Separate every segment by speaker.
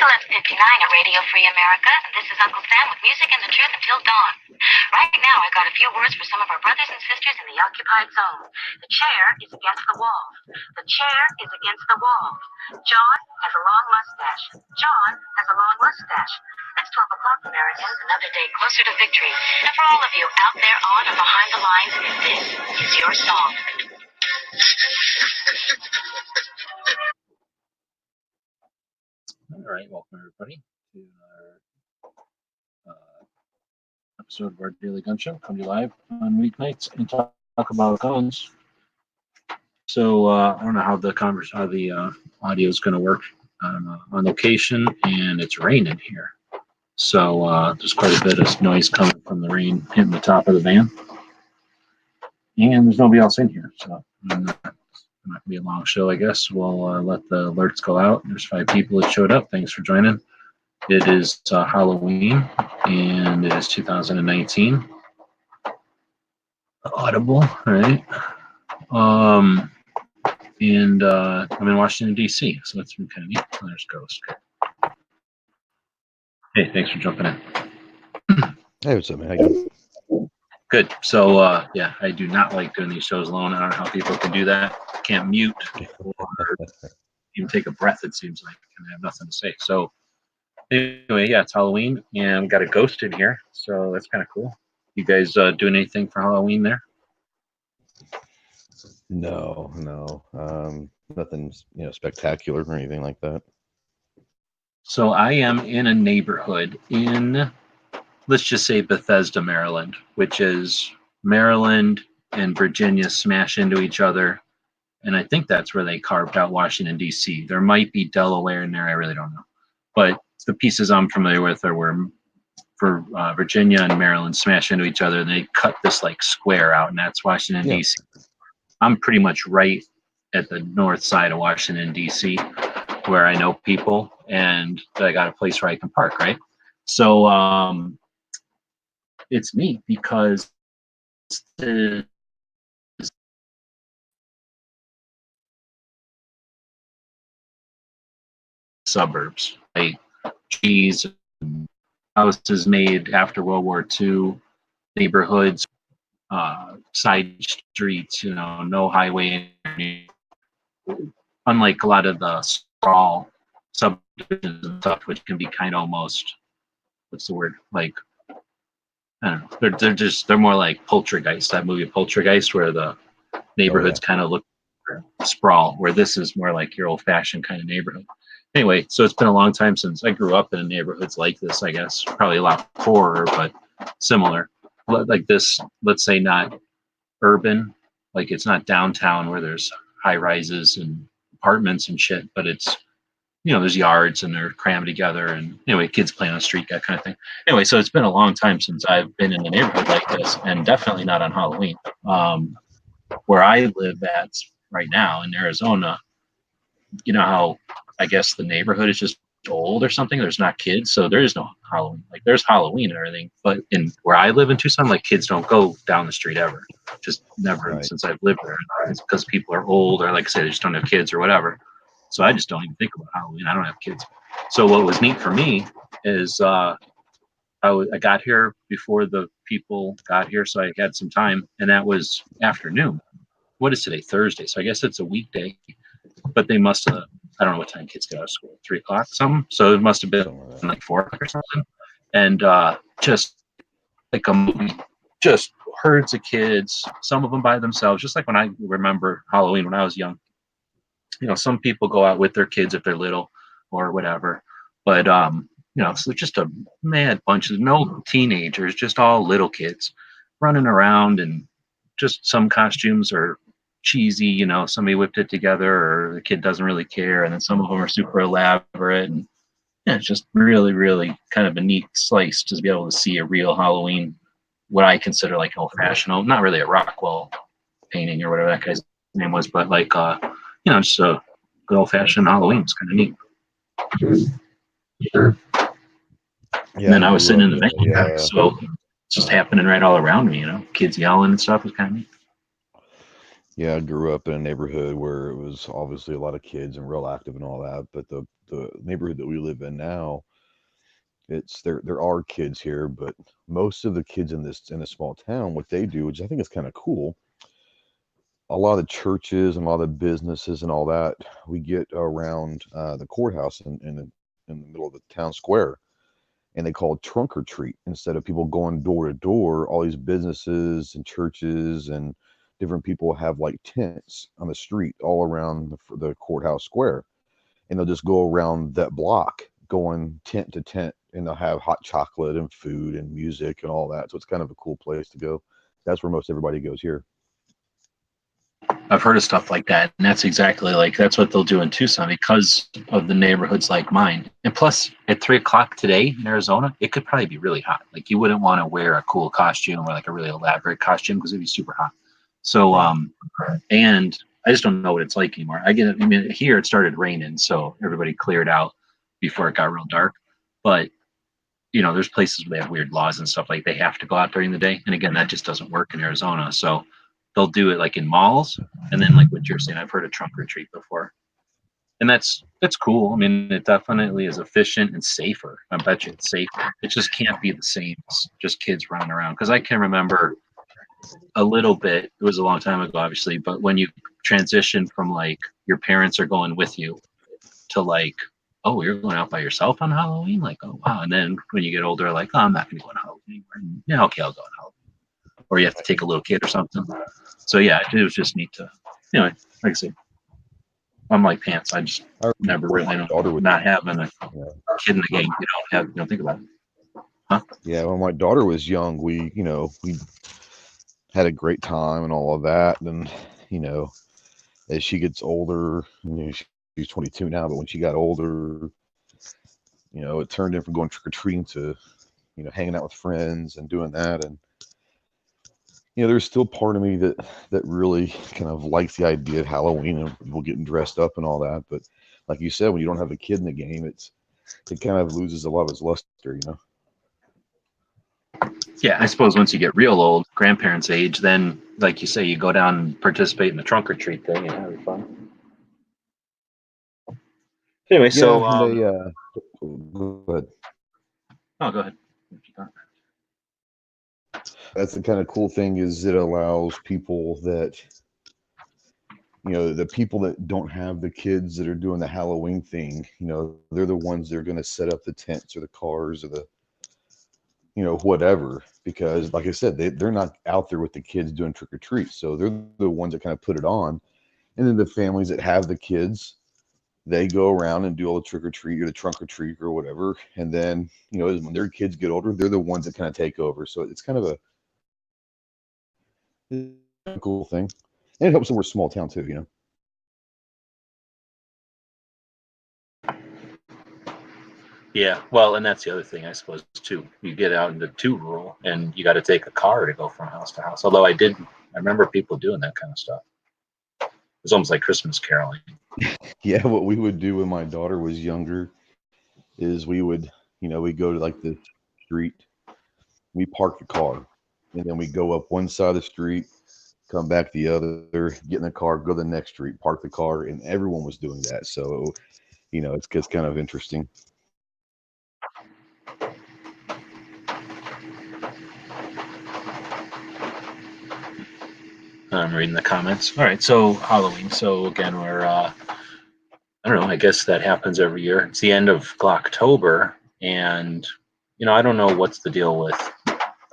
Speaker 1: 11:59 at Radio Free America. This is Uncle Sam with music and the truth until dawn. Right now, I got a few words for some of our brothers and sisters in the occupied zone. The chair is against the wall. The chair is against the wall. John has a long mustache. John has a long mustache. It's 12 o'clock, Americans. Another day closer to victory. And for all of you out there on or behind the lines, this is your song.
Speaker 2: All right, welcome everybody to our episode of our Daily Gun Show. Come to you live on weeknights and talk about guns. So I don't know how the audio is going to work. I'm on location and it's raining here, so there's quite a bit of noise coming from the rain hitting the top of the van, and there's nobody else in here, so it might be a long show. I guess we'll let the alerts go out. There's 5 people that showed up. Thanks for joining. It is Halloween, and it is 2019. Audible, right? And I'm in Washington D.C, so that's been kind of neat. There's Ghost. Hey, thanks for jumping in.
Speaker 3: Hey, what's up, man? How you doing?
Speaker 2: Good. So yeah, I do not like doing these shows alone. I don't know how people can do that. Can't mute or even take a breath, it seems like, and I have nothing to say. So anyway, yeah, it's Halloween, and we got a ghost in here, so that's kind of cool. You guys doing anything for Halloween there?
Speaker 3: No. Nothing, spectacular or anything like that.
Speaker 2: So I am in a neighborhood in, let's just say, Bethesda, Maryland, which is Maryland and Virginia smash into each other. And I think that's where they carved out Washington, D.C. There might be Delaware in there. I really don't know. But the pieces I'm familiar with are where Virginia and Maryland smash into each other, and they cut this like square out, and that's Washington, D.C. I'm pretty much right at the north side of Washington, D.C., where I know people, and I got a place where I can park, right? So it's neat because the suburbs, like cheese, houses made after World War II, neighborhoods, side streets, no highway. Unlike a lot of the sprawl subdivisions and stuff, which can be kind of almost, what's the word? Like, I don't know. They're more like Poltergeist, that movie Poltergeist, where the neighborhoods kind of look sprawl, where this is more like your old-fashioned kind of neighborhood. Anyway, so it's been a long time since I grew up in neighborhoods like this, I guess. Probably a lot poorer, but similar. Like this, let's say not urban, like it's not downtown where there's high rises and apartments and shit, but it's, there's yards and they're crammed together, and anyway, kids playing on the street, that kind of thing. Anyway, so it's been a long time since I've been in a neighborhood like this, and definitely not on Halloween. Where I live at right now in Arizona, you know how I guess the neighborhood is just old or something. There's not kids, so there is no Halloween. Like there's Halloween and everything, but in where I live in Tucson, like kids don't go down the street ever, just never. Right. Since I've lived there, it's because people are old, or like I say, they just don't have kids or whatever. So I just don't even think about Halloween. I don't have kids. So what was neat for me is I got here before the people got here, so I had some time, and that was afternoon. What is today? Thursday. So I guess it's a weekday, but they must have, I don't know what time kids get out of school, 3 o'clock, something. So it must have been like 4 o'clock or something. And just like a movie, just herds of kids, some of them by themselves, just like when I remember Halloween when I was young. Some people go out with their kids if they're little or whatever. But, so just a mad bunch of no teenagers, just all little kids running around, and just some costumes are cheesy, somebody whipped it together, or the kid doesn't really care, and then some of them are super elaborate, and it's just really, really kind of a neat slice to be able to see a real Halloween, what I consider like old-fashioned, not really a Rockwell painting or whatever that guy's name was, but like just a good old-fashioned Halloween. It's kind of neat. Yeah, and then I was sitting in the van, so it's just happening right all around me, kids yelling and stuff. Is kind of neat.
Speaker 3: Yeah, I grew up in a neighborhood where it was obviously a lot of kids and real active and all that. But the neighborhood that we live in now, it's there are kids here, but most of the kids in this small town, what they do, which I think is kind of cool, a lot of the churches and a lot of the businesses and all that, we get around the courthouse in the middle of the town square, and they call it trunk or treat. Instead of people going door to door, all these businesses and churches and different people have like tents on the street all around the courthouse square, and they'll just go around that block going tent to tent, and they'll have hot chocolate and food and music and all that. So it's kind of a cool place to go. That's where most everybody goes here.
Speaker 2: I've heard of stuff like that, and that's exactly like that's what they'll do in Tucson because of the neighborhoods like mine. And plus, at 3 o'clock today in Arizona, it could probably be really hot. Like you wouldn't want to wear a cool costume or like a really elaborate costume because it'd be super hot. So, and I just don't know what it's like anymore. I mean, here it started raining, so everybody cleared out before it got real dark. But there's places where they have weird laws and stuff like they have to go out during the day. And again, that just doesn't work in Arizona. So they'll do it like in malls, and then like what you're saying, I've heard of trunk or treat before, and that's cool. I mean, it definitely is efficient and safer. I bet you it's safer. It just can't be the same as just kids running around because I can remember a little bit. It was a long time ago, obviously, but when you transition from like your parents are going with you to like, oh, you're going out by yourself on Halloween, like, oh wow, and then when you get older, like, oh, I'm not going to go on Halloween anymore. Yeah, okay, I'll go on Halloween, or you have to take a little kid or something. So yeah, it was just neat to, like I said, I'm like pants. I just never really not having a kid in the game. You don't think about it. Huh?
Speaker 3: Yeah, when my daughter was young, we had a great time and all of that. And, as she gets older, she's 22 now, but when she got older, it turned in from going trick or treating to, hanging out with friends and doing that. And, there's still part of me that really kind of likes the idea of Halloween and people getting dressed up and all that. But like you said, when you don't have a kid in the game, it kind of loses a lot of its luster,
Speaker 2: Yeah, I suppose once you get real old, grandparents' age, then like you say, you go down and participate in the trunk or treat thing and have fun. Anyway, so
Speaker 3: go ahead.
Speaker 2: Oh, go ahead.
Speaker 3: That's the kind of cool thing is it allows people that the people that don't have the kids that are doing the Halloween thing, they're the ones that are going to set up the tents or the cars or the whatever, because like I said, they're not out there with the kids doing trick or treat, so they're the ones that kind of put it on. And then the families that have the kids, they go around and do all the trick or treat or the trunk or treat or whatever. And then, when their kids get older, they're the ones that kind of take over. So it's kind of a cool thing. And it helps them we're a small town too,
Speaker 2: Yeah, well, and that's the other thing, I suppose, too. You get out into too rural, and you got to take a car to go from house to house. Although I remember people doing that kind of stuff. It's almost like Christmas caroling.
Speaker 3: Yeah, what we would do when my daughter was younger is we would, we go to like the street, we park the car, and then we go up one side of the street, come back the other, get in the car, go to the next street, park the car, and everyone was doing that. So, it's kind of interesting.
Speaker 2: I'm reading the comments. All right, so Halloween. So again, we're I don't know. I guess that happens every year. It's the end of October, and I don't know what's the deal with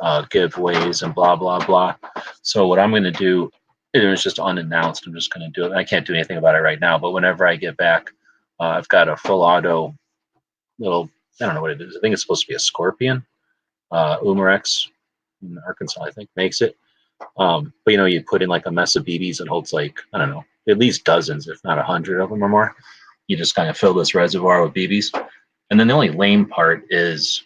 Speaker 2: giveaways and blah blah blah. So what I'm going to do, it was just unannounced. I'm just going to do it. I can't do anything about it right now, but whenever I get back, I've got a full auto little. I don't know what it is. I think it's supposed to be a Scorpion. Umarex in Arkansas, I think, makes it. But you put in like a mess of BBs and holds like, I don't know, at least dozens, if not 100 of them or more. You just kind of fill this reservoir with BBs. And then the only lame part is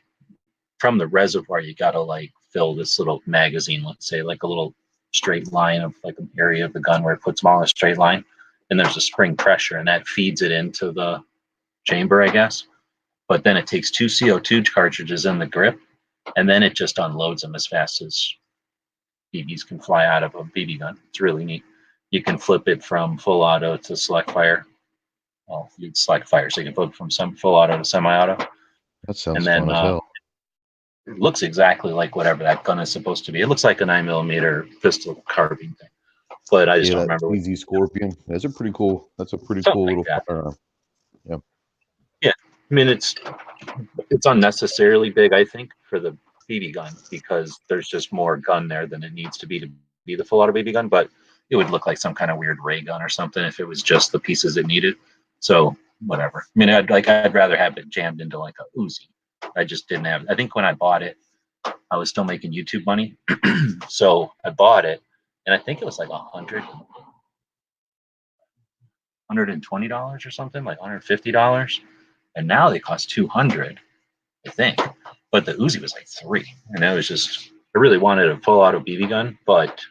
Speaker 2: from the reservoir, you got to like fill this little magazine, let's say like a little straight line of like an area of the gun where it puts them all in a straight line. And there's a spring pressure and that feeds it into the chamber, I guess. But then it takes 2 CO2 cartridges in the grip and then it just unloads them as fast as BBs can fly out of a BB gun. It's really neat. You can flip it from full auto to select fire. Well, you'd select fire, so you can flip from some full auto to semi-auto,
Speaker 3: That sounds
Speaker 2: and
Speaker 3: fun
Speaker 2: then
Speaker 3: as hell.
Speaker 2: it looks exactly like whatever that gun is supposed to be. It looks like a 9mm pistol carbine thing, but I just
Speaker 3: Yeah,
Speaker 2: don't
Speaker 3: that
Speaker 2: remember what.
Speaker 3: Easy Scorpion. That's a pretty cool. That's a pretty
Speaker 2: Something
Speaker 3: cool
Speaker 2: like
Speaker 3: little
Speaker 2: that.
Speaker 3: firearm. Yeah.
Speaker 2: Yeah, I mean it's unnecessarily big, I think, for the BB gun because there's just more gun there than it needs to be the full auto BB gun. But it would look like some kind of weird ray gun or something if it was just the pieces it needed. So whatever. I mean, I'd rather have it jammed into like a Uzi. I just didn't have. I think when I bought it, I was still making YouTube money, so I bought it, and I think it was like $120 or something, like $150, and now they cost 200, I think. But the Uzi was like 3, and I was just I really wanted a full auto BB gun, but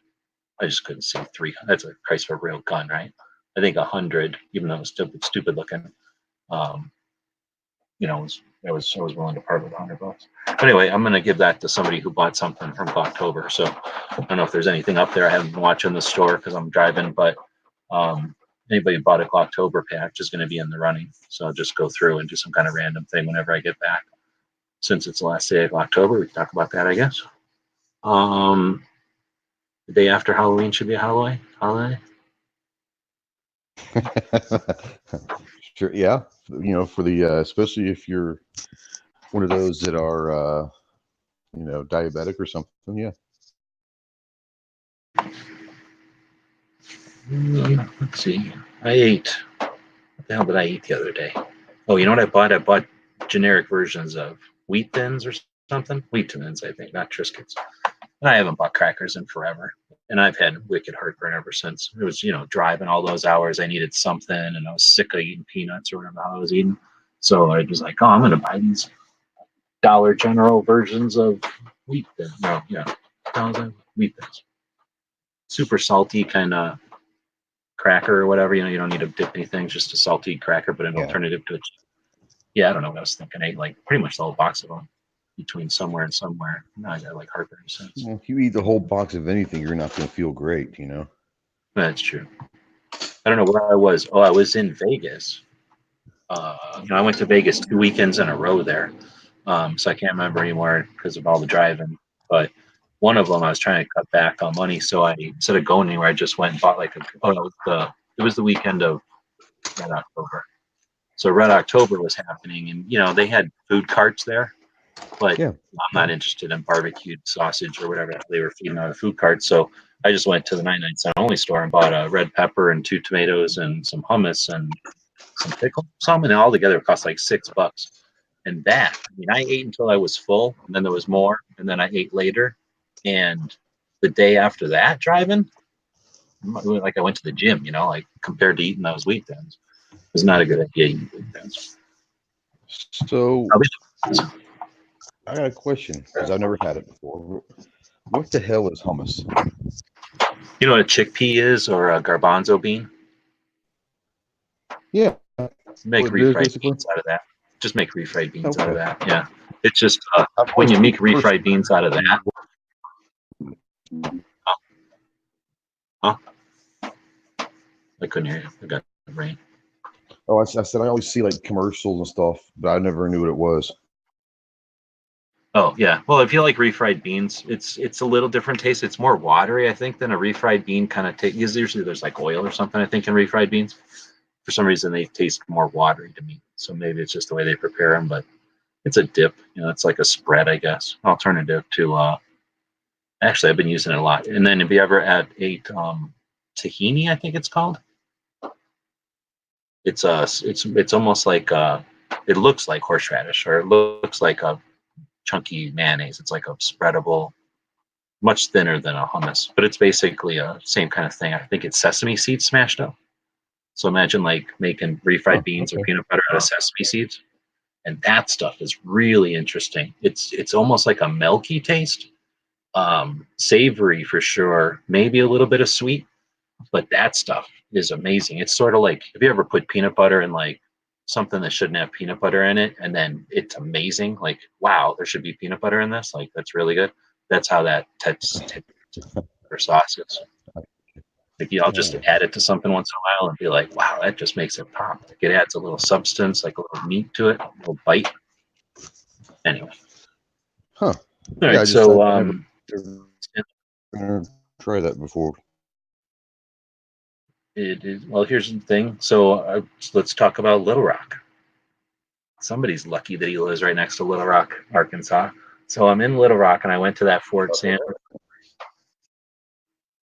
Speaker 2: I just couldn't see 3. That's a price for a real gun, right? I think 100, even though it was stupid looking, um, I was willing to part with $100. But anyway, I'm gonna give that to somebody who bought something from October. So I don't know if there's anything up there. I haven't been watching the store because I'm driving, but anybody who bought a October pack is going to be in the running. So I'll just go through and do some kind of random thing whenever I get back. Since it's the last day of October, we can talk about that, I guess. The day after Halloween should be a holiday.
Speaker 3: Sure. Yeah. For the especially if you're one of those that are diabetic or something. Yeah.
Speaker 2: Let's see. I ate. What the hell did I eat the other day? Oh, you know what I bought? I bought generic versions of Wheat Thins or something. Wheat Thins, I think, not Triscuits. And I haven't bought crackers in forever. And I've had wicked heartburn ever since. It was, driving all those hours. I needed something, and I was sick of eating peanuts or whatever I was eating. So I was like, oh, I'm going to buy these Dollar General versions of Wheat Thins. No, yeah, Wheat Thins. Super salty kind of cracker or whatever. You don't need to dip anything, just a salty cracker, but an
Speaker 3: Yeah.
Speaker 2: alternative to it. Yeah, I don't know what I was thinking. I ate like pretty much the whole box of them between somewhere and somewhere. Now I got like heartburn since.
Speaker 3: Well, if you eat the whole box of anything, you're not going to feel great.
Speaker 2: That's true. I don't know where I was. Oh, I was in Vegas. I went to Vegas 2 weekends in a row there. So I can't remember anymore because of all the driving. But one of them, I was trying to cut back on money, so I instead of going anywhere, I just went and bought it was the weekend of Red October. So Red October was happening, and they had food carts there, but
Speaker 3: Yeah.
Speaker 2: I'm not interested in barbecued sausage or whatever they were feeding out of food carts. So I just went to the 99-cent only store and bought a red pepper and 2 tomatoes and some hummus and some pickle, and all together it cost like $6. And I ate until I was full, and then there was more, and then I ate later. And the day after that, driving, like I went to the gym, like compared to eating those Wheat Thins, it was not a good idea eating Wheat Thins.
Speaker 3: So I got a question because I've never had it before. What the hell is hummus?
Speaker 2: You know what a chickpea is, or a garbanzo bean?
Speaker 3: Yeah.
Speaker 2: Make
Speaker 3: What it is,
Speaker 2: refried
Speaker 3: basically?
Speaker 2: beans out of that. Just make refried beans out of
Speaker 3: Okay.
Speaker 2: that. Yeah. It's just
Speaker 3: I've
Speaker 2: when
Speaker 3: always
Speaker 2: you make
Speaker 3: first-
Speaker 2: refried beans out of that. Huh? I couldn't hear you. I got rain.
Speaker 3: Oh, I said I always see like commercials and stuff, but I never knew what it was.
Speaker 2: Oh yeah. Well, if you like refried beans, it's a little different taste. It's more watery, I think, than a refried bean kind of taste. Usually there's like oil or something, I think, in refried beans. For some reason, they taste more watery to me. So maybe it's just the way they prepare them, but it's a dip. It's like a spread, I guess. Alternative to actually, I've been using it a lot. And then if you ever ate tahini, I think it's called. It's almost like it looks like horseradish, or it looks like a chunky mayonnaise. It's like a spreadable, much thinner than a hummus, but it's basically a same kind of thing. I think it's sesame seeds smashed up. So imagine like making refried beans or
Speaker 3: Okay.
Speaker 2: peanut butter out of sesame seeds, and that stuff is really interesting. It's almost like a milky taste, savory for sure, maybe a little bit of sweet, but that stuff is amazing. It's sort of like if you ever put peanut butter in like something that shouldn't have peanut butter in it, and then it's amazing. Like, wow, there should be peanut butter in this. Like, that's really good. That's how that or sauce is. Like, I'll just add it to something once in a while and be like, wow, that just makes it pop. Like, it adds a little substance, like a little meat to it, a little bite. Anyway.
Speaker 3: Huh.
Speaker 2: All
Speaker 3: Yeah,
Speaker 2: right.
Speaker 3: I just
Speaker 2: So,
Speaker 3: I never tried that before.
Speaker 2: it is, well, here's the thing. So, let's talk about Little Rock. Somebody's lucky that he lives right next to Little Rock, Arkansas. So I'm in Little Rock and I went to that Fort Sam.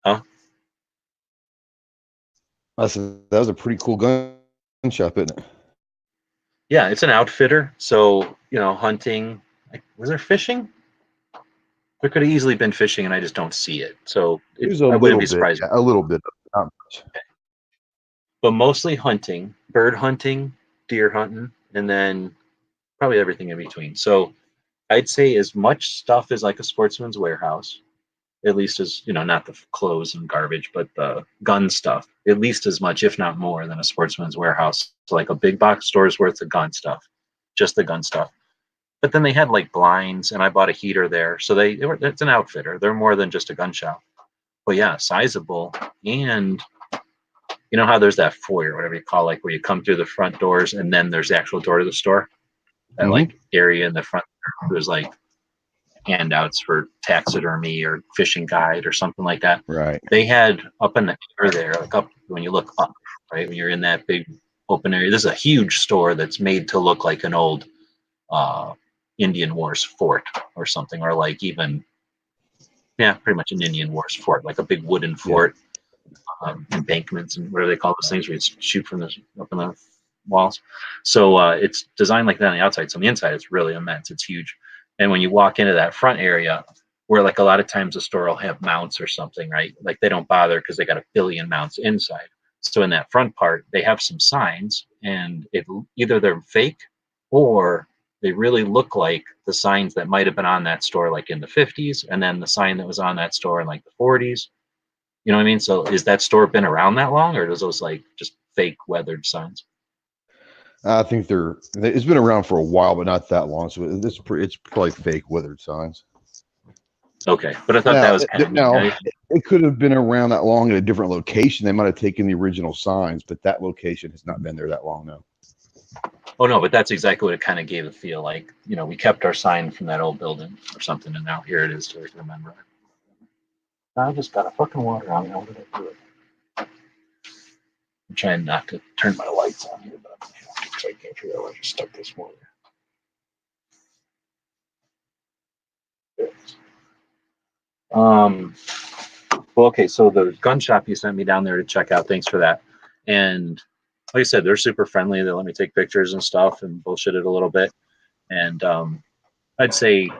Speaker 2: Huh?
Speaker 3: That was a pretty cool gun shop, isn't it?
Speaker 2: Yeah, it's an outfitter. So, hunting. Like, was there fishing? There could have easily been fishing and I just don't see it. So
Speaker 3: There's a
Speaker 2: I wouldn't
Speaker 3: little
Speaker 2: be
Speaker 3: bit,
Speaker 2: surprised.
Speaker 3: a little bit, not much.
Speaker 2: But mostly hunting, bird hunting, deer hunting, and then probably everything in between. So I'd say as much stuff as like a Sportsman's Warehouse, at least as, not the clothes and garbage, but the gun stuff, at least as much, if not more, than a Sportsman's Warehouse. So like a big box store's worth of gun stuff, just the gun stuff. But then they had like blinds, and I bought a heater there. So it's an outfitter. They're more than just a gun shop. But yeah, sizable. And you know how there's that foyer, whatever you call it, like where you come through the front doors and then there's the actual door to the store? That like area in the front, there's like handouts for taxidermy or fishing guide or something like that.
Speaker 3: Right.
Speaker 2: They had up in the air there, like up when you look up, right? When you're in that big open area, this is a huge store that's made to look like an old Indian Wars fort or something, or like even, yeah, pretty much an Indian Wars fort, like a big wooden fort, embankments and what do they call those things where you shoot from up in the walls. So it's designed like that on the outside. So on the inside, it's really immense. It's huge. And when you walk into that front area, where like a lot of times the store will have mounts or something, right? Like they don't bother because they got a billion mounts inside. So in that front part, they have some signs, and either they're fake or they really look like the signs that might have been on that store like in the 50s, and then the sign that was on that store in like the 40s. You know what I mean? So is that store been around that long, or does those like just fake weathered signs?
Speaker 3: I think it's been around for a while, but not that long. So it's probably fake weathered signs.
Speaker 2: Okay, but I thought that was kind of neat.
Speaker 3: It could have been around that long at a different location. They might have taken the original signs, but that location has not been there that long now.
Speaker 2: Oh no, but that's exactly what it kind of gave a feel like. We kept our sign from that old building or something, and now here it is to remember. I just got a fucking water on me. How did I do it? I'm trying not to turn my lights on here, but I can't figure out where I just stuck this water. Well, okay, so the gun shop you sent me down there to check out, thanks for that. And like I said, they're super friendly. They let me take pictures and stuff and bullshit it a little bit. And I'd say,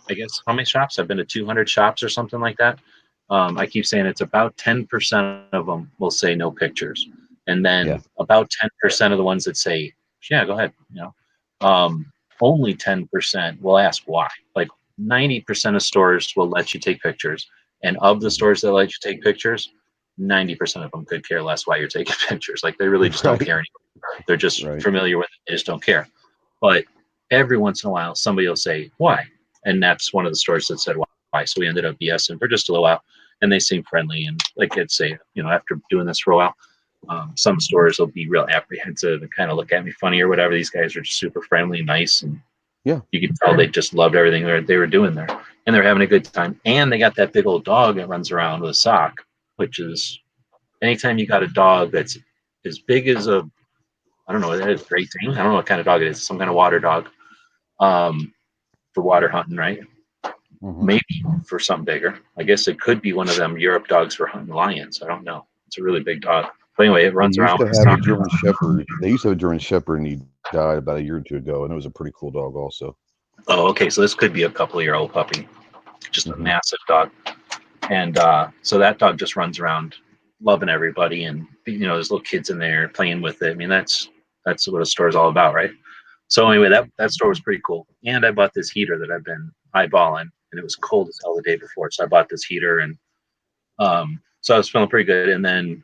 Speaker 2: I guess, how many shops? I've been to 200 shops or something like that. I keep saying it's about 10% of them will say no pictures. And then about 10% of the ones that say, yeah, go ahead, only 10% will ask why. Like 90% of stores will let you take pictures. And of the stores that let you take pictures, 90% of them could care less why you're taking pictures. Like they really just don't care anymore. They're just familiar with it. They just don't care. But every once in a while, somebody will say, why? And that's one of the stores that said why. So we ended up BSing for just a little while. And they seem friendly. And like I'd say, after doing this for a while, some stores will be real apprehensive and kind of look at me funny or whatever. These guys are just super friendly, nice, and you can tell they just loved everything they were doing there, and they're having a good time. And they got that big old dog that runs around with a sock, which is anytime you got a dog that's as big as I don't know, a Great Dane. I don't know what kind of dog it is, some kind of water dog, for water hunting, right? Maybe for something bigger. I guess it could be one of them Europe dogs for hunting lions. I don't know. It's a really big dog. But anyway, it runs around.
Speaker 3: They used to have a German Shepherd. They used to have a German Shepherd, and he died about a year or two ago, and it was a pretty cool dog also.
Speaker 2: Oh, okay. So this could be a couple-year-old puppy. Just a massive dog. And so that dog just runs around loving everybody. And, there's little kids in there playing with it. I mean, that's what a store is all about, right? So anyway, that store was pretty cool. And I bought this heater that I've been eyeballing, and it was cold as hell the day before. So I bought this heater, and so I was feeling pretty good. And then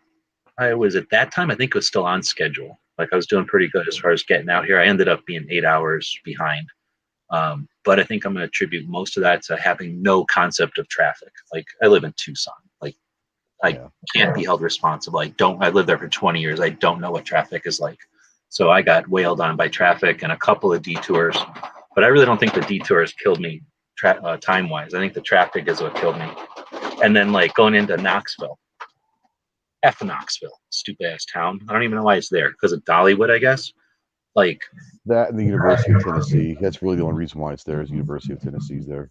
Speaker 2: I was at that time, I think it was still on schedule. Like I was doing pretty good as far as getting out here. I ended up being 8 hours behind. But I think I'm going to attribute most of that to having no concept of traffic. Like I live in Tucson. Like I can't be held responsible. I lived there for 20 years. I don't know what traffic is like. So I got wailed on by traffic and a couple of detours, but I really don't think the detours killed me time wise. I think the traffic is what killed me. And then like going into Knoxville, Knoxville, stupid ass town. I don't even know why it's there, because of Dollywood, I guess. Like
Speaker 3: that and the University of Tennessee. That's really the only reason why it's there is the University of Tennessee's there.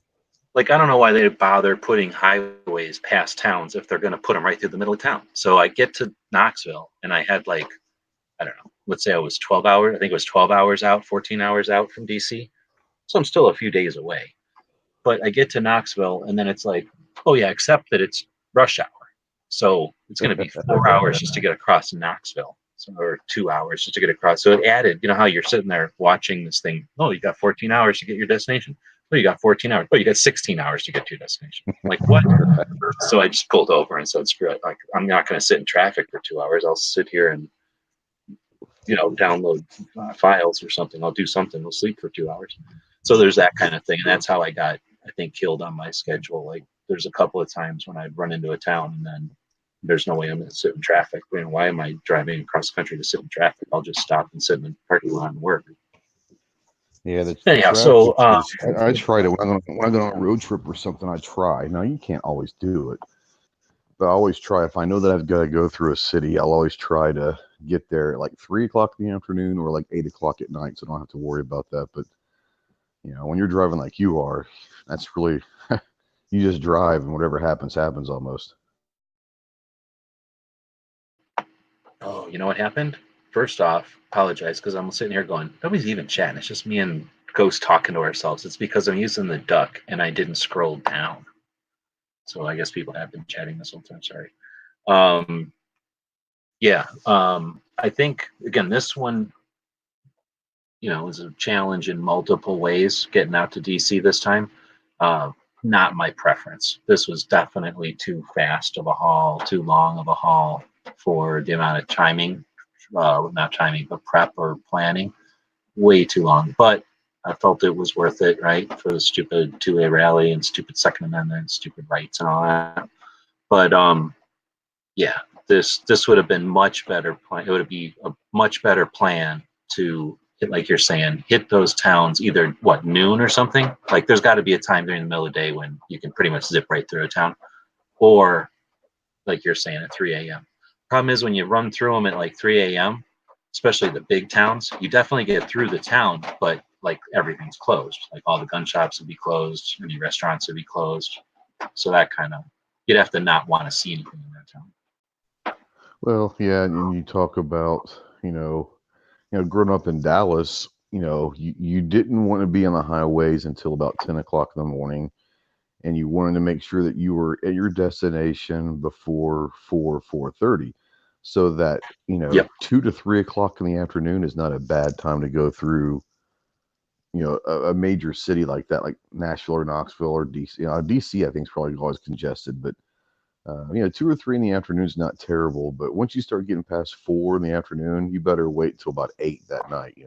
Speaker 2: Like, I don't know why they bother putting highways past towns if they're going to put them right through the middle of town. So I get to Knoxville and I had like, I don't know, let's say I was 12 hours. I think it was 12 hours out, 14 hours out from DC. So I'm still a few days away. But I get to Knoxville and then it's like, oh yeah, except that it's rush hour. So it's going to be 4 hours just to get across Knoxville. Or 2 hours just to get across. So it added, you know how you're sitting there watching this thing. Oh, you got 14 hours to get your destination. Oh, you got 14 hours. Oh, you got 16 hours to get to your destination. I'm like, what? So I just pulled over and said, screw it. Like, I'm not going to sit in traffic for 2 hours. I'll sit here and, download files or something. I'll do something. I'll sleep for 2 hours. So there's that kind of thing. And that's how I got, I think, killed on my schedule. Like, there's a couple of times when I'd run into a town and then there's no way I'm going to sit in traffic. Why am I driving across the country to sit in traffic? I'll just stop and sit in the parking lot and work.
Speaker 3: Yeah, that's
Speaker 2: anyhow. So
Speaker 3: I try to when I go on a road trip or something. I try. Now you can't always do it, but I always try. If I know that I've got to go through a city, I'll always try to get there at like 3 o'clock in the afternoon or like 8 o'clock at night, so I don't have to worry about that. But when you're driving like you are, that's really you just drive and whatever happens, happens almost.
Speaker 2: Oh, you know what happened? First off, apologize because I'm sitting here going, nobody's even chatting. It's just me and Ghost talking to ourselves. It's because I'm using the duck and I didn't scroll down. So I guess people have been chatting this whole time. Sorry. I think, again, this one, is a challenge in multiple ways getting out to DC this time. Not my preference. This was definitely too fast of a haul, too long of a haul for the amount of timing, not timing, but prep or planning. Way too long. But I felt it was worth it, right? For the stupid 2A rally and stupid Second Amendment and stupid rights and all that. But this would have been much better plan. It would be a much better plan to hit, like you're saying, hit those towns either noon or something. Like there's got to be a time during the middle of the day when you can pretty much zip right through a town, or like you're saying at 3 a.m. Problem is when you run through them at like 3 a.m., especially the big towns, you definitely get through the town, but like everything's closed. Like all the gun shops would be closed, any restaurants would be closed. So that kind of, you'd have to not want to see anything in that town.
Speaker 3: Well, yeah, and you talk about, growing up in Dallas, you didn't want to be on the highways until about 10 o'clock in the morning, and you wanted to make sure that you were at your destination before 4:30, so that,
Speaker 2: Yep.
Speaker 3: 2 to 3 o'clock in the afternoon is not a bad time to go through, a major city like that, like Nashville or Knoxville or DC. DC, I think, is probably always congested, but 2 or 3 in the afternoon is not terrible, but once you start getting past 4 in the afternoon, you better wait till about 8 that night,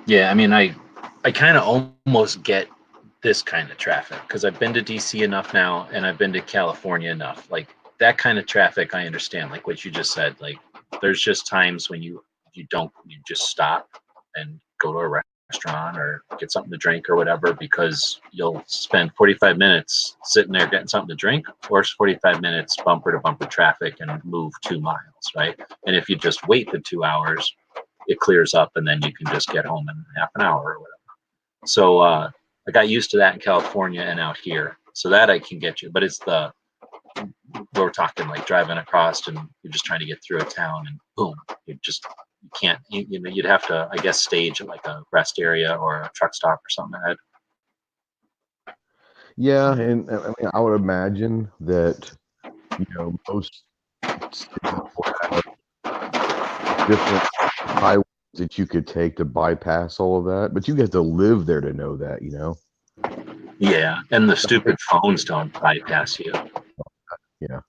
Speaker 2: Yeah, I mean, I kind of almost get this kind of traffic because I've been to DC enough now and I've been to California enough. Like that kind of traffic, I understand. Like what you just said, like there's just times when you just stop and go to a restaurant or get something to drink or whatever, because you'll spend 45 minutes sitting there getting something to drink, or 45 minutes bumper to bumper traffic and move 2 miles, right? And if you just wait the 2 hours, it clears up and then you can just get home in half an hour or whatever. So I got used to that in California and out here. So that I can get you, but it's we're talking like driving across and you're just trying to get through a town and boom, you can't, you'd have to, I guess, stage at like a rest area or a truck stop or something ahead.
Speaker 3: Yeah, and I mean, I would imagine that, most cities will have different highways that you could take to bypass all of that, but you have to live there to know that,
Speaker 2: Yeah, and the stupid phones don't bypass you.
Speaker 3: Yeah.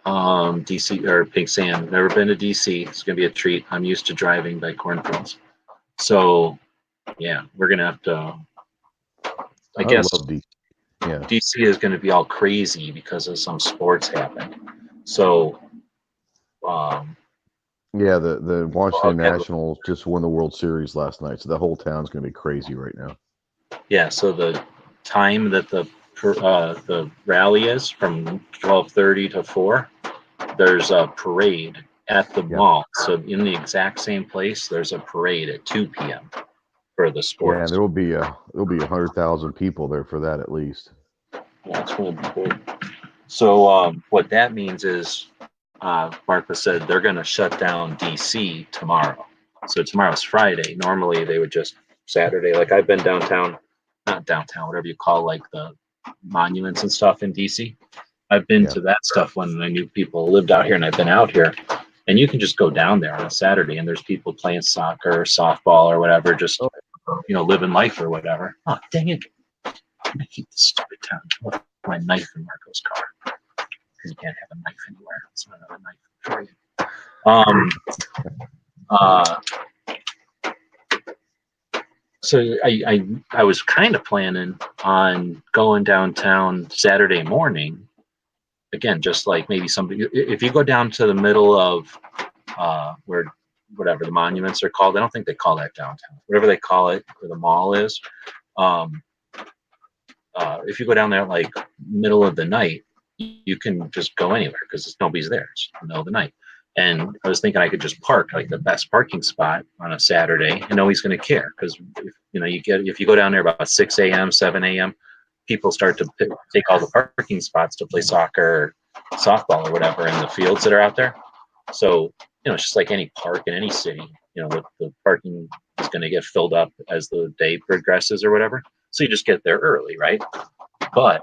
Speaker 2: DC or Pink Sand. Never been to DC. It's gonna be a treat. I'm used to driving by cornfields, so yeah, we're gonna have to. I guess.
Speaker 3: Love DC. Yeah.
Speaker 2: DC is going to be all crazy because of some sports happened. So,
Speaker 3: Yeah, the Washington
Speaker 2: okay,
Speaker 3: Nationals just won the World Series last night, so the whole town's gonna be crazy right now.
Speaker 2: yeah. So the time that the rally is from 12:30 to 4. There's a parade at the
Speaker 3: Yeah.
Speaker 2: mall. So in the exact same place, there's a parade at 2 p.m. for the
Speaker 3: Yeah, and
Speaker 2: sports.
Speaker 3: there'll be 100,000 people there for that at least.
Speaker 2: That's going to be big. So what that means is, Martha said they're going to shut down DC tomorrow. So tomorrow's Friday. Normally they would just Saturday. Like I've been downtown, not downtown, whatever you call like the monuments and stuff in DC. I've been
Speaker 3: Yeah.
Speaker 2: to that stuff when I knew people lived out here, and I've been out here. And you can just go down there on a Saturday, and there's people playing soccer, or softball, or whatever, just living life or whatever. Oh, dang it! I'm gonna keep this stupid town. I left my knife in Marco's car because you can't have a knife anywhere. It's not a knife for you. So I was kind of planning on going downtown Saturday morning. Again, just like maybe somebody, if you go down to the middle of where whatever the monuments are called, I don't think they call that downtown. Whatever they call it, where the mall is. Um, if you go down there like middle of the night, you can just go anywhere because nobody's there. It's the middle of the night. And I was thinking I could just park like the best parking spot on a Saturday, and nobody's going to care because if you go down there about 6 a.m., 7 a.m., people start to take all the parking spots to play soccer, softball, or whatever in the fields that are out there. So it's just like any park in any city. The parking is going to get filled up as the day progresses or whatever. So you just get there early, right? But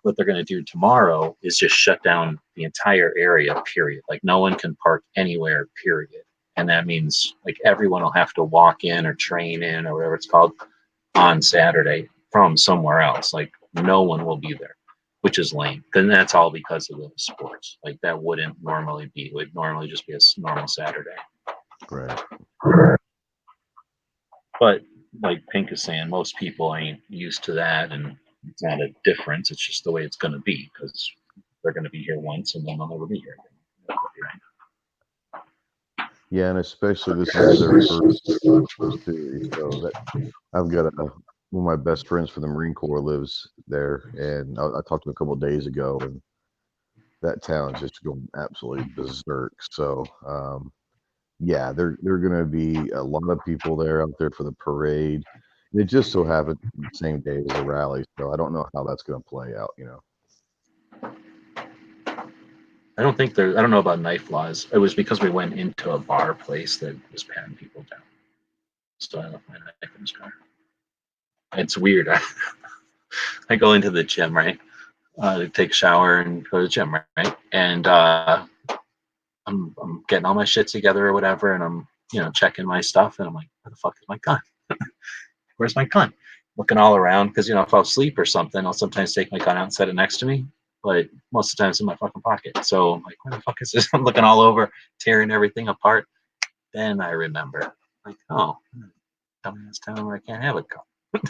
Speaker 2: what they're going to do tomorrow is just shut down the entire area, period. Like no one can park anywhere, period. And that means like everyone will have to walk in or train in or whatever it's called on Saturday from somewhere else. Like no one will be there, which is lame. Then that's all because of the sports. Like that wouldn't normally be. It would normally just be a normal Saturday.
Speaker 3: Right.
Speaker 2: But like Pink is saying, most people ain't used to that, and it's not a difference. It's just the way it's going to be because they're going to be here once and then they'll never be here again.
Speaker 3: Yeah, and especially this is their first series, so that I've got one of my best friends from the Marine Corps lives there, and I talked to him a couple of days ago, and that town's just going absolutely berserk. So yeah, they're gonna be a lot of people there out there for the parade. And it just so happened the same day as the rally, so I don't know how that's gonna play out.
Speaker 2: I don't know about knife laws. It was because we went into a bar place that was patting people down. So I left my knife in his car. It's weird. I go into the gym, right? To take a shower and go to the gym, right? And I'm getting all my shit together or whatever, and I'm checking my stuff, and I'm like, where the fuck is my gun? Where's my gun? Looking all around because if I'll sleep or something, I'll sometimes take my gun out and set it next to me. But most of the time it's in my fucking pocket. So I'm like, where the fuck is this? I'm looking all over, tearing everything apart. Then I remember, like, oh, dumbass town where I can't have a gun.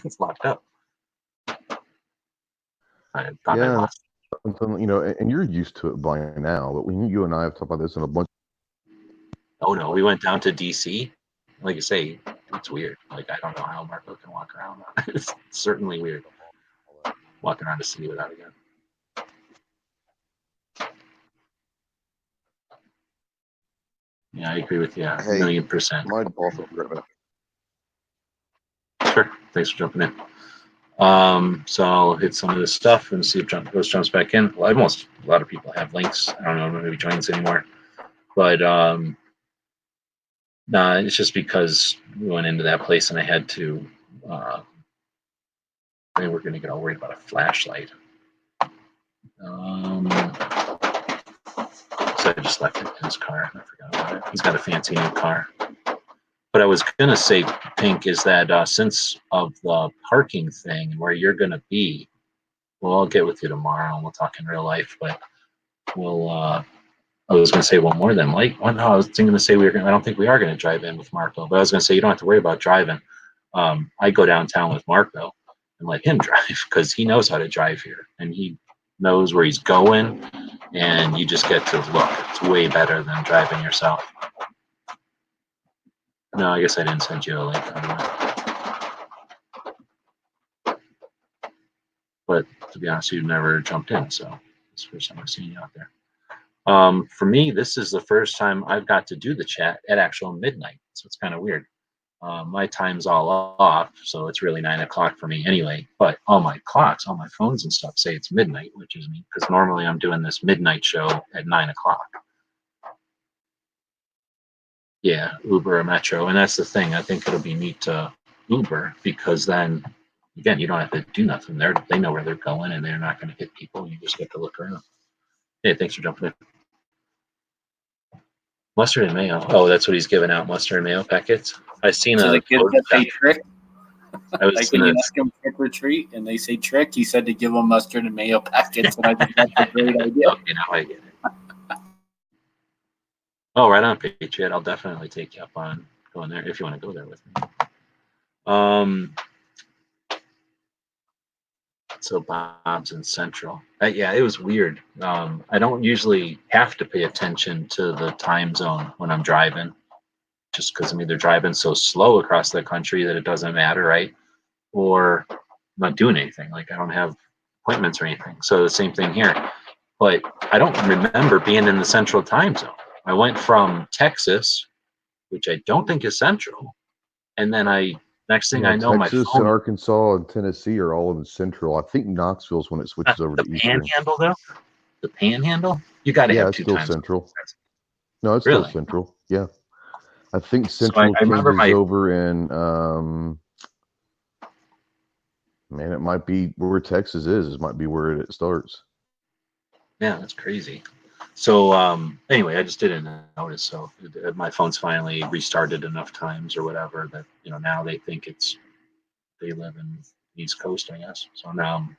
Speaker 2: It's locked up. I thought I
Speaker 3: Yeah,
Speaker 2: lost.
Speaker 3: and you're used to it by now. But when you and I have talked about this in a bunch.
Speaker 2: Oh no, we went down to DC. Like you say, it's weird. Like I don't know how Marco can walk around. It's certainly weird walking around the city without a gun. Yeah, I agree with you.
Speaker 3: Hey,
Speaker 2: 1,000,000%.
Speaker 3: my boss will grab it.
Speaker 2: Sure. Thanks for jumping in. So I'll hit some of this stuff and see if Ghost jumps back in. Well, a lot of people have links. I don't know if maybe joins anymore. But nah, it's just because we went into that place and I had to they were gonna get all worried about a flashlight. So I just left it in his car. I forgot about it. He's got a fancy new car. But I was gonna say, Pink, is that since of the parking thing where you're gonna be, well, I'll get with you tomorrow and we'll talk in real life. But we'll. I was gonna say one more then. Like, well, no, I was thinking to say we were gonna. I don't think we are gonna drive in with Marco. But I was gonna say you don't have to worry about driving. I go downtown with Marco, and let him drive because he knows how to drive here and he knows where he's going, and you just get to look. It's way better than driving yourself. No, I guess I didn't send you a link on that. But to be honest, you've never jumped in, so it's the first time I've seen you out there. For me, this is the first time I've got to do the chat at actual midnight, so it's kind of weird. My time's all off, so it's really 9 o'clock for me anyway. But all my clocks, all my phones and stuff say it's midnight, which is me, because normally I'm doing this midnight show at 9 o'clock. Yeah, Uber or Metro, and that's the thing. I think it'll be neat to Uber because then, again, you don't have to do nothing. They know where they're going, and they're not going to hit people. You just get to look around. Hey, thanks for jumping in. Mustard and mayo. Oh, that's what he's giving out, mustard and mayo packets. I seen
Speaker 4: So
Speaker 2: a.
Speaker 4: the kids that say trick,
Speaker 2: I was
Speaker 4: like when you ask them trick or treat and they say trick, he said to give them mustard and mayo packets, and I think that's a great idea.
Speaker 2: Okay, now I get it. Oh, right on, Patriot. I'll definitely take you up on going there if you want to go there with me. So Bob's in Central. Yeah, it was weird. I don't usually have to pay attention to the time zone when I'm driving, just because I'm either driving so slow across the country that it doesn't matter, right? Or I'm not doing anything. Like I don't have appointments or anything. So the same thing here. But I don't remember being in the Central time zone. I went from Texas, which I don't think is Central, and then next thing I know,
Speaker 3: Texas
Speaker 2: my phone.
Speaker 3: and Arkansas and Tennessee are all in Central. I think Knoxville's when it switches over to Eastern.
Speaker 2: Panhandle, though? The Panhandle? You got to have
Speaker 3: it's
Speaker 2: two
Speaker 3: still
Speaker 2: times.
Speaker 3: Central. No, it's
Speaker 2: Really?
Speaker 3: still Central. Yeah. I think
Speaker 2: So
Speaker 3: Central
Speaker 2: I remember
Speaker 3: changes over in, man, it might be where Texas is. It might be where it starts.
Speaker 2: Yeah, that's crazy. So anyway, I just didn't notice. So my phone's finally restarted enough times or whatever that now they think they live in East Coast, I guess. So now I'm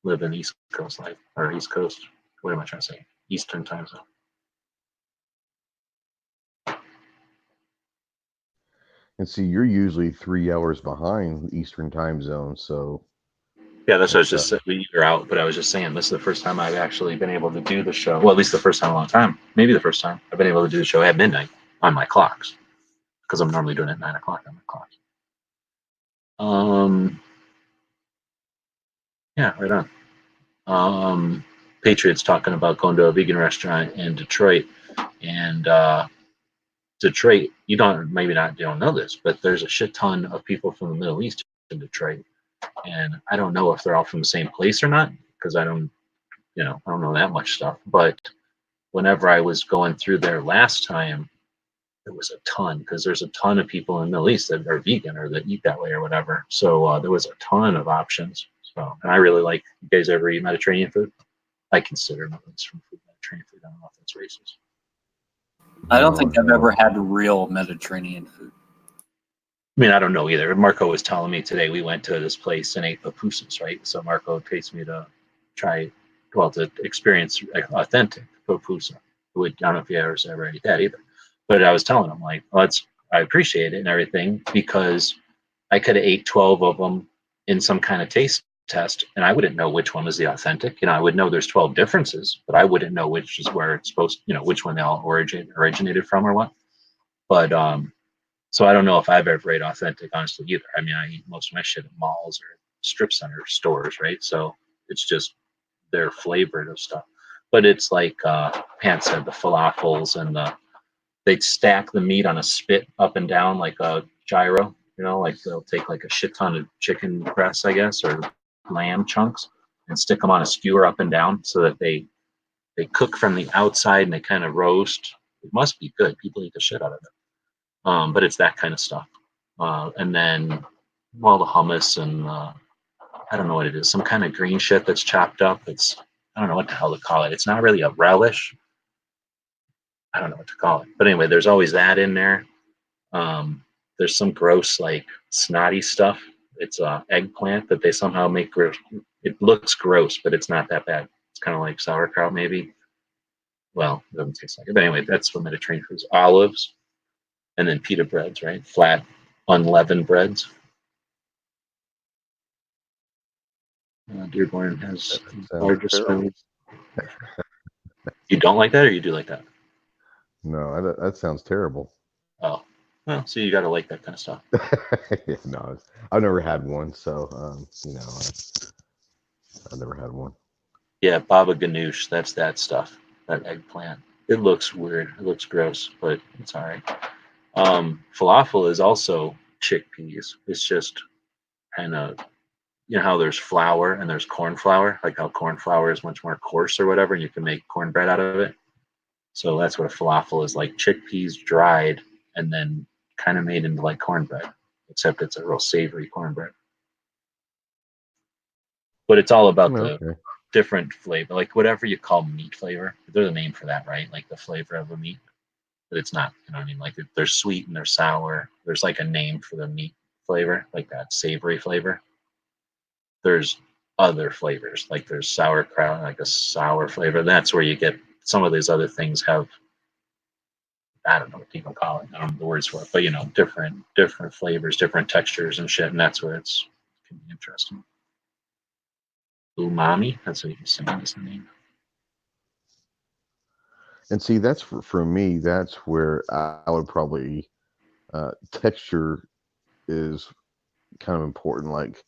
Speaker 2: living East Coast life or East Coast. What am I trying to say? Eastern time zone.
Speaker 3: And see, you're usually 3 hours behind the Eastern time zone, so.
Speaker 2: Yeah, that's what I was just saying. You're out, but I was just saying this is the first time I've actually been able to do the show. Well, at least the first time in a long time. Maybe the first time I've been able to do the show at midnight on my clocks, because I'm normally doing it at 9 o'clock on my clocks. Yeah, right on. Patriots talking about going to a vegan restaurant in Detroit, and Detroit. You don't know this, but there's a shit ton of people from the Middle East in Detroit, and I don't know if they're all from the same place or not because I don't know that much stuff. But whenever I was going through there last time, there was a ton because there's a ton of people in the Middle East that are vegan or that eat that way or whatever. So there was a ton of options. So, and I really like. You guys ever eat Mediterranean food? I consider nothing's from food Mediterranean food. I don't know if that's racist.
Speaker 4: I don't think I've ever had real Mediterranean food.
Speaker 2: I mean, I don't know either. Marco was telling me today we went to this place and ate pupusas, right? So Marco takes me to to experience authentic pupusa. I don't know if you ever ate that either. But I was telling him, like, I appreciate it and everything because I could have ate 12 of them in some kind of taste test and I wouldn't know which one was the authentic. I would know there's 12 differences, but I wouldn't know which is where it's supposed, which one they all originated from or what. But so I don't know if I've ever ate authentic, honestly, either. I mean, I eat most of my shit at malls or strip center stores, right? So it's just their flavored of stuff. But it's like Pant said, the falafels and they'd stack the meat on a spit up and down like a gyro, like they'll take like a shit ton of chicken breasts, I guess, or lamb chunks and stick them on a skewer up and down so that they cook from the outside and they kind of roast. It must be good. People eat the shit out of it. But it's that kind of stuff. And then all the hummus and I don't know what it is, some kind of green shit that's chopped up. I don't know what the hell to call it. It's not really a relish. I don't know what to call it. But anyway, there's always that in there. There's some gross, like snotty stuff. It's eggplant that they somehow make gross. It looks gross, but it's not that bad. It's kind of like sauerkraut, maybe. Well, it doesn't taste like it. But anyway, that's what Mediterranean foods. Olives, and then pita breads, right? Flat, unleavened breads. Dearborn has
Speaker 3: That
Speaker 2: the
Speaker 3: sounds
Speaker 2: largest
Speaker 3: terrible.
Speaker 2: spoons. You don't like that, or you do like that?
Speaker 3: No, that sounds terrible.
Speaker 2: Oh, well, so you got to like that kind of stuff.
Speaker 3: Yeah, no, I've never had one, so I've never had one.
Speaker 2: Yeah, baba ganoush. That's that stuff. That eggplant. It looks weird. It looks gross, but it's all right. Falafel is also chickpeas. It's just kind of, you know how there's flour and there's corn flour, like how corn flour is much more coarse or whatever, and you can make cornbread out of it. So that's what a falafel is, like chickpeas dried and then kind of made into like cornbread, except it's a real savory cornbread. But it's all about the
Speaker 3: Okay.
Speaker 2: different flavor, like whatever you call meat flavor. There's a name for that, right? Like the flavor of a meat, but it's not. You know what I mean? Like there's sweet and there's sour. There's like a name for the meat flavor, like that savory flavor. There's other flavors, like there's sauerkraut, like a sour flavor. That's where you get some of these other things have, I don't know what people call it. I don't know the words for it, but you know, different flavors, different textures and shit, and that's where it's can be interesting. Umami, that's what you say is the name.
Speaker 3: And see, that's for me. That's where I would probably texture is kind of important. Like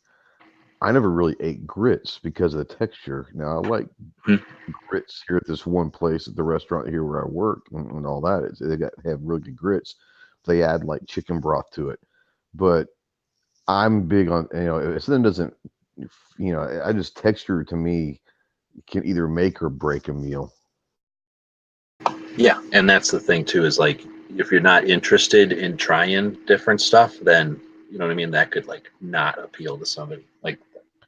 Speaker 3: I never really ate grits because of the texture. Now I like
Speaker 2: Mhm.
Speaker 3: grits here at this one place at the restaurant here where I work and all that. They have really good grits. They add like chicken broth to it, but I'm big on if something doesn't I just texture to me can either make or break a meal.
Speaker 2: Yeah, and that's the thing too, is like if you're not interested in trying different stuff, then you know what I mean, that could like not appeal to somebody. Like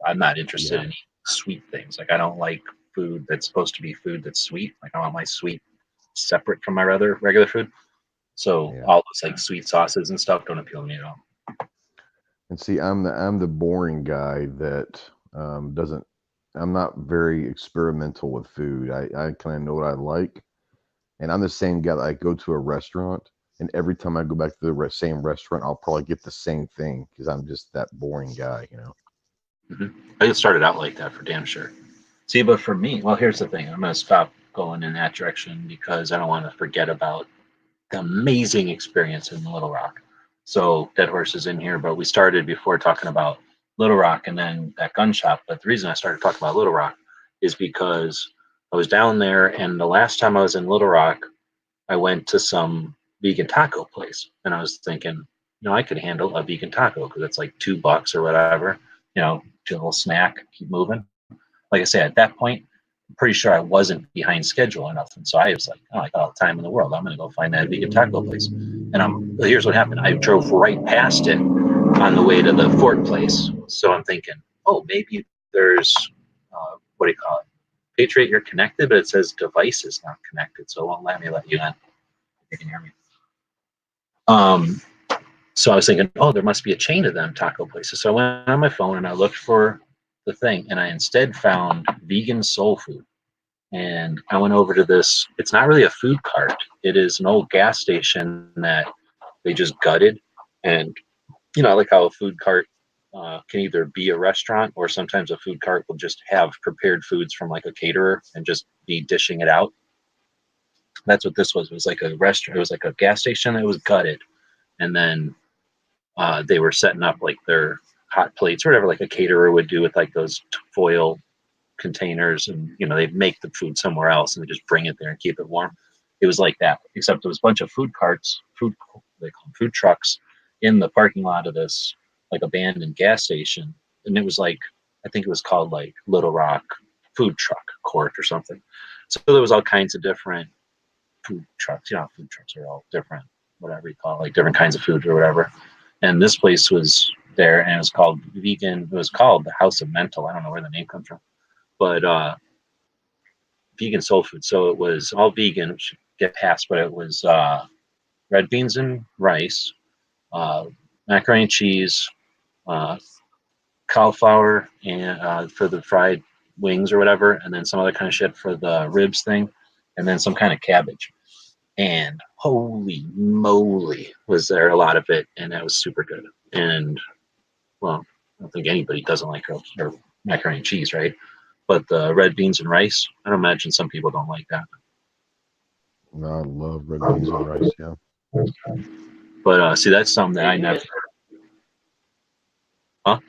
Speaker 2: I'm not interested
Speaker 3: Yeah,
Speaker 2: in eating sweet things. Like I don't like food that's supposed to be food that's sweet. Like I want my sweet separate from my other regular food. So
Speaker 3: yeah.
Speaker 2: all those like sweet sauces and stuff don't appeal to me at all.
Speaker 3: And see, I'm the boring guy that doesn't. I'm not very experimental with food. I kind of know what I like, and I'm the same guy that I go to a restaurant, and every time I go back to the same restaurant, I'll probably get the same thing because I'm just that boring guy.
Speaker 2: I just started out like that for damn sure. See, but for me, well, here's the thing. I'm gonna stop going in that direction because I don't want to forget about the amazing experience in Little Rock. So Dead Horse is in here, but we started before talking about Little Rock and then that gun shop. But the reason I started talking about Little Rock is because I was down there, and the last time I was in Little Rock, I went to some vegan taco place, and I was thinking, I could handle a vegan taco because it's like $2 or whatever. Do a little snack, keep moving. Like I said, at that point, I'm pretty sure I wasn't behind schedule or nothing. So I was like, oh, I got all the time in the world. I'm going to go find that vegan taco place. And here's what happened. I drove right past it on the way to the Fort place. So I'm thinking, oh, maybe there's, what do you call it? Patriot, you're connected, but it says device is not connected. So it won't let you in. You can hear me. Um, so I was thinking, oh, there must be a chain of them taco places. So I went on my phone and I looked for the thing, and I instead found vegan soul food. And I went over to this. It's not really a food cart. It is an old gas station that they just gutted. And like how a food cart can either be a restaurant, or sometimes a food cart will just have prepared foods from like a caterer and just be dishing it out. That's what this was. It was like a restaurant. It was like a gas station that was gutted, and then they were setting up like their hot plates or whatever, like a caterer would do with like those foil containers, and they make the food somewhere else and they just bring it there and keep it warm. It was like that, except there was a bunch of food carts, they call them food trucks, in the parking lot of this like abandoned gas station, and it was like, I think it was called like Little Rock Food Truck Court or something. So there was all kinds of different food trucks. Food trucks are all different, whatever you call it, like different kinds of food or whatever. And this place was there, and it was called vegan. It was called the House of Mental. I don't know where the name comes from, but vegan soul food. So it was all vegan, which get past, but it was red beans and rice, macaroni and cheese, uh, cauliflower, and for the fried wings or whatever, and then some other kind of shit for the ribs thing, and then some kind of cabbage. And holy moly, was there a lot of it, and that was super good. And well, I don't think anybody doesn't like herbs or macaroni and cheese, right? But the red beans and rice, I don't imagine some people don't like that.
Speaker 3: I love red beans and rice. Yeah.
Speaker 2: But see, that's something that I never. Huh?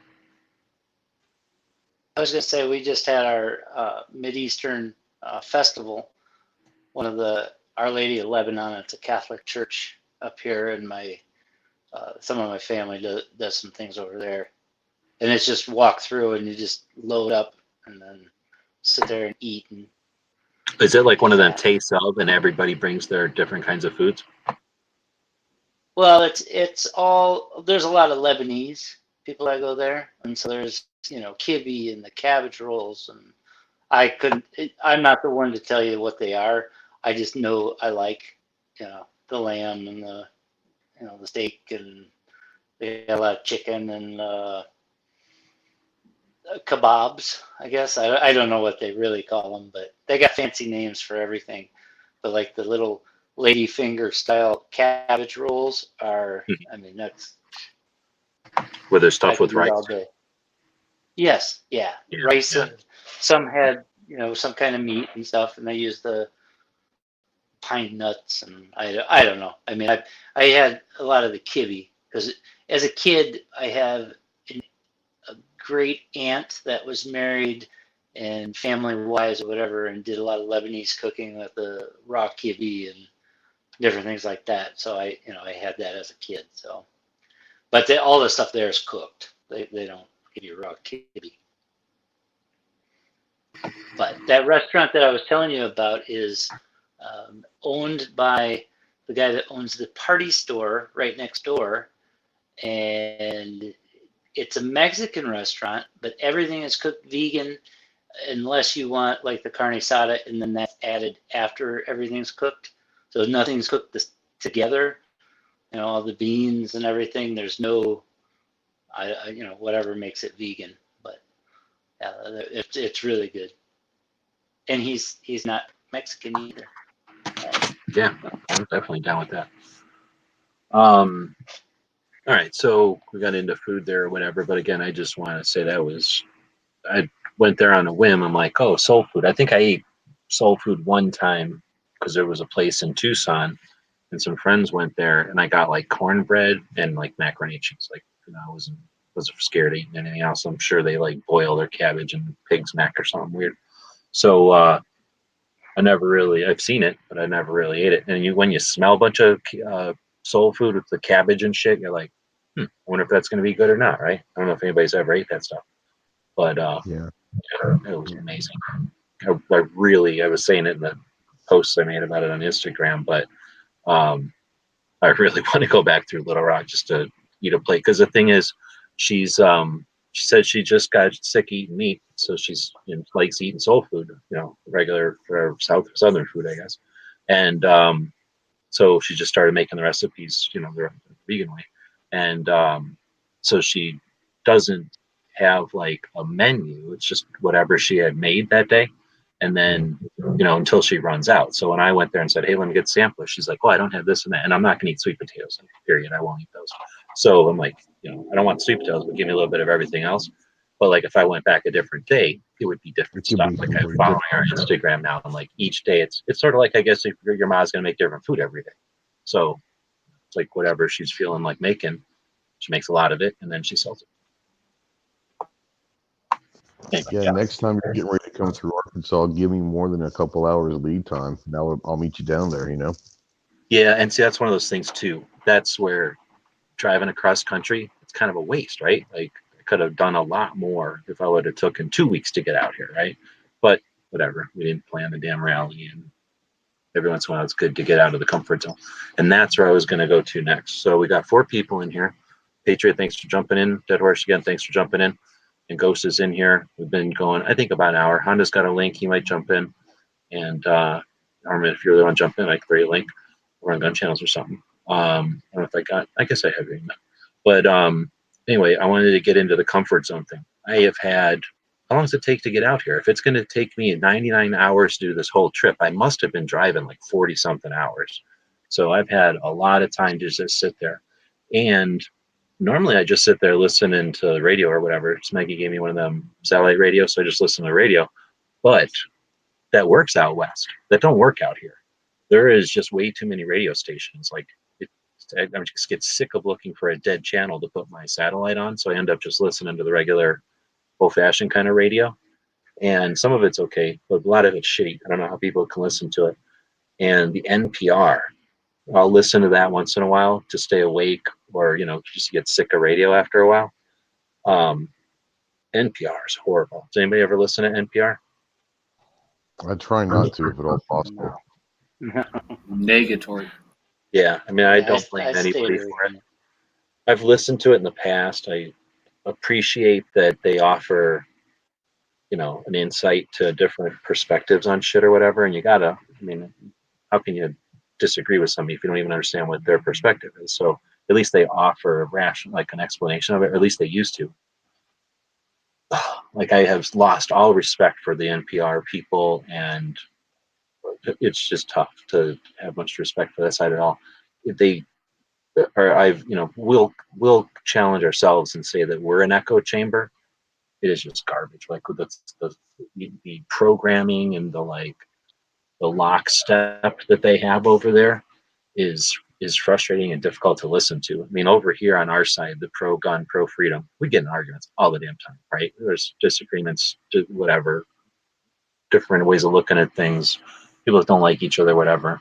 Speaker 5: I was going to say we just had our Mideastern festival. One of the Our Lady of Lebanon. It's a Catholic church up here, and some of my family does some things over there. And it's just walk through, and you just load up, and then sit there and eat. And
Speaker 2: is it like one of them tastes of, and everybody brings their different kinds of foods?
Speaker 5: Well, it's all, there's a lot of Lebanese people that go there, and so there's kibbe and the cabbage rolls, and I'm not the one to tell you what they are. I just know I like the lamb and the steak, and they got a lot of chicken and kebabs, I guess. I don't know what they really call them, but they got fancy names for everything. But like the little lady finger style cabbage rolls are, I mean, that's
Speaker 2: where there's stuff with rice.
Speaker 5: All day. Yes, yeah. Rice. Yeah. Some had some kind of meat and stuff, and they use the pine nuts, and I don't know. I mean, I had a lot of the kibbe because as a kid I have a great aunt that was married and family-wise or whatever, and did a lot of Lebanese cooking with the raw kibbe and different things like that. So I had that as a kid. So, but all the stuff there is cooked. They don't give you raw kibbe. But that restaurant that I was telling you about is owned by the guy that owns the party store right next door, and it's a Mexican restaurant, but everything is cooked vegan unless you want like the carne asada, and then that's added after everything's cooked. So nothing's cooked together. All the beans and everything. There's no, whatever makes it vegan. But yeah, it's really good. And he's not Mexican either.
Speaker 2: Yeah, I'm definitely down with that. All right, so we got into food there or whatever, but again, I just want to say I went there on a whim. I'm like, oh, soul food. I think I ate soul food one time because there was a place in Tucson, and some friends went there, and I got like cornbread and like macaroni and cheese. Like, I wasn't scared of eating anything else. I'm sure they like boil their cabbage and pig's neck or something weird. So I've seen it, but I never really ate it. And when you smell a bunch of soul food with the cabbage and shit, you're like, I wonder if that's going to be good or not, right? I don't know if anybody's ever ate that stuff, but yeah, it was amazing. I was saying it in the posts I made about it on Instagram, but I really want to go back through Little Rock just to eat a plate. Because the thing is, she said she just got sick eating meat, so she's likes eating soul food, regular or southern food, I guess. And so she just started making the recipes, the vegan way. And so she doesn't have like a menu. It's just whatever she had made that day. And then, until she runs out. So when I went there and said, hey, let me get samples, she's like, oh, I don't have this and that. And I'm not going to eat sweet potatoes, period. I won't eat those. So I'm like, I don't want sweet potatoes, but give me a little bit of everything else. But like if I went back a different day, it would be different stuff. Like I'm following her Instagram now, and like each day it's sort of like, I guess, if your mom's going to make different food every day. So it's like whatever she's feeling like making, she makes a lot of it and then she sells it.
Speaker 3: Anyway, next time you're getting ready to come through Arkansas, give me more than a couple hours lead time. Now I'll meet you down there,
Speaker 2: Yeah, and see, that's one of those things too. That's where driving across country, it's kind of a waste, right? Like I could have done a lot more if I would have taken 2 weeks to get out here, right? But whatever, we didn't plan the damn rally, and every once in a while it's good to get out of the comfort zone. And that's where I was going to go to next. So we got 4 people in here. Patriot, thanks for jumping in. Dead Horse again, thanks for jumping in. And Ghost is in here. We've been going, I think, about an hour. Honda's got a link. He might jump in. And Armin, if you really want to jump in, I can create a link. We're on gun channels or something. I don't know if I guess I have your email. But anyway, I wanted to get into the comfort zone thing. I have had, how long does it take to get out here? If it's going to take me 99 hours to do this whole trip, I must have been driving like 40 something hours. So I've had a lot of time to just sit there. And normally I just sit there listening to the radio or whatever. So Maggie gave me one of them satellite radios, so I just listen to the radio. But that works out west. That don't work out here. There is just way too many radio stations. Like I just get sick of looking for a dead channel to put my satellite on, so I end up just listening to the regular old-fashioned kind of radio. And some of it's okay, but a lot of it's shitty. I don't know how people can listen to it. And the NPR, I'll listen to that once in a while to stay awake, or just get sick of radio after a while. NPR is horrible. Does anybody ever listen to NPR?
Speaker 3: I try not to, if at all possible.
Speaker 4: Negatory.
Speaker 2: Yeah, I mean, I don't blame anybody for it. I've listened to it in the past. I appreciate that they offer, an insight to different perspectives on shit or whatever. And how can you disagree with somebody if you don't even understand what their perspective is? So at least they offer a rational, like an explanation of it, or at least they used to. Like, I have lost all respect for the NPR people, and it's just tough to have much respect for that side at all. We'll challenge ourselves and say that we're an echo chamber. It is just garbage. Like, the programming and the lockstep that they have over there is frustrating and difficult to listen to. I mean, over here on our side, the pro-gun, pro-freedom, we get in arguments all the damn time, right? There's disagreements, whatever, different ways of looking at things. People don't like each other, whatever.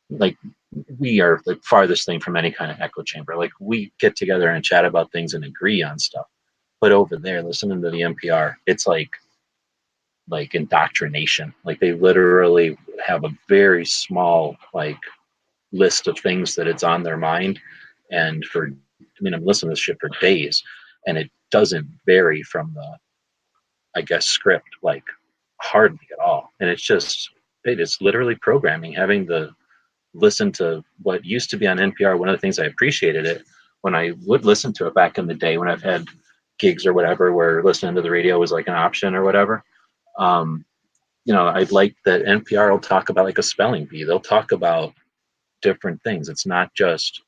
Speaker 2: Like, we are the farthest thing from any kind of echo chamber. Like, we get together and chat about things and agree on stuff. But over there, listening to the NPR, it's like indoctrination. Like, they literally have a very small list of things that it's on their mind, and I'm listening to this shit for days, and it doesn't vary from the, I guess, script hardly at all. And it's literally programming. Having to listen to what used to be on NPR, one of the things I appreciated it when I would listen to it back in the day when I've had gigs or whatever where listening to the radio was like an option or whatever. I'd like that NPR will talk about like a spelling bee. They'll talk about different things. It's not just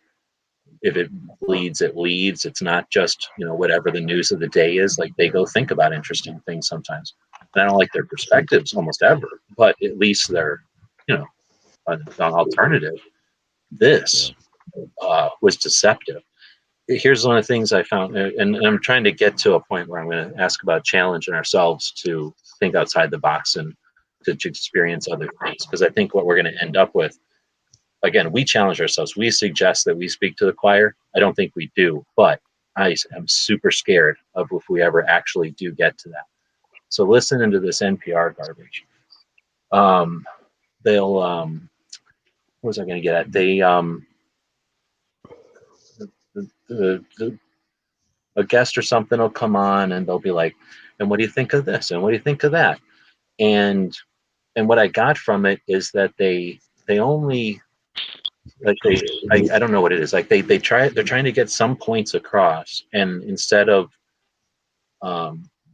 Speaker 2: if it bleeds, it leads. It's not just, whatever the news of the day is. Like, they go think about interesting things sometimes. And I don't like their perspectives almost ever, but at least they're, an alternative. This was deceptive. Here's one of the things I found, and I'm trying to get to a point where I'm going to ask about challenging ourselves to think outside the box and to experience other things. Because I think what we're going to end up with, again, we challenge ourselves. We suggest that we speak to the choir. I don't think we do, but I am super scared of if we ever actually do get to that. So listening to this NPR garbage, they'll, what was I going to get at? They, a guest or something will come on and they'll be like, and what do you think of this? And what do you think of that? And what I got from it is that they only, I don't know what it is. Like, they're trying to get some points across, and instead of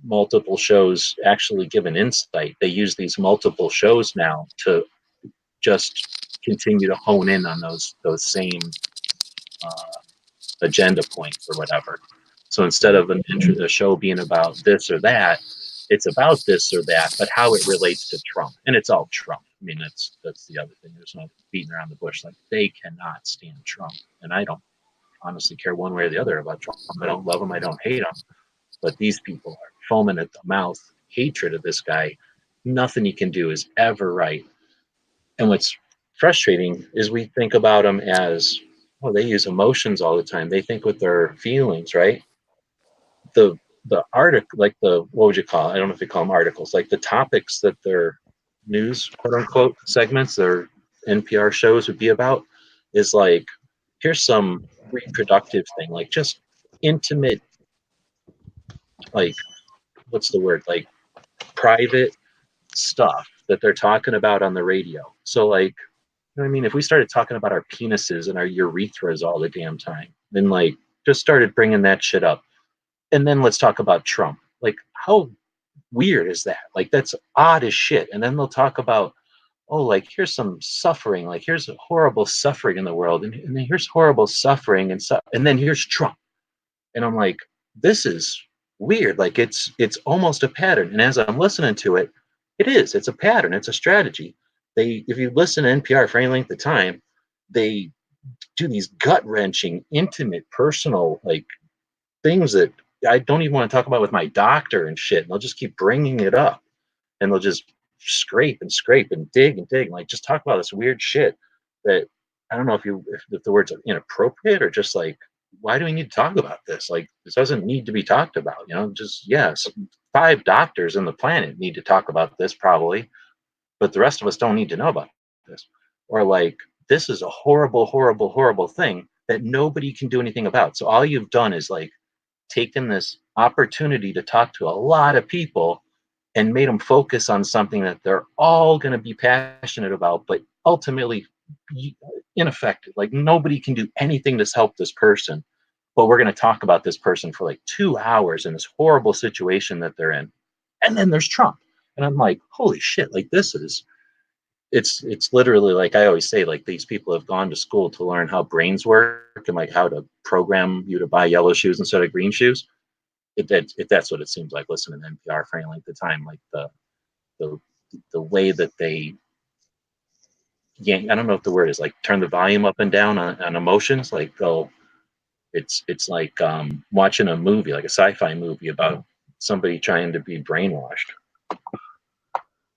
Speaker 2: multiple shows actually give an insight, they use these multiple shows now to just continue to hone in on those same agenda points or whatever. So instead of a show being about this or that, it's about this or that, but how it relates to Trump. And it's all Trump. I mean, that's the other thing. There's no beating around the bush. Like, they cannot stand Trump. And I don't honestly care one way or the other about Trump. I don't love him. I don't hate him. But these people are foaming at the mouth, hatred of this guy. Nothing he can do is ever right. And what's frustrating is we think about them as, well, they use emotions all the time. They think with their feelings, right? The article, like what would you call it? I don't know if you call them articles, like the topics that their news, quote unquote, segments, their NPR shows would be about, is like, here's some reproductive thing, like just intimate, like, what's the word? Like, private stuff that they're talking about on the radio. So, like, you know what I mean? If we started talking about our penises and our urethras all the damn time, then just started bringing that shit up. And then let's talk about Trump. Like, how weird is that? Like, that's odd as shit. And then they'll talk about, oh, like, here's some suffering. Like, here's horrible suffering in the world. And then here's horrible suffering. And then here's Trump. And I'm like, this is weird. Like it's almost a pattern. And as I'm listening to it, it's a pattern. It's a strategy. If you listen to NPR for any length of time, they do these gut wrenching, intimate, personal, like things that I don't even want to talk about with my doctor and shit. And they'll just keep bringing it up, and they'll just scrape and dig and dig, and like just talk about this weird shit that I don't know if the words are inappropriate or just like, why do we need to talk about this? Like, this doesn't need to be talked about, just yes, 5 doctors on the planet need to talk about this probably, but the rest of us don't need to know about this. Or like, this is a horrible, horrible, horrible thing that nobody can do anything about. So all you've done is like taken this opportunity to talk to a lot of people and made them focus on something that they're all going to be passionate about, but ultimately ineffective. Like nobody can do anything to help this person, but we're going to talk about this person for like 2 hours in this horrible situation that they're in. And then there's Trump. And I'm like, holy shit, like it's literally like I always say, like these people have gone to school to learn how brains work and like how to program you to buy yellow shoes instead of green shoes. That's what it seems like listening to NPR for any length of time. Like the the way that they yank, I don't know if the word is like turn the volume up and down on emotions. Like it's like watching a movie, like a sci-fi movie about somebody trying to be brainwashed.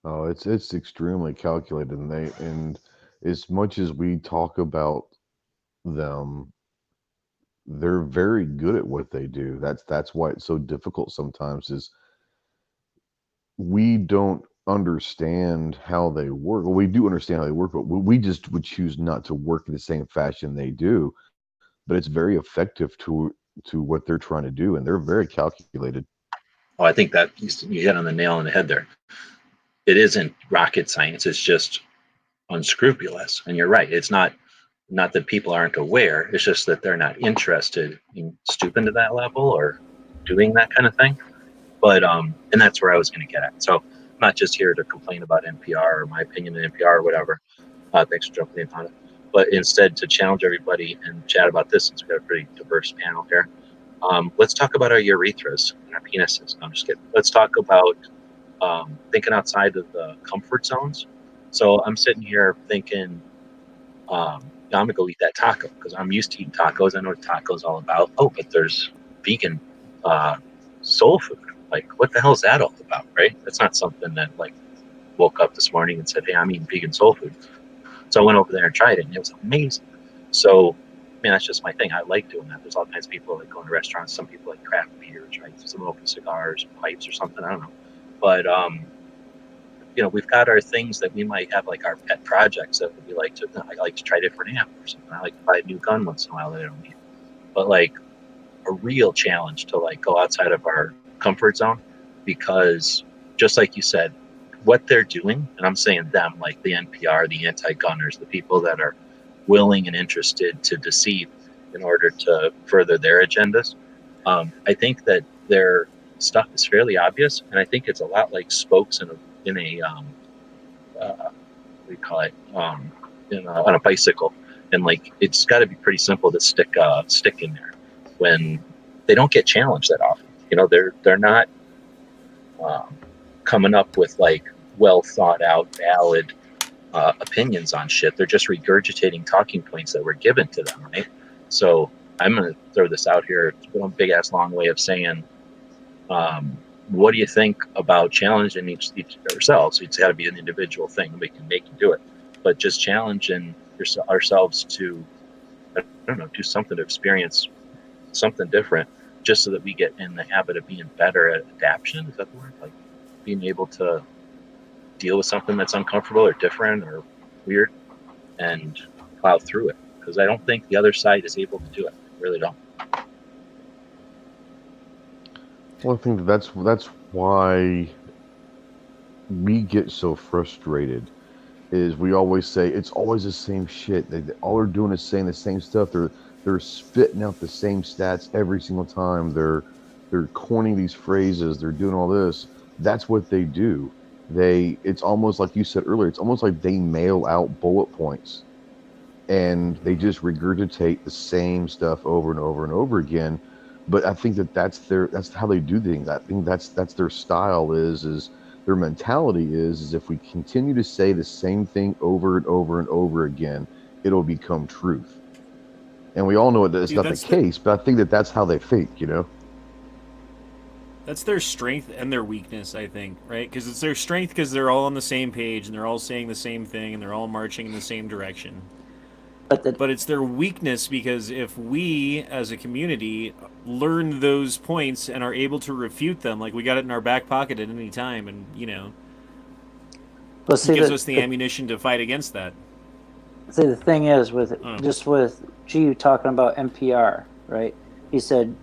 Speaker 3: Oh, it's extremely calculated, and as much as we talk about them, they're very good at what they do. That's why it's so difficult sometimes. Is we don't understand how they work. Well, we do understand how they work, but we just would choose not to work in the same fashion they do. But it's very effective to what they're trying to do, and they're very calculated.
Speaker 2: Oh, I think that you hit on the nail on the head there. It isn't rocket science. It's just unscrupulous. And you're right. It's not that people aren't aware. It's just that they're not interested in stooping to that level or doing that kind of thing. But and that's where I was going to get at. So I'm not just here to complain about NPR or my opinion of NPR or whatever. Thanks for jumping in on it. But instead to challenge everybody and chat about this, since we've got a pretty diverse panel here. Let's talk about our urethras and our penises. No, I'm just kidding. Let's talk about thinking outside of the comfort zones. So I'm sitting here thinking, I'm gonna go eat that taco because I'm used to eating tacos. I know what tacos all about. Oh, but there's vegan soul food. Like, what the hell is that all about, right? That's not something that like woke up this morning and said, "Hey, I'm eating vegan soul food." So I went over there and tried it, and it was amazing. So, man, that's just my thing. I like doing that. There's all kinds of people like going to restaurants. Some people like craft beers, right? Smoking cigars, pipes, or something. I don't know. But we've got our things that we might have, like our pet projects that we like to. I like to try different ammo or something. I like to buy a new gun once in a while that I don't need. But like a real challenge to like go outside of our comfort zone, because just like you said, what they're doing, and I'm saying them, like the NPR, the anti-gunners, the people that are willing and interested to deceive in order to further their agendas. I think that their stuff is fairly obvious, and I think it's a lot like spokes in a what do you call it, on a bicycle, and like it's got to be pretty simple to stick in there when they don't get challenged that often. They're not coming up with like well thought out, valid opinions on shit. They're just regurgitating talking points that were given to them, right? So I'm going to throw this out here. It's a big ass long way of saying, what do you think about challenging each ourselves? It's got to be an individual thing. We can make you do it, but just challenging ourselves to, I don't know, do something to experience something different, just so that we get in the habit of being better at adaptation. Is that the word? Like being able to deal with something that's uncomfortable or different or weird and plow through it. Because I don't think the other side is able to do it. I really don't.
Speaker 3: Well, I think that's why we get so frustrated. Is we always say it's always the same shit. All they're doing is saying the same stuff. They're spitting out the same stats every single time. They're coining these phrases. They're doing all this. That's what they do. It's almost like you said earlier. It's almost like they mail out bullet points, and they just regurgitate the same stuff over and over and over again, But I think that's how they do things. I think that's their style is their mentality is if we continue to say the same thing over and over and over again, it'll become truth. And we all know it's
Speaker 6: Dude,
Speaker 3: not the case, but I think that's how they think, you know?
Speaker 6: that's their strength and their weakness, I think, right? Because it's their strength because they're all on the same page and they're all saying the same thing and they're all marching in the same direction. But it's their weakness because if we, as a community, learn those points and are able to refute them, like we got it in our back pocket at any time, and
Speaker 5: But
Speaker 6: it gives us the ammunition to fight against that.
Speaker 5: See, the thing is with
Speaker 6: Oh.
Speaker 5: just with G talking about NPR, right? He said,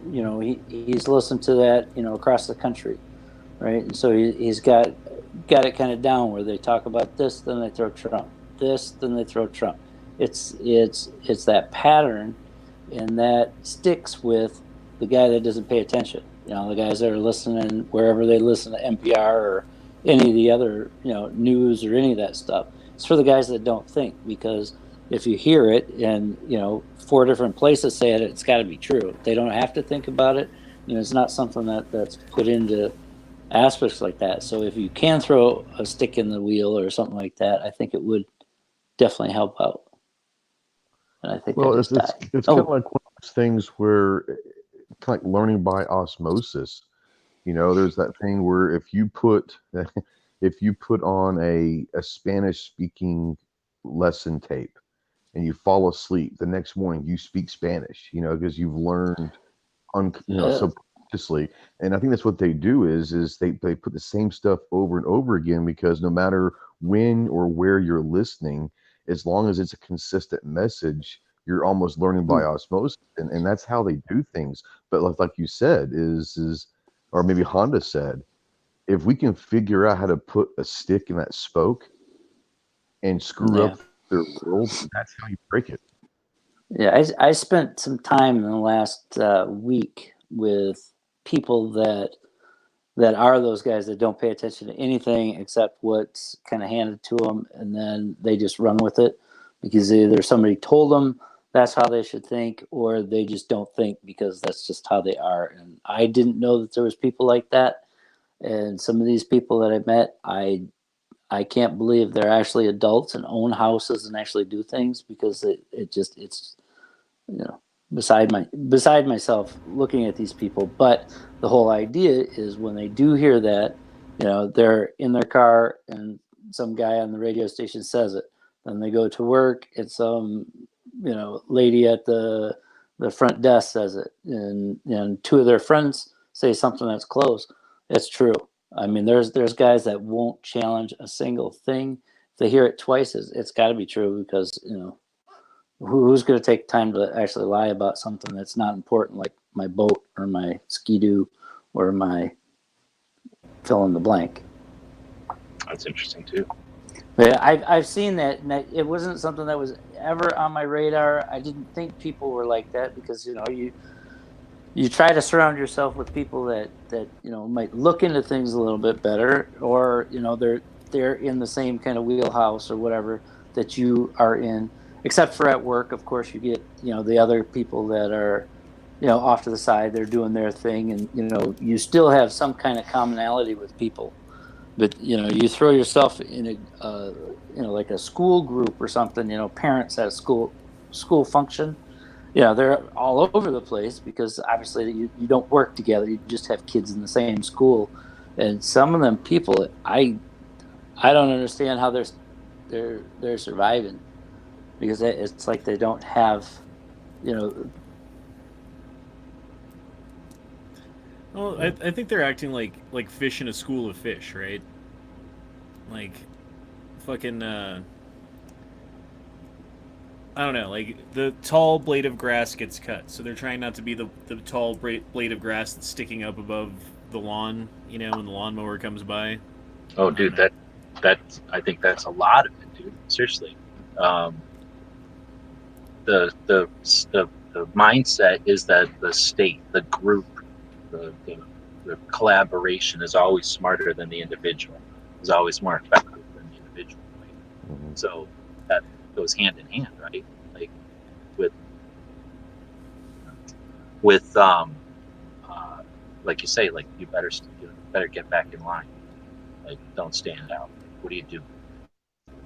Speaker 5: he's listened to that, across the country, right? And so he's got it kind of down where they talk about this, then they throw Trump, this, then they throw Trump. It's that pattern, and that sticks with the guy that doesn't pay attention. The guys that are listening wherever they listen to NPR or any of the other, news or any of that stuff. It's for the guys that don't think, because if you hear it and 4 different places say it, it's got to be true. They don't have to think about it, and it's not something that's put into aspects like that. So if you can throw a stick in the wheel or something like that, I think it would definitely help out. And I think
Speaker 3: It's kind of like one of those things where kind of like learning by osmosis. There's that thing where if you put on a Spanish speaking lesson tape and you fall asleep, the next morning you speak Spanish, because you've learned subconsciously. And I think that's what they do is they put the same stuff over and over again, because no matter when or where you're listening, as long as it's a consistent message, you're almost learning by osmosis, and that's how they do things. But like you said, is or maybe Honda said, if we can figure out how to put a stick in that spoke and screw up their world, that's how you break it.
Speaker 5: Yeah, I spent some time in the last week with people that are those guys that don't pay attention to anything except what's kind of handed to them, and then they just run with it because either somebody told them that's how they should think, or they just don't think because that's just how they are. And I didn't know that there was people like that. And some of these people that I met, I can't believe they're actually adults and own houses and actually do things, because it's beside myself looking at these people. But the whole idea is when they do hear that, they're in their car and some guy on the radio station says it, then they go to work and some lady at the front desk says it, and 2 of their friends say something that's close. It's true. I mean, there's guys that won't challenge a single thing. If they hear it twice, it's got to be true, because who's going to take time to actually lie about something that's not important, like my boat or my ski-doo or my fill in the blank.
Speaker 2: That's interesting too.
Speaker 5: But I've seen that, and it wasn't something that was ever on my radar. I didn't think people were like that, because you try to surround yourself with people that might look into things a little bit better, or they're in the same kind of wheelhouse or whatever that you are in. Except for at work, of course, you get the other people that are off to the side. They're doing their thing, and you still have some kind of commonality with people. But you throw yourself in a like a school group or something. Parents at a school function. They're all over the place, because obviously you don't work together. You just have kids in the same school, and some of them people, I don't understand how they're surviving, because it's like they don't have,
Speaker 6: Well, I think they're acting like fish in a school of fish, right? Like, fucking, I don't know, like, the tall blade of grass gets cut, so they're trying not to be the tall blade of grass that's sticking up above the lawn, when the lawnmower comes by.
Speaker 2: Oh, dude, I think that's a lot of it, dude. Seriously. The mindset is that the state, the group, the collaboration is always smarter than the individual, is always more effective than the individual. Right? Mm-hmm. So that goes hand in hand, right? Like with like you say, like you better get back in line. Like, don't stand out. What do you do?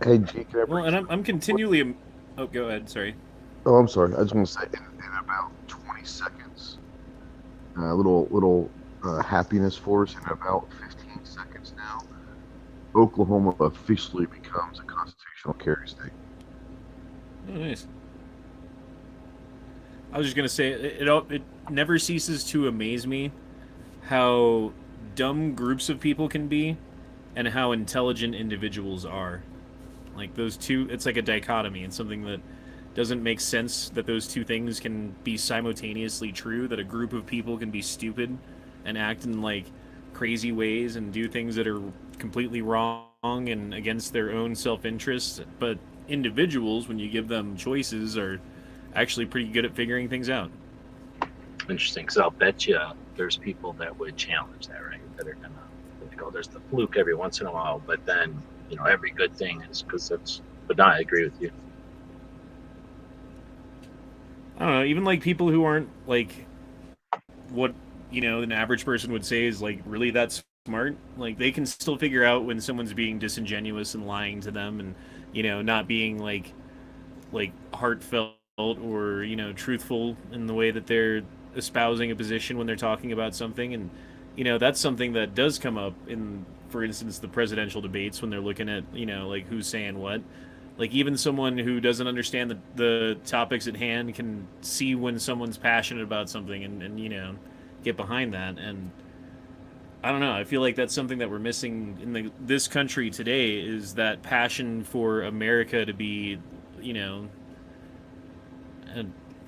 Speaker 3: Hey, G, can I
Speaker 6: Well,
Speaker 3: bring
Speaker 6: and
Speaker 3: something
Speaker 6: I'm
Speaker 3: up?
Speaker 6: continually. Oh, go ahead. Sorry.
Speaker 3: Oh, I'm sorry. I just want to say, in about 20 seconds, a little happiness for us. In about 15 seconds now, Oklahoma officially becomes a constitutional carry state.
Speaker 6: Oh, nice. I was just gonna say it never ceases to amaze me how dumb groups of people can be and how intelligent individuals are. Like those two, it's like a dichotomy. It's something that doesn't make sense that those two things can be simultaneously true. That a group of people can be stupid and act in like crazy ways and do things that are completely wrong and against their own self-interest. But individuals, when you give them choices, are actually pretty good at figuring things out.
Speaker 2: Interesting, because I'll bet you there's people that would challenge that, right? That are gonna go. There's the fluke every once in a while, but then every good thing is because that's. But no, I agree with you.
Speaker 6: I don't know. Even like people who aren't like what an average person would say is like really that smart. Like they can still figure out when someone's being disingenuous and lying to them, and not being like heartfelt or truthful in the way that they're espousing a position when they're talking about something. And that's something that does come up in, for instance, the presidential debates when they're looking at like who's saying what. Like even someone who doesn't understand the topics at hand can see when someone's passionate about something and get behind that. And I don't know, I feel like that's something that we're missing in this country today, is that passion for America to be you know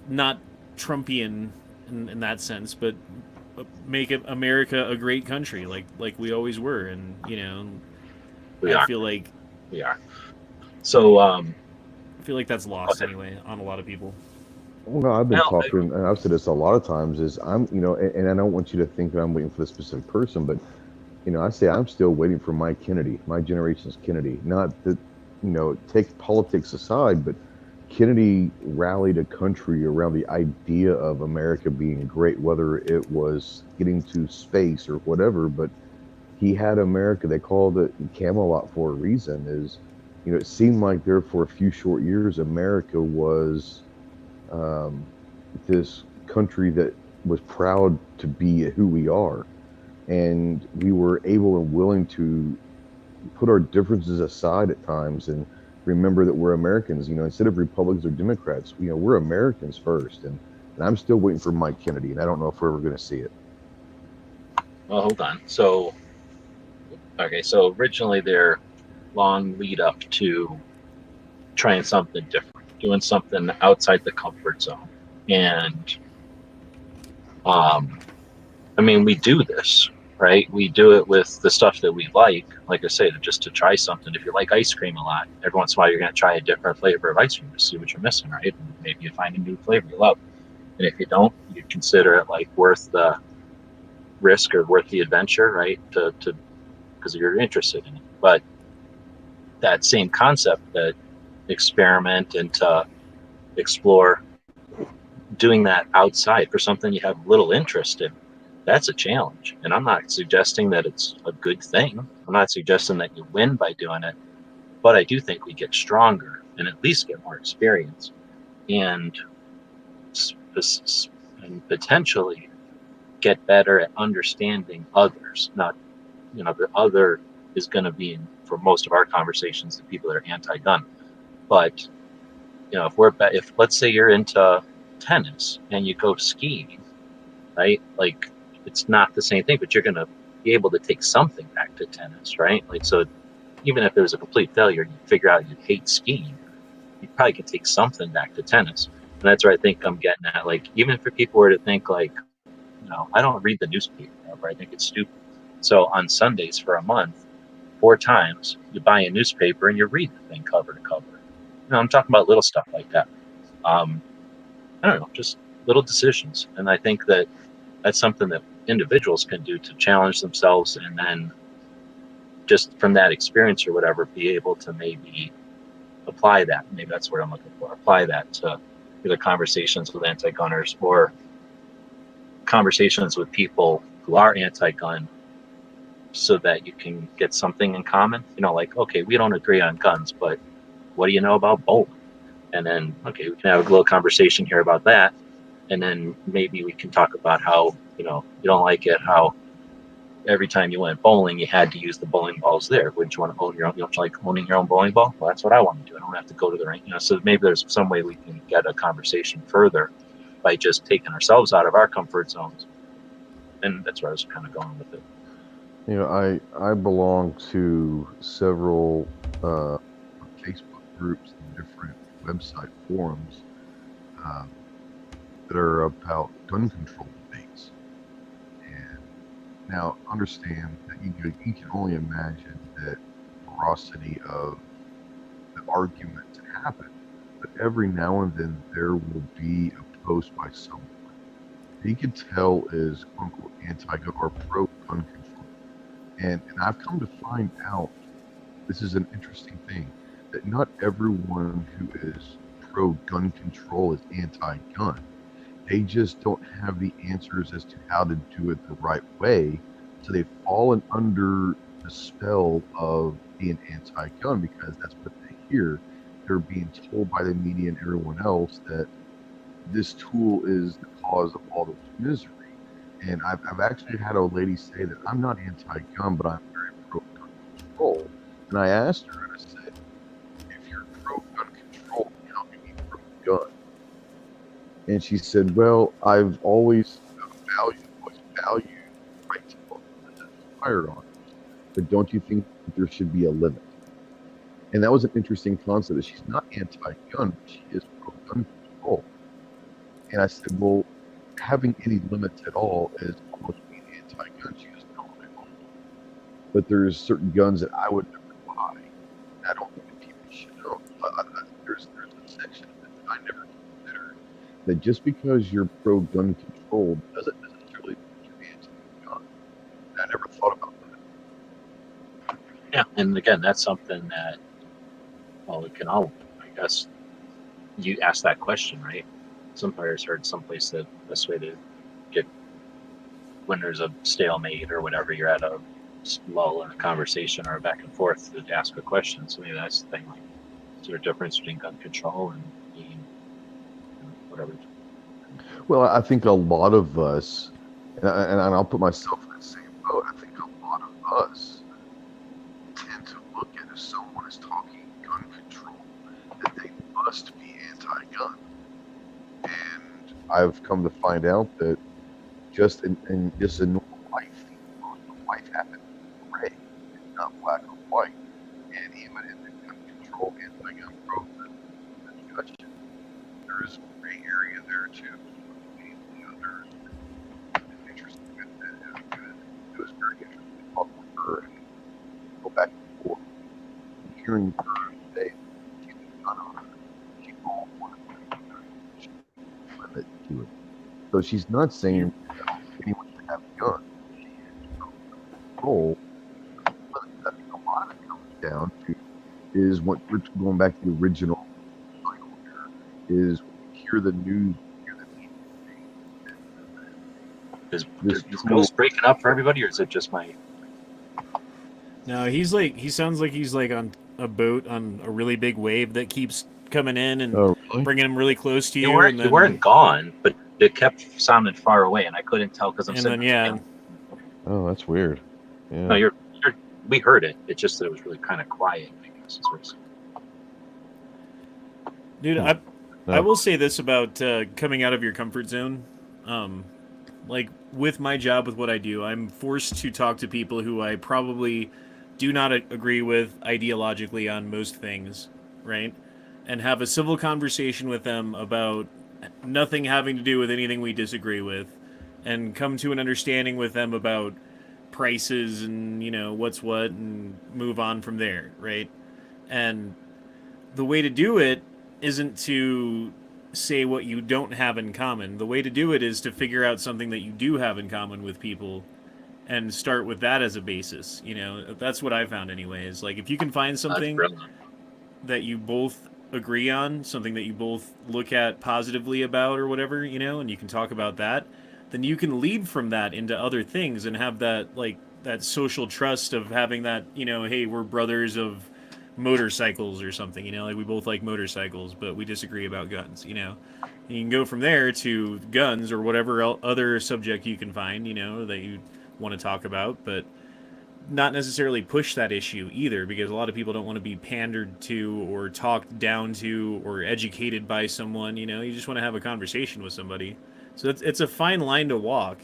Speaker 6: not Trumpian in that sense, but make it America a great country, like we always were. And
Speaker 2: We
Speaker 6: I
Speaker 2: are.
Speaker 6: feel like
Speaker 2: We are. So,
Speaker 6: that's lost anyway on a lot of people.
Speaker 3: Well, no, I've been
Speaker 2: well,
Speaker 3: talking, and I've said this a lot of times. Is and I don't want you to think that I'm waiting for the specific person, but I say I'm still waiting for my Kennedy, my generation's Kennedy. Not that, take politics aside, but Kennedy rallied a country around the idea of America being great, whether it was getting to space or whatever. But he had America. They called it Camelot for a reason. It seemed like there for a few short years, America was um, this country that was proud to be who we are, and we were able and willing to put our differences aside at times and remember that we're Americans. Instead of Republicans or Democrats, we're Americans first. And I'm still waiting for Mike Kennedy, and I don't know if we're ever going to see it.
Speaker 2: well, hold on. So, okay, so originally their long lead up to trying something different, doing something outside the comfort zone, and I mean, we do this, right? We do it with the stuff that we like I say, just to try something. If you like ice cream a lot, every once in a while you're going to try a different flavor of ice cream to see what you're missing, right? And maybe you find a new flavor you love. And if you don't, you consider it like worth the risk or worth the adventure, right? To because you're interested in it. But that same concept, that experiment and to explore, doing that outside for something you have little interest in, that's a challenge. And I'm not suggesting that it's a good thing. I'm not suggesting that you win by doing it, but I do think we get stronger and at least get more experience and potentially get better at understanding others. Not, the other is going to be, for most of our conversations, the people that are anti-gun. But if let's say you're into tennis and you go skiing, right? Like, it's not the same thing, but you're going to be able to take something back to tennis, right? Like, so even if it was a complete failure, you figure out you hate skiing, you probably could take something back to tennis. And that's where I think I'm getting at. Like, even if people were to think like, I don't read the newspaper, or I think it's stupid. So on Sundays for a month, 4 times, you buy a newspaper and you read the thing cover to cover. I'm talking about little stuff like that. I don't know, just little decisions. And I think that that's something that individuals can do to challenge themselves, and then just from that experience or whatever, be able to maybe apply that. Maybe that's what I'm looking for. Apply that to either conversations with anti-gunners or conversations with people who are anti-gun, so that you can get something in common. Like, okay, we don't agree on guns, but what do you know about bowling? And then, okay, we can have a little conversation here about that. And then maybe we can talk about how, you don't like it, how every time you went bowling, you had to use the bowling balls there. Wouldn't you want to own your own? You don't like owning your own bowling ball? Well, that's what I want to do. I don't have to go to the rink. So maybe there's some way we can get a conversation further by just taking ourselves out of our comfort zones. And that's where I was kind of going with it.
Speaker 3: I belong to several Facebook groups and different website forums that are about gun control debates. And now understand that you can only imagine the ferocity of the argument to happen. But every now and then there will be a post by someone that you can tell is quote unquote anti-gun or pro-gun control. And I've come to find out, this is an interesting thing, that not everyone who is pro-gun control is anti-gun. They just don't have the answers as to how to do it the right way. So they've fallen under the spell of being anti-gun because that's what they hear. They're being told by the media and everyone else that this tool is the cause of all this misery. And I've actually had a lady say that I'm not anti-gun, but I'm very pro-gun control. And I asked her, and I said, if you're pro-gun control, how can you be pro-gun? And she said, well, I've always valued right to own firearms. But don't you think that there should be a limit? And that was an interesting concept, that she's not anti-gun, but she is pro-gun control. And I said, well, having any limits at all is almost being anti-gun. She goes, no, I don't. But there's certain guns that I would never buy. I don't think that people should know. There's a section that I never considered, that just because you're pro-gun control doesn't necessarily mean you're anti-gun. And I never thought about that.
Speaker 2: Yeah, and again, that's something that, well, we can all, I guess, you ask that question, right? Some players heard someplace that the best way to get, when there's a stalemate or whatever, you're at a lull in a conversation or a back and forth, to ask a question. So maybe that's the thing. Like, is there a difference between gun control and being, whatever?
Speaker 3: Well, I think a lot of us, and I'll put myself in that same boat, I think a lot of us tend to look at, if someone is talking gun control, that they must be anti-gun. And I've come to find out that just in just a normal life, life happens in gray, it's not black or white. And even in the gun control, anti-gun program discussion, there is a gray area there too. There's interesting. It was very interesting to talk with her and go back and forth. Hearing her say she's a gun owner, she all wanted to limit to it. So she's not saying anyone should have a gun. She is control. A lot of it comes down to is what we're going back to the original title here, is when you hear the news, you hear the media.
Speaker 2: Is Bill's breaking up for everybody, or is it just my?
Speaker 6: No, he sounds like he's like on a boat on a really big wave that keeps coming in and
Speaker 3: really?
Speaker 6: bringing him really close to you.
Speaker 2: You weren't gone, but it kept sounding far away, and I couldn't tell because I'm sitting.
Speaker 6: Yeah.
Speaker 3: Oh, that's weird. Yeah.
Speaker 2: No, we heard it. It's just that it was really kind of quiet, I guess.
Speaker 6: Dude, I will say this about coming out of your comfort zone. Like with my job, with what I do, I'm forced to talk to people who I probably do not agree with ideologically on most things, right? And have a civil conversation with them about nothing having to do with anything we disagree with, and come to an understanding with them about prices and, what's what, and move on from there, right? And the way to do it isn't to say what you don't have in common. The way to do it is to figure out something that you do have in common with people and start with that as a basis. That's what I found anyways. Like, if you can find something that you both agree on, something that you both look at positively about or whatever, and you can talk about that, then you can lead from that into other things and have that like that social trust of having that, you know, hey, we're brothers of motorcycles or something, you know, like we both like motorcycles, but we disagree about guns, you know. And you can go from there to guns or whatever other subject you can find, you know, that you want to talk about, but not necessarily push that issue either, because a lot of people don't want to be pandered to or talked down to or educated by someone, you know. You just want to have a conversation with somebody. So it's a fine line to walk.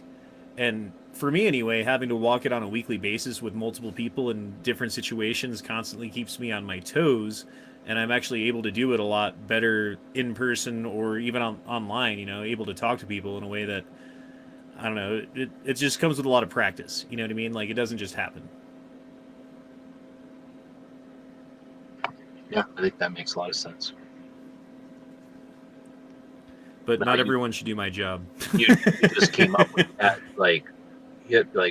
Speaker 6: And for me anyway, having to walk it on a weekly basis with multiple people in different situations constantly keeps me on my toes, and I'm actually able to do it a lot better in person or even online, you know, able to talk to people in a way that, I don't know, it just comes with a lot of practice, you know what I mean? Like, it doesn't just happen.
Speaker 2: Yeah, I think that makes a lot of sense.
Speaker 6: But not everyone should do my job.
Speaker 2: You just came up with that, like,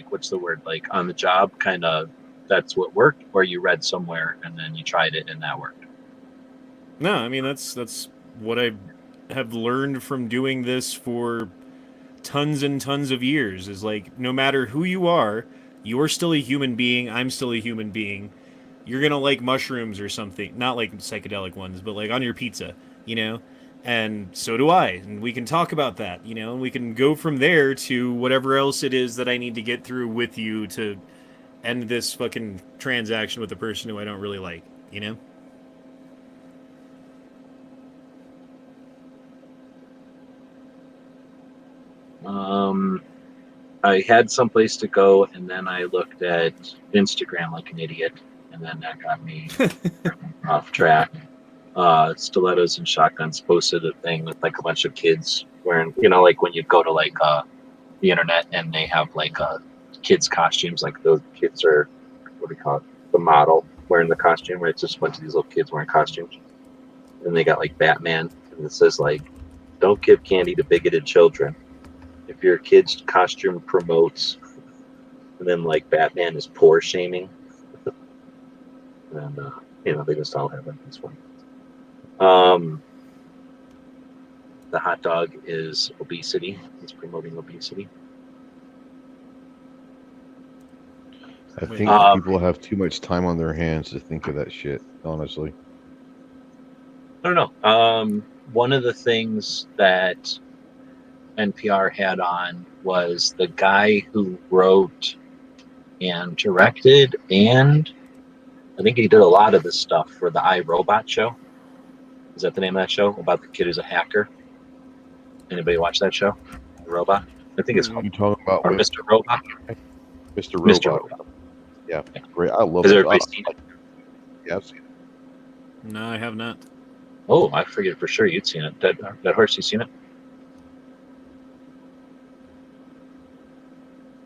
Speaker 2: what's the word? Like, on the job, kind of, that's what worked, or you read somewhere and then you tried it and that worked?
Speaker 6: No, I mean, that's what I have learned from doing this for tons and tons of years, is like, no matter who you are, you're still a human being, I'm still a human being. You're gonna like mushrooms or something, not like psychedelic ones, but like on your pizza, you know? And so do I, and we can talk about that, you know, and we can go from there to whatever else it is that I need to get through with you to end this fucking transaction with a person who I don't really like, you know?
Speaker 2: I had someplace to go, and then I looked at Instagram like an idiot, and then that got me off track. Stilettos and Shotguns posted a thing with like a bunch of kids wearing, you know, like when you go to like the internet and they have like kids costumes, like those kids are, what do you call it, the model wearing the costume, where it's just a bunch of these little kids wearing costumes, and they got like Batman, and it says like, don't give candy to bigoted children. If your kid's costume promotes, and then like Batman is poor shaming, and you know, they just all have it this one. The hot dog is obesity. It's promoting obesity.
Speaker 3: I think people have too much time on their hands to think of that shit, honestly.
Speaker 2: I don't know. One of the things that NPR had on was the guy who wrote and directed, and I think he did a lot of the stuff for the iRobot show. Is that the name of that show? About the kid who's a hacker? Anybody watch that show? Robot? I think it's called.
Speaker 3: You talking about
Speaker 2: Mr. Robot?
Speaker 3: Mr. Robot.
Speaker 2: Mr. Robot.
Speaker 3: Yeah, great. I love
Speaker 2: Has
Speaker 3: it.
Speaker 2: everybody seen it?
Speaker 3: Yeah, I've seen it.
Speaker 6: No, I have not.
Speaker 2: Oh, I figured for sure you'd seen it. That horse, you seen it?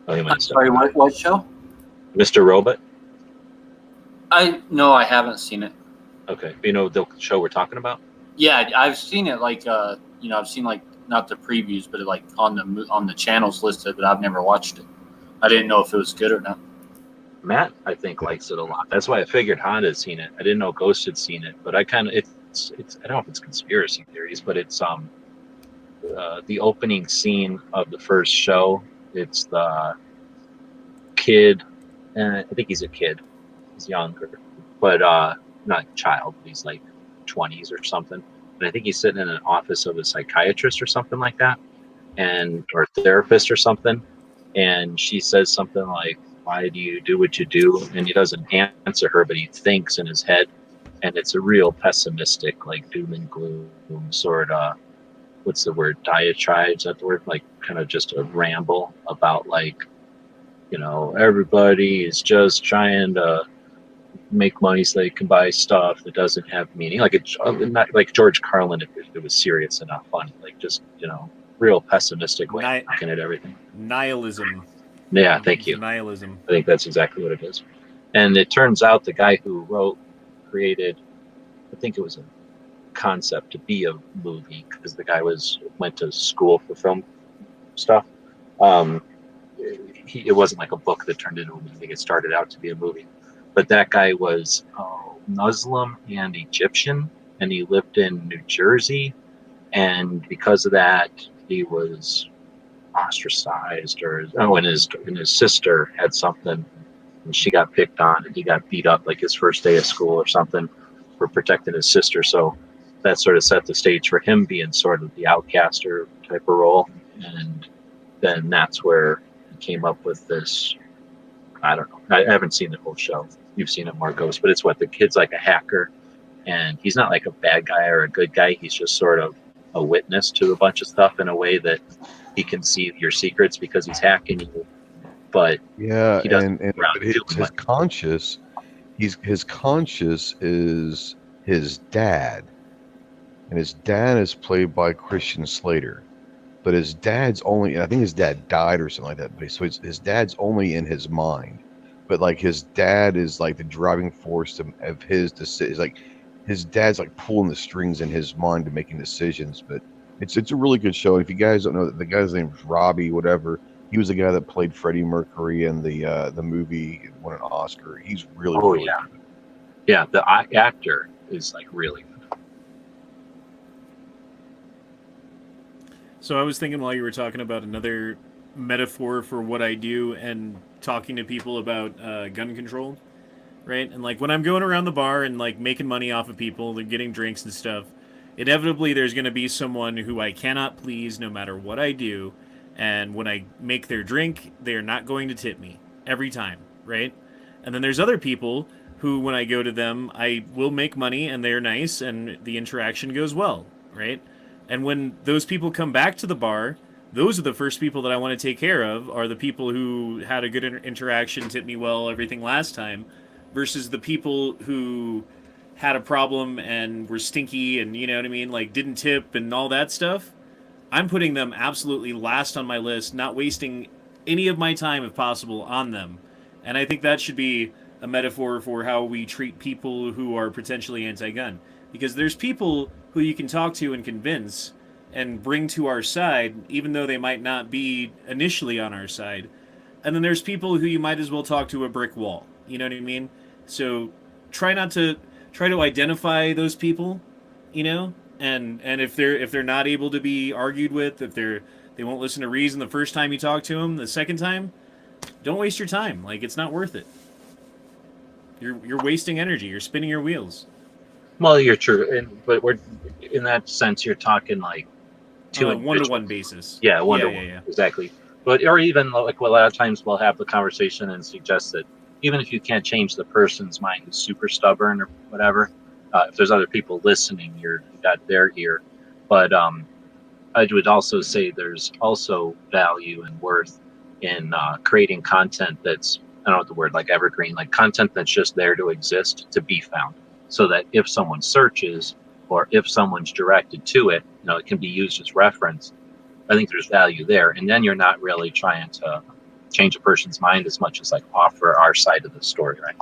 Speaker 2: Oh, you might have
Speaker 4: Sorry, what show?
Speaker 2: Mr. Robot?
Speaker 4: No, I haven't seen it.
Speaker 2: Okay. You know the show we're talking about?
Speaker 4: Yeah, I've seen it. Like, you know, I've seen like not the previews, but like on the channels listed. But I've never watched it. I didn't know if it was good or not.
Speaker 2: Matt, I think, likes it a lot. That's why I figured Honda had seen it. I didn't know Ghost had seen it, but I kind of it's I don't know if it's conspiracy theories, but it's the opening scene of the first show. It's the kid, and I think he's a kid. He's younger, but not a child. He's like 20s or something. And I think he's sitting in an office of a psychiatrist or something like that, or therapist or something. And she says something like, "Why do you do what you do?" And he doesn't answer her, but he thinks in his head, and it's a real pessimistic, like doom and gloom sort of, what's the word, diatribe? Is that the word? Like kind of just a ramble about like, you know, everybody is just trying to make money so they can buy stuff that doesn't have meaning. Like it's not like George Carlin if it was serious and not funny. Like just, you know, real pessimistic way of looking at everything.
Speaker 6: Nihilism.
Speaker 2: Yeah, thank you.
Speaker 6: Nihilism.
Speaker 2: I think that's exactly what it is. And it turns out the guy who created, I think it was a concept to be a movie, because the guy went to school for film stuff. It wasn't like a book that turned into a movie. I think it started out to be a movie. But that guy was Muslim and Egyptian, and he lived in New Jersey. And because of that, he was ostracized, or and his sister had something, and she got picked on, and he got beat up like his first day of school or something for protecting his sister. So that sort of set the stage for him being sort of the outcaster type of role, and then that's where he came up with this. I don't know. I haven't seen the whole show. You've seen it, Marcos, but it's what the kid's like a hacker, and he's not like a bad guy or a good guy. He's just sort of a witness to a bunch of stuff in a way that he can see your secrets because he's hacking you. But
Speaker 3: Yeah,
Speaker 2: he doesn't
Speaker 3: and
Speaker 2: round
Speaker 3: but his
Speaker 2: too much.
Speaker 3: conscious, his conscious is his dad, and his dad is played by Christian Slater. But his dad's only, and I think his dad died or something like that. But so his dad's only in his mind. But like his dad is like the driving force of his decisions. Like his dad's like pulling the strings in his mind to making decisions. But it's a really good show. If you guys don't know, the guy's name is Robbie, whatever. He was the guy that played Freddie Mercury in the movie and won an Oscar. He's really,
Speaker 2: Oh,
Speaker 3: really
Speaker 2: yeah.
Speaker 3: good.
Speaker 2: Yeah, the actor is like really good.
Speaker 6: So I was thinking while you were talking about another metaphor for what I do and talking to people about gun control, right? And like when I'm going around the bar and like making money off of people, they're getting drinks and stuff, inevitably there's going to be someone who I cannot please no matter what I do. And when I make their drink, they are not going to tip me every time, right? And then there's other people who, when I go to them, I will make money and they're nice and the interaction goes well, right? And when those people come back to the bar, those are the first people that I want to take care of, are the people who had a good interaction, tipped me well, everything last time, versus the people who had a problem and were stinky and, you know what I mean, like didn't tip and all that stuff. I'm putting them absolutely last on my list, not wasting any of my time if possible on them. And I think that should be a metaphor for how we treat people who are potentially anti-gun. Because there's people who you can talk to and convince and bring to our side, even though they might not be initially on our side. And then there's people who you might as well talk to a brick wall. You know what I mean? So try to identify those people, you know? And if they're not able to be argued with, if they won't listen to reason the first time you talk to them, the second time, don't waste your time. Like, it's not worth it. You're wasting energy. You're spinning your wheels.
Speaker 2: Well, you're true, but we're in that sense. You're talking like
Speaker 6: on a one-to-one basis.
Speaker 2: Yeah, one-to-one,
Speaker 6: yeah.
Speaker 2: Exactly. But or even like a lot of times we'll have the conversation and suggest that even if you can't change the person's mind who's super stubborn or whatever, if there's other people listening, you got their ear. But I would also say there's also value and worth in creating content that's, I don't know what the word, like evergreen, like content that's just there to exist, to be found. So that if someone searches or if someone's directed to it, it can be used as reference. I think there's value there. And then you're not really trying to change a person's mind as much as like offer our side of the story, right?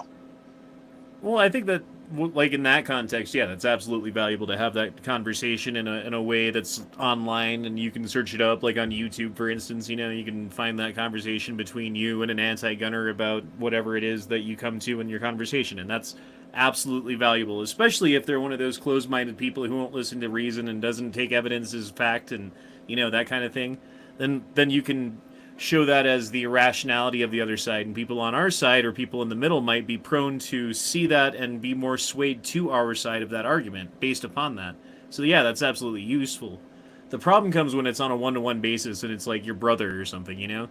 Speaker 6: Well, I think that like in that context, yeah, that's absolutely valuable to have that conversation in a way that's online and you can search it up, like on YouTube, for instance. You can find that conversation between you and an anti-gunner about whatever it is that you come to in your conversation, and that's absolutely valuable, especially if they're one of those closed-minded people who won't listen to reason and doesn't take evidence as fact and that kind of thing. Then you can show that as the irrationality of the other side, and people on our side or people in the middle might be prone to see that and be more swayed to our side of that argument based upon that. So yeah, that's absolutely useful. The problem comes when it's on a one-to-one basis and it's like your brother or something,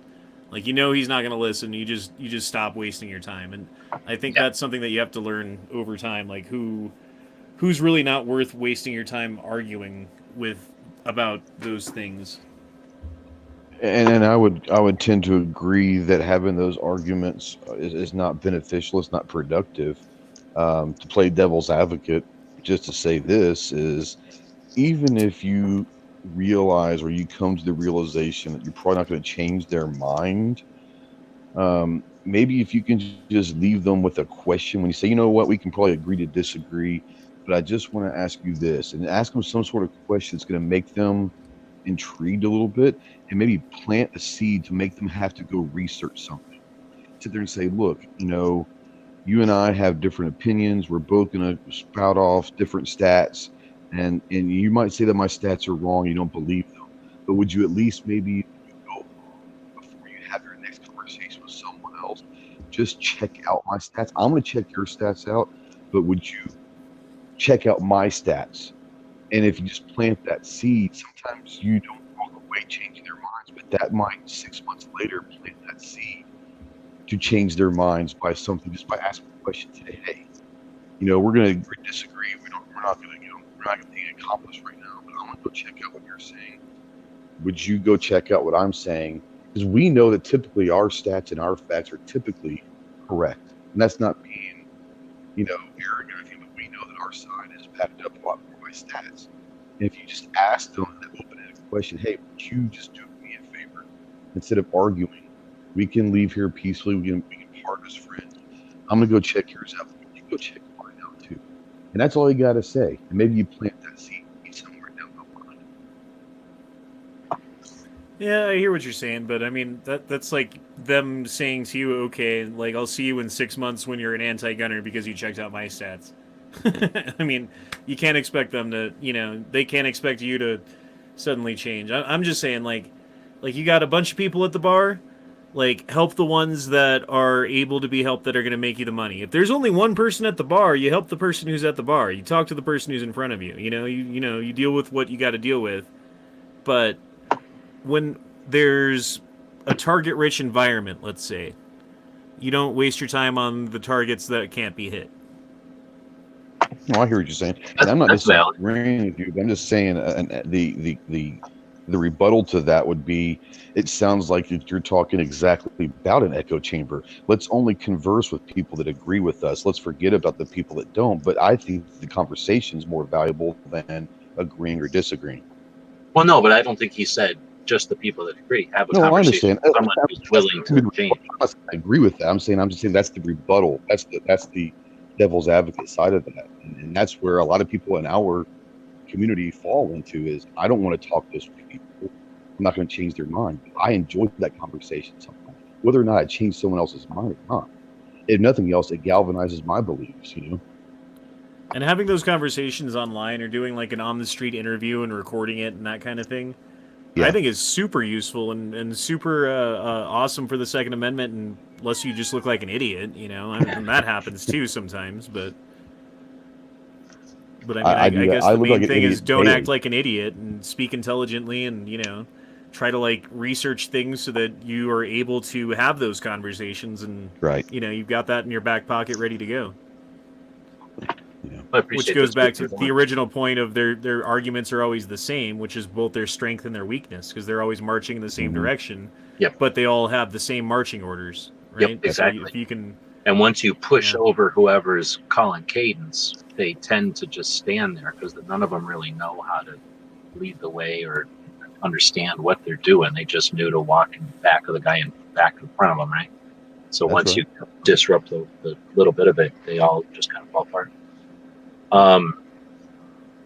Speaker 6: like he's not going to listen. You just stop wasting your time. And I think that's something that you have to learn over time, like who's really not worth wasting your time arguing with about those things.
Speaker 3: And I would tend to agree that having those arguments is not beneficial. It's not productive. To play devil's advocate, just to say this is, even if you realize or you come to the realization that you're probably not going to change their mind, maybe if you can just leave them with a question when you say, you know what, we can probably agree to disagree, but I just want to ask you this, and ask them some sort of question that's going to make them intrigued a little bit, and maybe plant a seed to make them have to go research something. Sit there and say, look, you and I have different opinions. We're both going to spout off different stats, and you might say that my stats are wrong. You don't believe them, but would you at least maybe go have your next conversation with someone else, just check out my stats. I'm going to check your stats out, but would you check out my stats? And if you just plant that seed, sometimes you don't walk away changing their minds, but that might 6 months later plant that seed to change their minds by something, just by asking a question today. Hey, we're going to disagree. We're not going to get accomplished right now, but I'm going to go check out what you're saying. Would you go check out what I'm saying? Because we know that typically our stats and our facts are typically correct. And that's not being, arrogant or anything, but we know that our side is backed up a lot more by stats. And if you just ask them that open-ended question, hey, would you just do me a favor? Instead of arguing, we can leave here peacefully. We can part as friends. I'm going to go check yours out. You go check mine out too. And that's all you got to say. And maybe you plant that seed somewhere down the line.
Speaker 6: Yeah, I hear what you're saying, but I mean that's like them saying to you, okay, like I'll see you in 6 months when you're an anti-gunner because you checked out my stats. I mean, you can't expect them to, they can't expect you to suddenly change. I'm just saying, like you got a bunch of people at the bar, like help the ones that are able to be helped, that are going to make you the money. If there's only one person at the bar, you help the person who's at the bar. You talk to the person who's in front of you. You deal with what you got to deal with. But when there's a target-rich environment, let's say, you don't waste your time on the targets that can't be hit.
Speaker 3: No, I hear what you're saying, and I'm not disagreeing with you. I'm just saying the rebuttal to that would be, it sounds like you're talking exactly about an echo chamber. Let's only converse with people that agree with us. Let's forget about the people that don't. But I think the conversation is more valuable than agreeing or disagreeing.
Speaker 2: Well, no, but I don't think he said just the people that agree. Have a conversation with someone who's willing to change.
Speaker 3: I agree with that. I'm just saying that's the rebuttal. That's the devil's advocate side of that, and that's where a lot of people in our community fall into is, I don't want to talk this with people. I'm not going to change their mind. I enjoy that conversation sometimes, whether or not I change someone else's mind or not. If nothing else, it galvanizes my beliefs,
Speaker 6: And having those conversations online, or doing like an on the street interview and recording it and that kind of thing, I think is super useful and super awesome for the Second Amendment, and unless you just look like an idiot, and that happens too sometimes. But I mean, I guess the main thing is don't act like an idiot and speak intelligently, and try to like research things so that you are able to have those conversations, and you've got that in your back pocket ready to go. Which goes back to the original point of their arguments are always the same, which is both their strength and their weakness, because they're always marching in the same direction.
Speaker 2: Yep.
Speaker 6: But they all have the same marching orders, right?
Speaker 2: Yep, exactly.
Speaker 6: So if you can,
Speaker 2: and once you push over whoever's calling cadence, they tend to just stand there because none of them really know how to lead the way or understand what they're doing. They just knew to walk in back of the guy in back in front of them, right? So once you disrupt the little bit of it, they all just kind of fall apart.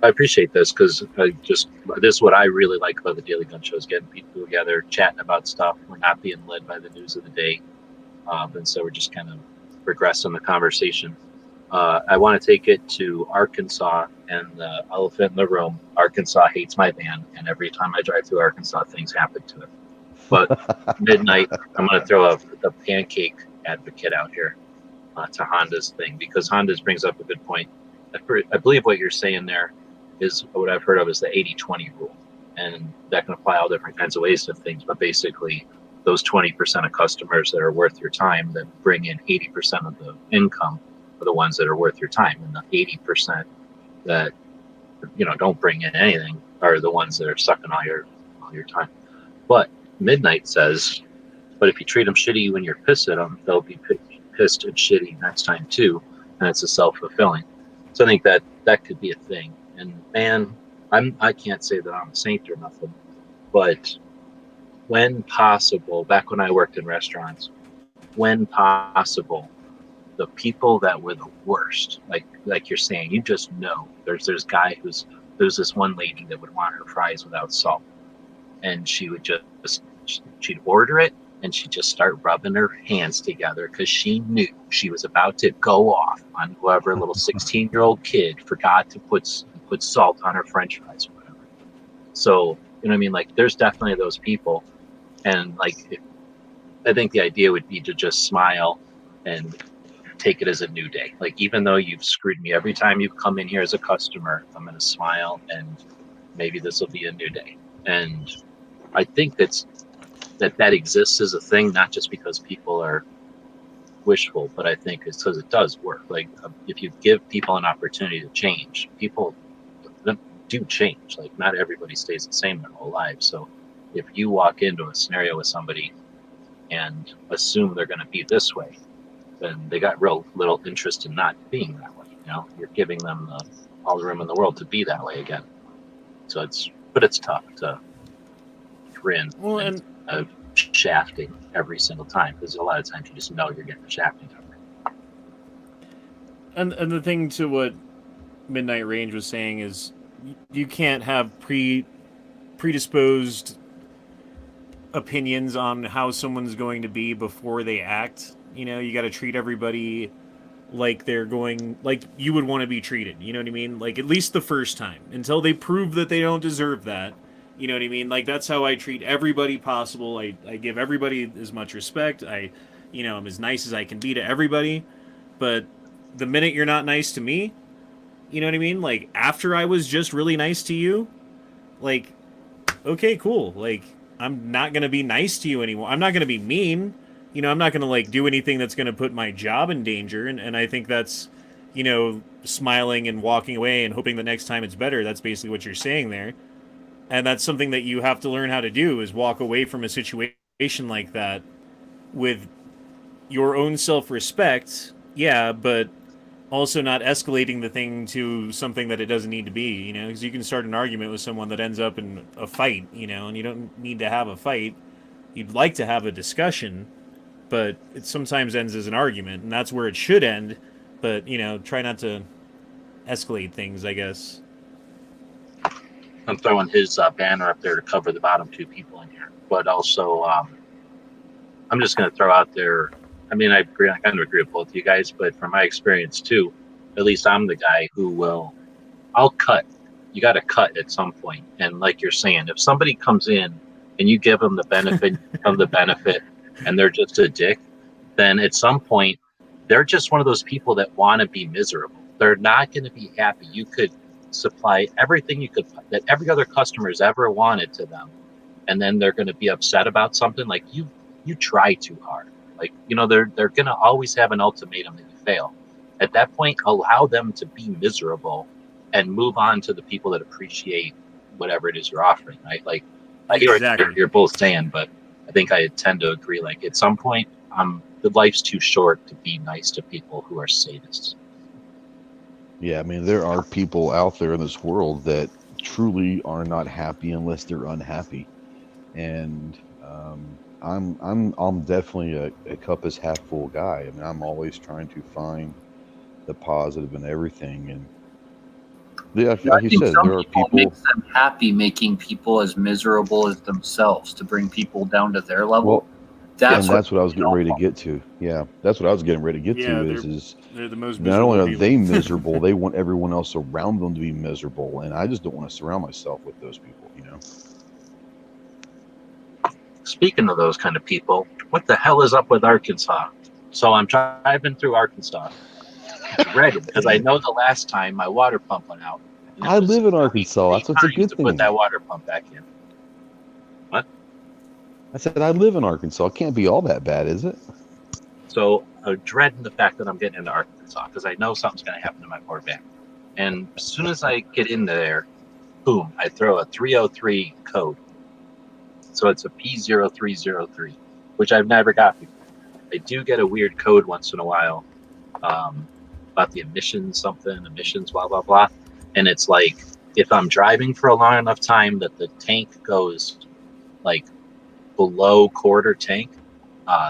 Speaker 2: I appreciate this because this is what I really like about the Daily Gun Show, is getting people together, chatting about stuff. We're not being led by the news of the day. And so we're just kind of progressing the conversation. I want to take it to Arkansas, and the elephant in the room. Arkansas hates my van, and every time I drive through Arkansas, things happen to it. But midnight, I'm going to throw a pancake advocate out here to Honda's thing, because Honda's brings up a good point. I believe what you're saying there is what I've heard of as the 80-20 rule, and that can apply all different kinds of ways to things. But basically, those 20% of customers that are worth your time, that bring in 80% of the income, are the ones that are worth your time, and the 80% that don't bring in anything are the ones that are sucking all your time. But Midnight says, but if you treat them shitty when you're pissed at them, they'll be pissed and shitty next time too, and it's a self-fulfilling. So I think that could be a thing. And man, I can't say that I'm a saint or nothing, but when possible, back when I worked in restaurants, when possible, the people that were the worst, like you're saying, you just know, there's this one lady that would want her fries without salt, and she would she'd order it, and she'd just start rubbing her hands together because she knew she was about to go off on whoever little 16-year-old kid forgot to put salt on her French fries or whatever. So, you know what I mean? Like, there's definitely those people, and like, I think the idea would be to just smile and take it as a new day. Like, even though you've screwed me every time you've come in here as a customer, I'm going to smile, and maybe this will be a new day. And I think that exists as a thing, not just because people are wishful, but I think it's because it does work. Like, if you give people an opportunity to change, people do change. Like, not everybody stays the same their whole lives. So if you walk into a scenario with somebody and assume they're going to be this way, then they got real little interest in not being that way. You know, you're giving them all the room in the world to be that way again. So it's tough to grin and shafting every single time, because a lot of times you just know you're getting shafting.
Speaker 6: And the thing to what Midnight Range was saying is, you can't have predisposed opinions on how someone's going to be before they act. You know, you got to treat everybody like they're going, like you would want to be treated. You know what I mean? Like, at least the first time, until they prove that they don't deserve that. You know what I mean? Like, that's how I treat everybody possible. I give everybody as much respect. I'm as nice as I can be to everybody. But the minute you're not nice to me, you know what I mean? Like, after I was just really nice to you, like, okay, cool. Like, I'm not going to be nice to you anymore. I'm not going to be mean. You know, I'm not going to, like, do anything that's going to put my job in danger. And I think that's, smiling and walking away and hoping the next time it's better. That's basically what you're saying there. And that's something that you have to learn how to do, is walk away from a situation like that with your own self-respect. Yeah, but also not escalating the thing to something that it doesn't need to be, because you can start an argument with someone that ends up in a fight, and you don't need to have a fight. You'd like to have a discussion, but it sometimes ends as an argument, and that's where it should end. But, try not to escalate things, I guess.
Speaker 2: I'm throwing his banner up there to cover the bottom two people in here. But also, I'm just going to throw out there, I mean, I kind of agree with both of you guys, but from my experience too, at least I'm the guy who I'll cut. You got to cut at some point. And like you're saying, if somebody comes in and you give them the benefit of the benefit and they're just a dick, then at some point, they're just one of those people that want to be miserable. They're not going to be happy. You could supply everything that every other customer's ever wanted to them, and then they're going to be upset about something. Like, you try too hard. Like, they're going to always have an ultimatum that you fail. At that point, allow them to be miserable and move on to the people that appreciate whatever it is you're offering, right? Like, I hear what you're both saying, but I think I tend to agree. Like, at some point, the life's too short to be nice to people who are sadists.
Speaker 3: Yeah, I mean, there are people out there in this world that truly are not happy unless they're unhappy, and I'm definitely a cup is half full guy. I mean, I'm always trying to find the positive in everything, and yeah, like you said, there are people
Speaker 4: makes them happy making people as miserable as themselves to bring people down to their level.
Speaker 3: Well, that's what I was getting ready to get to. Yeah, that's what I was getting ready to get to. Is
Speaker 6: they're the most
Speaker 3: not only are
Speaker 6: people.
Speaker 3: they miserable, they want everyone else around them to be miserable, and I just don't want to surround myself with those people.
Speaker 2: Speaking of those kind of people, what the hell is up with Arkansas? So I'm driving through Arkansas. It's ready because I know the last time my water pump went out.
Speaker 3: I live in Arkansas. That's what's a good thing.
Speaker 2: Put that water pump back in. What?
Speaker 3: I said I live in Arkansas. It can't be all that bad, is it?
Speaker 2: So I'm dreading the fact that I'm getting into Arkansas because I know something's going to happen to my poor van. And as soon as I get in there, boom, I throw a 303 code. So it's a P0303, which I've never got before. I do get a weird code once in a while about the emissions, blah, blah, blah. And it's like, if I'm driving for a long enough time that the tank goes like below quarter tank,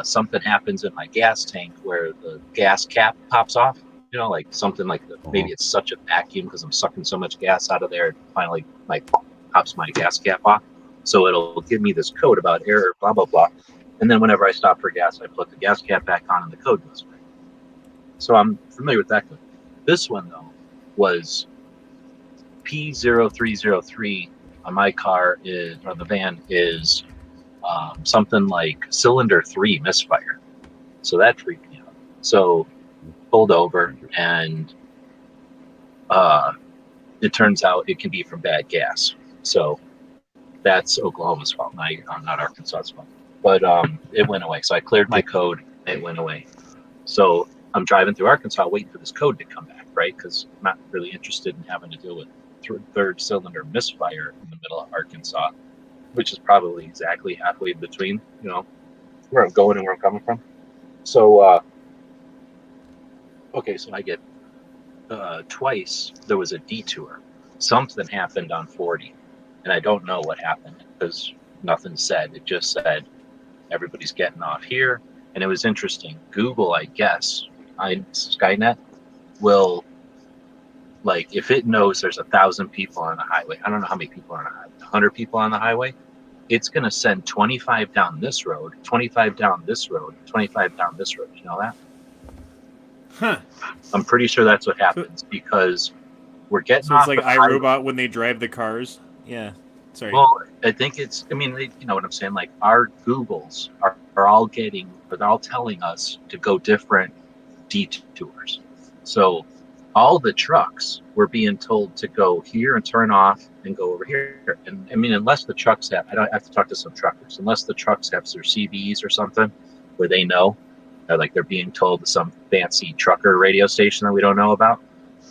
Speaker 2: something happens in my gas tank where the gas cap pops off. Like something like maybe it's such a vacuum because I'm sucking so much gas out of there, it finally like pops my gas cap off. So it'll give me this code about error, blah, blah, blah. And then whenever I stop for gas, I put the gas cap back on and the code goes away. So I'm familiar with that code. This one, though, was P0303 on my car, or the van is something like cylinder 3 misfire. So that freaked me out. So pulled over, and it turns out it can be from bad gas. So that's Oklahoma's fault, not Arkansas's fault. But it went away. So I cleared my code. It went away. So I'm driving through Arkansas waiting for this code to come back, right? Because I'm not really interested in having to deal with third cylinder misfire in the middle of Arkansas, which is probably exactly halfway between, where I'm going and where I'm coming from. So, okay, so I get twice there was a detour. Something happened on 40, and I don't know what happened because nothing said. It just said everybody's getting off here, and it was interesting. Google, I guess, Skynet will, like, if it knows there's 1,000 people on the highway, I don't know how many people are on the highway, 100 people on the highway, it's going to send 25 down this road, 25 down this road, 25 down this road. You know that?
Speaker 6: Huh.
Speaker 2: I'm pretty sure that's what happens because we're getting
Speaker 6: So
Speaker 2: off
Speaker 6: it's like
Speaker 2: the highway.
Speaker 6: iRobot when they drive the cars. Yeah. Sorry.
Speaker 2: Well, I think it's, I mean, you know what I'm saying? Like, our Googles are all getting, they're all telling us to go different detours. So all the trucks were being told to go here and turn off and go over here. And I mean, unless the trucks have, I have to talk to some truckers, unless the trucks have their CVs or something where they know, like they're being told to some fancy trucker radio station that we don't know about.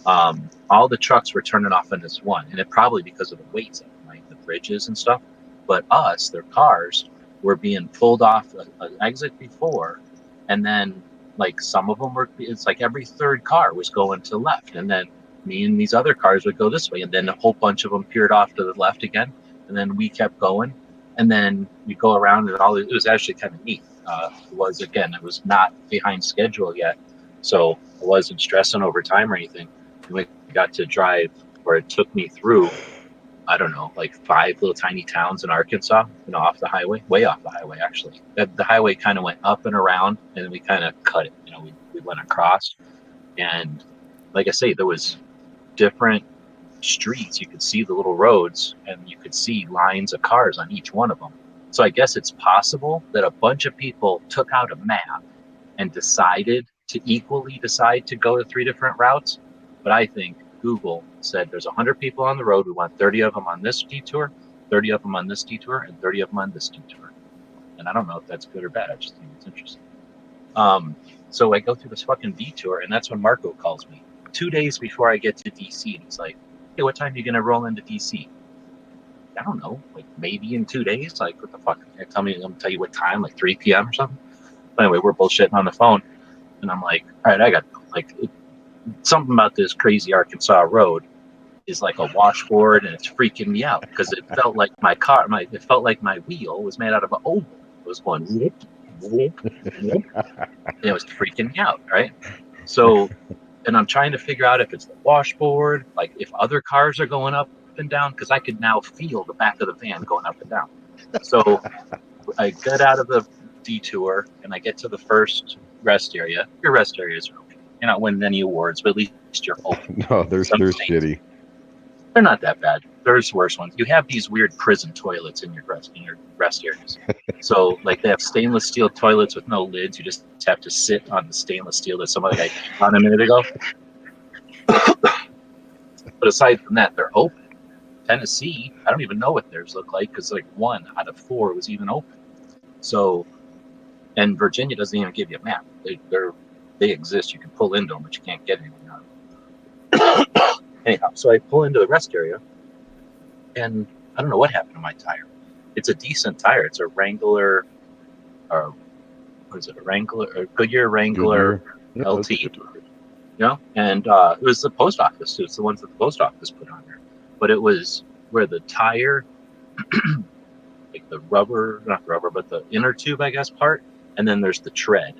Speaker 2: All the trucks were turning off in this one, and it probably because of the weights of them, like the bridges and stuff. But their cars, were being pulled off an exit before, and then like some of them were. It's like every third car was going to the left, and then me and these other cars would go this way, and then a whole bunch of them peered off to the left again, and then we kept going, and then we go around, and it was actually kind of neat. It was not behind schedule yet, so I wasn't stressing over time or anything. We got to drive, or it took me through, I don't know, like 5 little tiny towns in Arkansas, off the highway, way off the highway, actually. The highway kind of went up and around, and then we kind of cut it. We went across, and like I say, there was different streets. You could see the little roads, and you could see lines of cars on each one of them. So I guess it's possible that a bunch of people took out a map and decided to equally decide to go to 3 different routes. But I think Google said there's 100 people on the road. We want 30 of them on this detour, 30 of them on this detour, and 30 of them on this detour. And I don't know if that's good or bad. I just think it's interesting. So I go through this fucking detour, and that's when Marco calls me 2 days before I get to D.C. And he's like, "Hey, what time are you going to roll into D.C.?" I don't know, like maybe in 2 days. Like, what the fuck? I'm going to tell you what time, like 3 p.m. or something. But anyway, we're bullshitting on the phone. And I'm like, all right, I got something about this crazy Arkansas road is like a washboard, and it's freaking me out because it felt like it felt like my wheel was made out of an oval. It was going whoop, whoop, whoop, and it was freaking me out, right? So, and I'm trying to figure out if it's the washboard, like if other cars are going up and down, because I could now feel the back of the van going up and down. So I get out of the detour and I get to the first rest area. Your rest areas are okay. You're not winning any awards, but at least you're open.
Speaker 3: No, they're shitty.
Speaker 2: They're not that bad. There's worse ones. You have these weird prison toilets in your rest areas. So like they have stainless steel toilets with no lids. You just have to sit on the stainless steel that somebody got on a minute ago. But aside from that, they're open. Tennessee, I don't even know what theirs look like because like 1 out of 4 was even open. So, and Virginia doesn't even give you a map. They exist. You can pull into them, but you can't get anything out of them. Anyhow, so I pull into the rest area, and I don't know what happened to my tire. It's a decent tire. It's a Wrangler, or what is it? A Goodyear Wrangler LT. And it was the post office. So it's the ones that the post office put on there. But it was where the tire, like the rubber, not rubber, but the inner tube, I guess, part, and then there's the tread.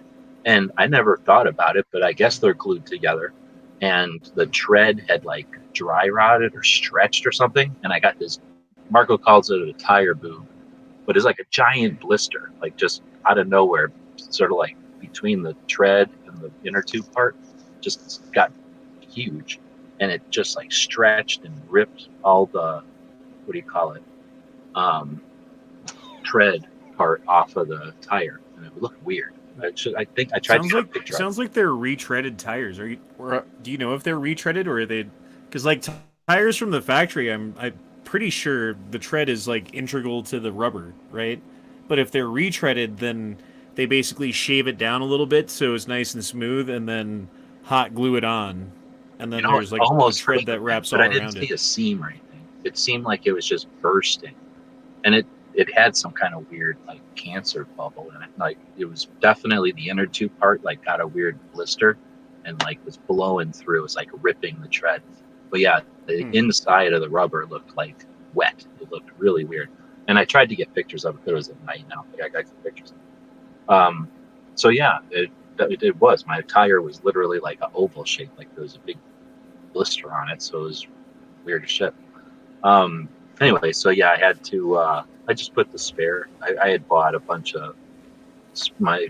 Speaker 2: And I never thought about it, but I guess they're glued together. And the tread had like dry rotted or stretched or something. And I got this, Marco calls it a tire boob, but it's like a giant blister, like just out of nowhere, sort of like between the tread and the inner tube part, just got huge. And it just like stretched and ripped all the, what do you call it? Tread part off of the tire, and it looked weird. I think I tried to get a picture.
Speaker 6: Sounds like they're retreaded tires. Do you know if they're retreaded or are they? Because like tires from the factory, I'm pretty sure the tread is like integral to the rubber, right? But if they're retreaded, then they basically shave it down a little bit so it's nice and smooth, and then hot glue it on, and then there's like a tread that wraps all around it.
Speaker 2: But I didn't see a seam or anything. It seemed like it was just bursting, and it had some kind of weird like cancer bubble in it. Like it was definitely the inner tube part like got a weird blister and like was blowing through. It was like ripping the tread. But yeah, the inside of the rubber looked like wet. It looked really weird. And I tried to get pictures of it, but it was at night now. I got some pictures. So yeah, it was. My tire was literally like an oval shape. Like there was a big blister on it. So it was weird as shit. Anyway, so yeah, I had to, I just put the spare. I had bought a bunch of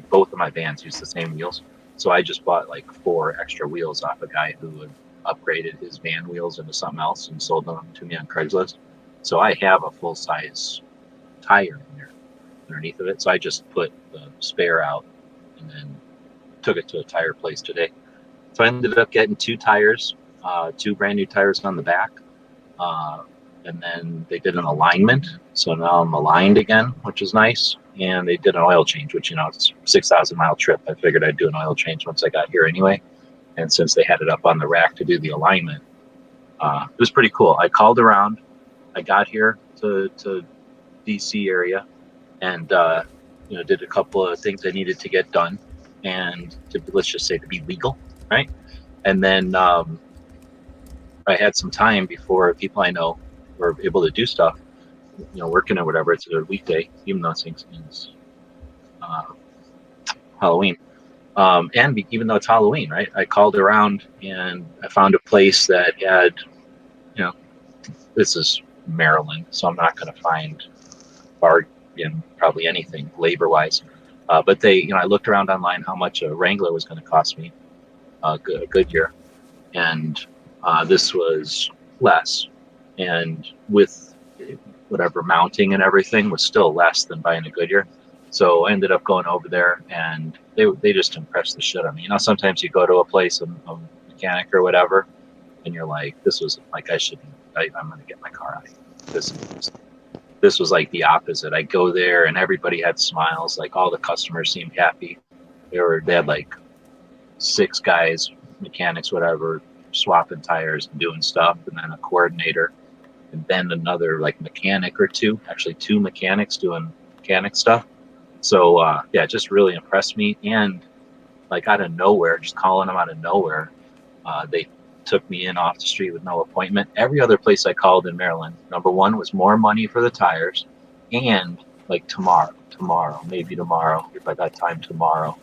Speaker 2: both of my vans use the same wheels. So I just bought like 4 extra wheels off a guy who had upgraded his van wheels into something else and sold them to me on Craigslist. So I have a full size tire in there underneath of it. So I just put the spare out and then took it to a tire place today. So I ended up getting 2 tires, 2 brand new tires on the back. And then they did an alignment. So now I'm aligned again, which is nice. And they did an oil change, which, it's a 6,000 mile trip. I figured I'd do an oil change once I got here anyway. And since they had it up on the rack to do the alignment, it was pretty cool. I called around. I got here to D.C. area and, did a couple of things I needed to get done. And let's just say to be legal, right? And then I had some time before people I know were able to do stuff, working or whatever. It's a weekday, even though it's Halloween. And even though it's Halloween, right? I called around and I found a place that had, this is Maryland, so I'm not going to find bargain probably anything labor-wise. But I looked around online how much a Wrangler was going to cost me, a Goodyear, and this was less. And with whatever mounting and everything was still less than buying a Goodyear. So I ended up going over there and they just impressed the shit on me. Sometimes you go to a place, a mechanic or whatever, and you're like, this was like, I'm going to get my car out of here. This was like the opposite. I go there and everybody had smiles. Like all the customers seemed happy. They had like 6 guys, mechanics, whatever, swapping tires and doing stuff. And then a coordinator. And then another like mechanic or 2, actually 2 mechanics doing mechanic stuff. So it just really impressed me. And like out of nowhere, just calling them out of nowhere, they took me in off the street with no appointment. Every other place I called in Maryland, number 1 was more money for the tires, and like tomorrow, maybe tomorrow if I got time tomorrow.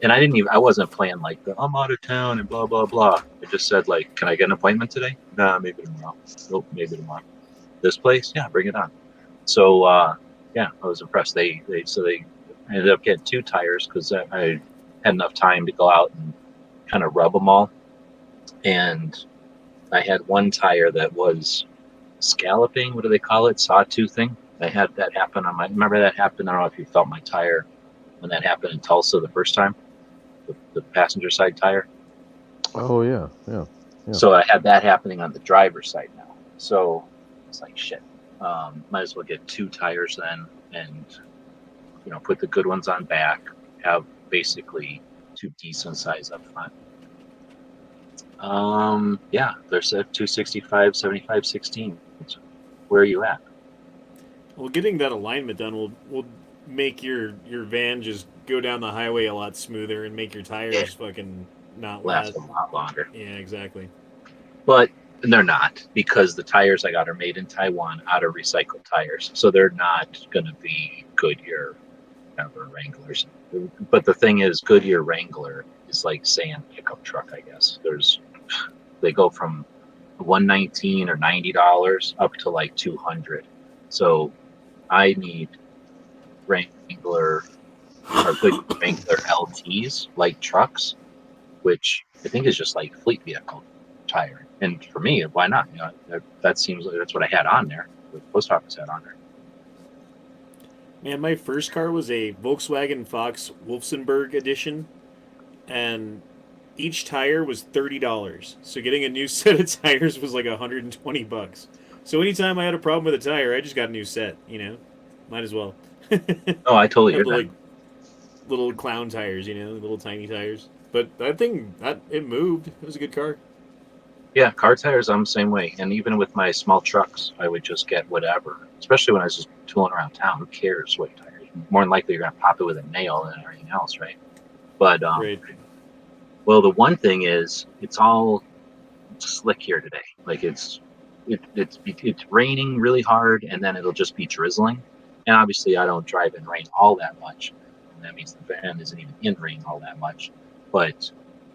Speaker 2: And I wasn't playing like I'm out of town and blah blah blah. I just said like, can I get an appointment today? Nah, maybe tomorrow. Nope, maybe tomorrow. This place, yeah, bring it on. So I was impressed. They ended up getting 2 tires because I had enough time to go out and kind of rub them all. And I had 1 tire that was scalloping. What do they call it? Sawtoothing. I had that happen on remember that happened? I don't know if you felt my tire when that happened in Tulsa the first time. The passenger side tire.
Speaker 3: Oh yeah.
Speaker 2: So I had that happening on the driver's side now. So it's like shit. Might as well get 2 tires then, and put the good ones on back. Have basically 2 decent size up front. There's a 265, 75, 16. Where are you at?
Speaker 6: Well, getting that alignment done will make your van just go down the highway a lot smoother and make your tires fucking not
Speaker 2: last a lot longer.
Speaker 6: Yeah, exactly.
Speaker 2: But they're not, because the tires I got are made in Taiwan out of recycled tires, so they're not going to be Goodyear Wranglers. But the thing is, Goodyear Wrangler is like saying pickup truck, I guess. They go from $119 or $90 up to like $200. So I need Wrangler or Goodyear Wrangler LTs, like trucks, which I think is just like fleet vehicle tire. And for me, why not? That seems like that's what I had on there. The post office had on there.
Speaker 6: Man, my first car was a Volkswagen Fox Wolfsenberg edition, and each tire was $30. So getting a new set of tires was like $120. So anytime I had a problem with a tire, I just got a new set. Might as well.
Speaker 2: Oh, I totally
Speaker 6: Have
Speaker 2: hear
Speaker 6: the
Speaker 2: that.
Speaker 6: like little clown tires, little tiny tires. But that thing, it moved. It was a good car.
Speaker 2: Yeah, car tires, I'm the same way. And even with my small trucks, I would just get whatever. Especially when I was just tooling around town. Who cares what tires? More than likely, you're going to pop it with a nail than everything else, right? But,
Speaker 6: Right.
Speaker 2: well, the one thing is, it's all slick here today. Like it's raining really hard, and then it'll just be drizzling. And obviously, I don't drive in rain all that much. And that means the van isn't even in rain all that much. But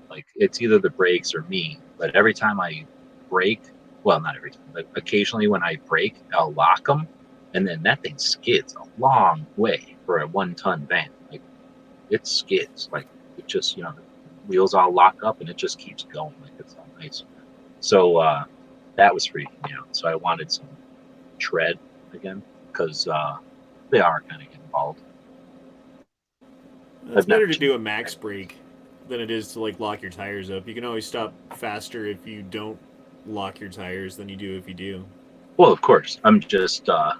Speaker 2: like it's either the brakes or me. But every time I brake, well, not every time, but occasionally when I brake, I'll lock them, and then that thing skids a long way for a 1-ton van. Like it skids, like it just the wheels all lock up and it just keeps going. Like it's all nice. So that was freaking me out. So I wanted some tread again because they are kind of getting bald.
Speaker 6: It's better to do a max brake than it is to like lock your tires up. You can always stop faster if you don't lock your tires than you do if you do.
Speaker 2: Well, of course. I'm just I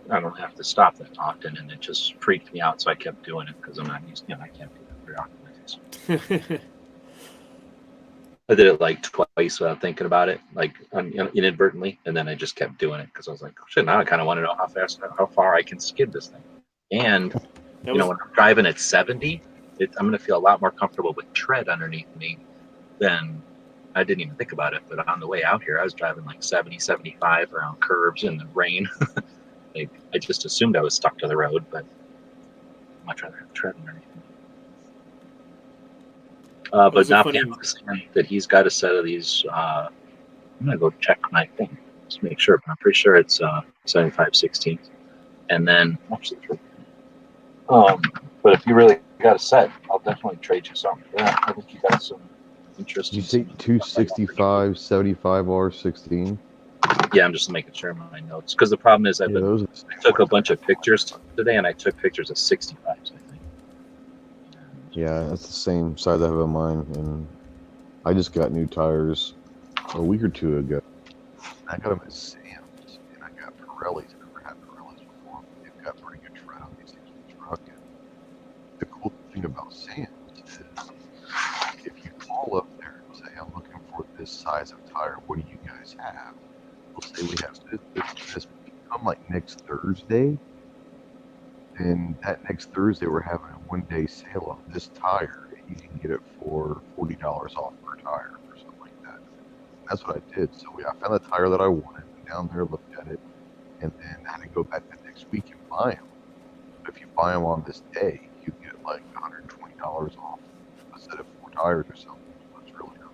Speaker 2: don't have to stop that often, and it just freaked me out. So I kept doing it because I'm not used. I can't do that very often. I did it like twice without thinking about it, like inadvertently, and then I just kept doing it because I was like, oh, shit, now I kind of want to know how far I can skid this thing. And when I'm driving at 70, I'm going to feel a lot more comfortable with tread underneath me than I didn't even think about it. But on the way out here, I was driving like 70, 75 around curves in the rain. Like I just assumed I was stuck to the road, but I'm not trying to have tread underneath me. But now Pam was saying that he's got a set of these. I'm gonna go check my thing just to make sure, but I'm pretty sure it's 75/16. And then actually, but if you really got a set, I'll definitely trade you some for that. I think you got some interesting.
Speaker 3: You say 265 75R16?
Speaker 2: Yeah, I'm just making sure in my notes because the problem is I took a bunch of pictures today, and I took pictures of 65s. I think.
Speaker 3: Yeah, that's the same size I have on mine, and I just got new tires a week or two ago. I got them at Sam's, and I got Pirellis. I never had Pirellis before. They've got pretty good tread on these things in the truck. And the cool thing about Sam's is if you call up there and say, I'm looking for this size of tire, what do you guys have? They'll say we have this. Come like next Thursday. And that next Thursday, we're having a one-day sale on this tire. And you can get it for $40 off per tire or something like that. That's what I did. So I found the tire that I wanted, went down there, looked at it, and then I had to go back the next week and buy them. But if you buy them on this day, you get like $120 off a set of 4 tires or something. So it's really good.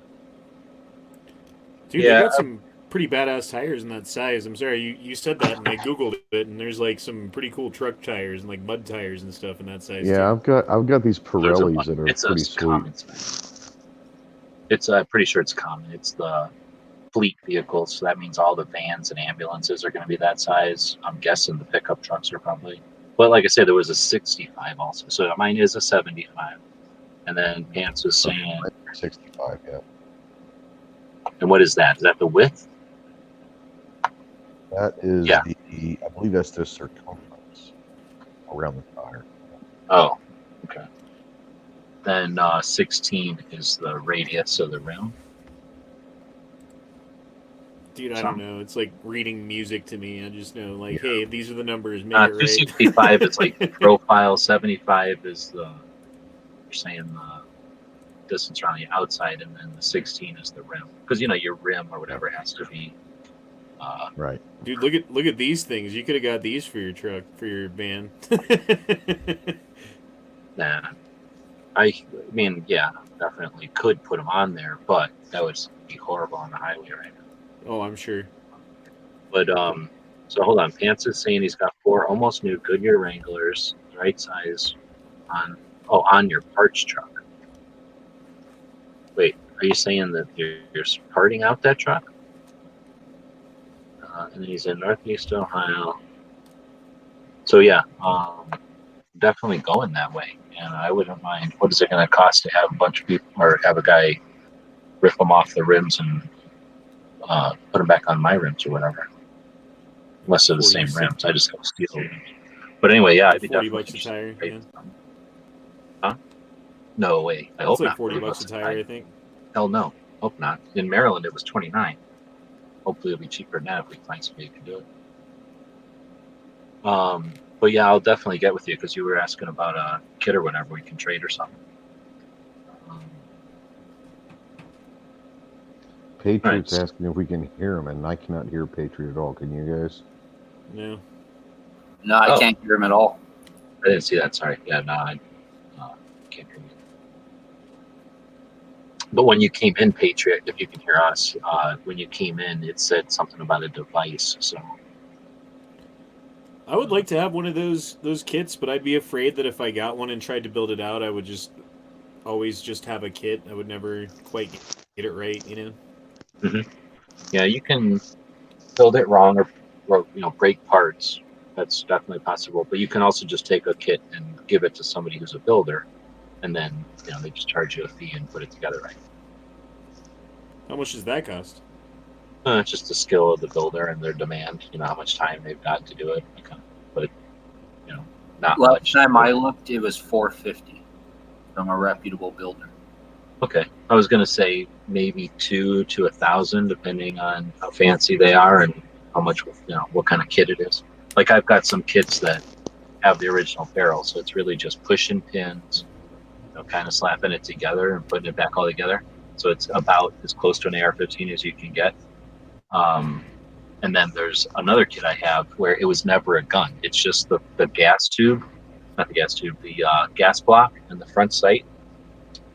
Speaker 6: Dude, they got some pretty badass tires in that size. I'm sorry, you said that, and I googled it, and there's like some pretty cool truck tires and like mud tires and stuff in that size.
Speaker 3: Yeah,
Speaker 6: too.
Speaker 3: I've got these Pirellis that are pretty sweet.
Speaker 2: It's I'm pretty sure it's common. It's the fleet vehicles, so that means all the vans and ambulances are going to be that size. I'm guessing the pickup trucks are probably. But like I said, there was a 65 also, so mine is a 75, and then Pants was saying
Speaker 3: 65, yeah.
Speaker 2: And what is that? Is that the width?
Speaker 3: That is I believe that's the circumference around the tire.
Speaker 2: Oh, okay. Then 16 is the radius of the rim.
Speaker 6: Dude, I don't know. It's like reading music to me. I just know, like, hey, these are the numbers. Make it
Speaker 2: 265 is like profile. 75 is you're saying the distance around the outside, and then the 16 is the rim. Because your rim or whatever has to be.
Speaker 3: Right.
Speaker 6: Dude, look at these things. You could have got these for your truck, for your van.
Speaker 2: Nah. I mean, yeah, definitely could put them on there, but that would be horrible on the highway right now.
Speaker 6: Oh, I'm sure.
Speaker 2: But so hold on. Pants is saying he's got 4 almost new Goodyear Wranglers, right size, on your parts truck. Wait, are you saying that you're parting out that truck? And he's in Northeast Ohio. So yeah, definitely going that way, and I wouldn't mind. What is it going to cost to have a bunch of people or have a guy rip them off the rims and put them back on my rims or whatever? Unless they're the
Speaker 6: 40,
Speaker 2: same rims, I just have steel rims. But anyway, yeah, I'd be
Speaker 6: 40
Speaker 2: definitely
Speaker 6: bucks a tire. Yeah.
Speaker 2: Huh? No way. I
Speaker 6: That's
Speaker 2: hope
Speaker 6: like
Speaker 2: not.
Speaker 6: 40 bucks a tire, I think.
Speaker 2: Hell no. Hope not. In Maryland, it was 29. Hopefully, it'll be cheaper than that if we find somebody who can do it. But yeah, I'll definitely get with you because you were asking about a kit or whatever we can trade or something.
Speaker 3: Patriot's
Speaker 2: Right.
Speaker 3: asking if we can hear him, and I cannot hear Patriot at all. Can you guys?
Speaker 6: No.
Speaker 4: No, I
Speaker 2: Oh.
Speaker 4: can't hear him at all.
Speaker 2: I didn't see that. Sorry. Yeah, no, I can't hear you. But when you came in, Patriot, if you can hear us, when you came in, it said something about a device. So
Speaker 6: I would like to have one of those kits, but I'd be afraid that if I got one and tried to build it out, I would just always just have a kit. I would never quite get it right, you know?
Speaker 2: yeah, you can build it wrong or break parts. That's definitely possible. But you can also just take a kit and give it to somebody who's a builder, and then they just charge you a fee and put it together right.
Speaker 6: How much does that cost?
Speaker 2: It's just the skill of the builder and their demand. How much time they've got to do it. But not
Speaker 4: Last
Speaker 2: much.
Speaker 4: time I looked, it was $450 from a reputable builder.
Speaker 2: Okay, I was gonna say maybe 2 to 1,000, depending on how fancy they are and how much what kind of kit it is. Like I've got some kits that have the original barrel, so it's really just pushing pins, kind of slapping it together and putting it back all together. So it's about as close to an AR-15 as you can get. And then there's another kit I have where it was never a gun. It's just the gas tube, not the gas tube, the gas block and the front sight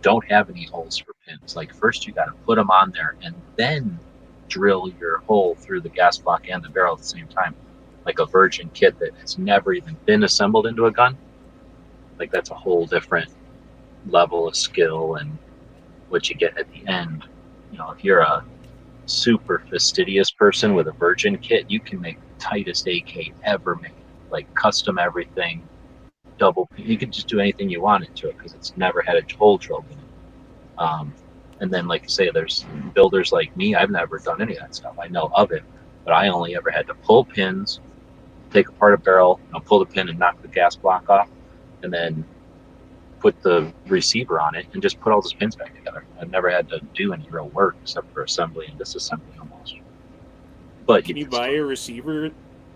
Speaker 2: don't have any holes for pins. Like first you got to put them on there and then drill your hole through the gas block and the barrel at the same time. Like a virgin kit that has never even been assembled into a gun. Like that's a whole different level of skill and what you get at the end. If you're a super fastidious person with a virgin kit, you can make the tightest AK ever made, like custom everything, double. You can just do anything you want into it because it's never had a hole drilled in it. And then, like you say, there's builders like me. I've never done any of that stuff. I know of it, but I only ever had to pull pins, take apart a barrel, pull the pin and knock the gas block off, and then put the receiver on it and just put all those pins back together. I've never had to do any real work except for assembly and disassembly almost. But
Speaker 6: Can you buy a receiver?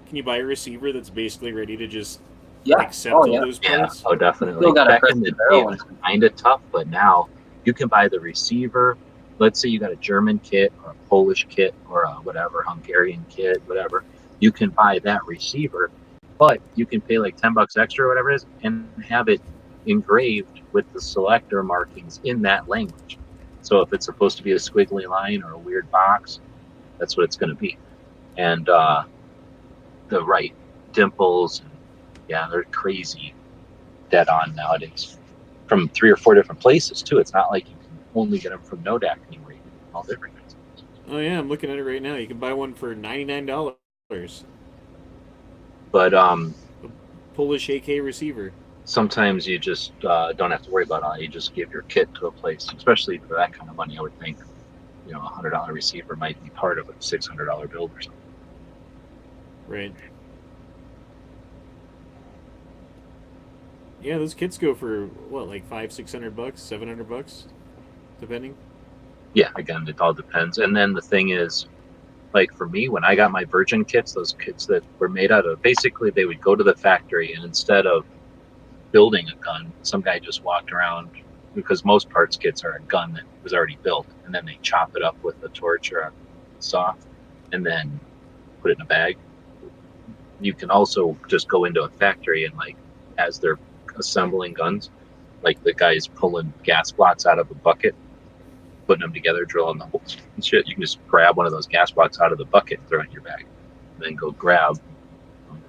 Speaker 6: Can you buy a receiver that's basically ready to just
Speaker 4: Yeah.
Speaker 6: accept all those
Speaker 2: Yeah,
Speaker 6: parts?
Speaker 2: oh definitely.
Speaker 4: Still gotta
Speaker 2: Back
Speaker 4: press
Speaker 2: in the
Speaker 4: the
Speaker 2: day,
Speaker 4: barrel.
Speaker 2: it was kind of tough, but now you can buy the receiver. Let's say you got a German kit or a Polish kit or a whatever, Hungarian kit, whatever. You can buy that receiver, but you can pay like $10 extra or whatever it is and have it engraved with the selector markings in that language. So if it's supposed to be a squiggly line or a weird box, that's what it's going to be. And the right dimples, yeah, they're crazy dead on nowadays from 3 or 4 different places too. It's not like you can only get them from Nodak anymore. You can get all different kinds.
Speaker 6: Oh yeah, I'm looking at it right now. You can buy one for $99.
Speaker 2: But
Speaker 6: Polish AK receiver.
Speaker 2: sometimes you just don't have to worry about it. You just give your kit to a place, especially for that kind of money. I would think, a $100 receiver might be part of a $600 build or something.
Speaker 6: Right. Yeah, those kits go for what, like $500-600, $700, depending.
Speaker 2: Yeah, again, it all depends. And then the thing is, like for me, when I got my virgin kits, those kits that were made out of, basically they would go to the factory and instead of building a gun, some guy just walked around, because most parts kits are a gun that was already built, and then they chop it up with a torch or a saw and then put it in a bag. You can also just go into a factory and like, as they're assembling guns, like the guy's pulling gas blocks out of a bucket, putting them together, drilling the holes and shit. You can just grab one of those gas blocks out of the bucket and throw it in your bag, and then go grab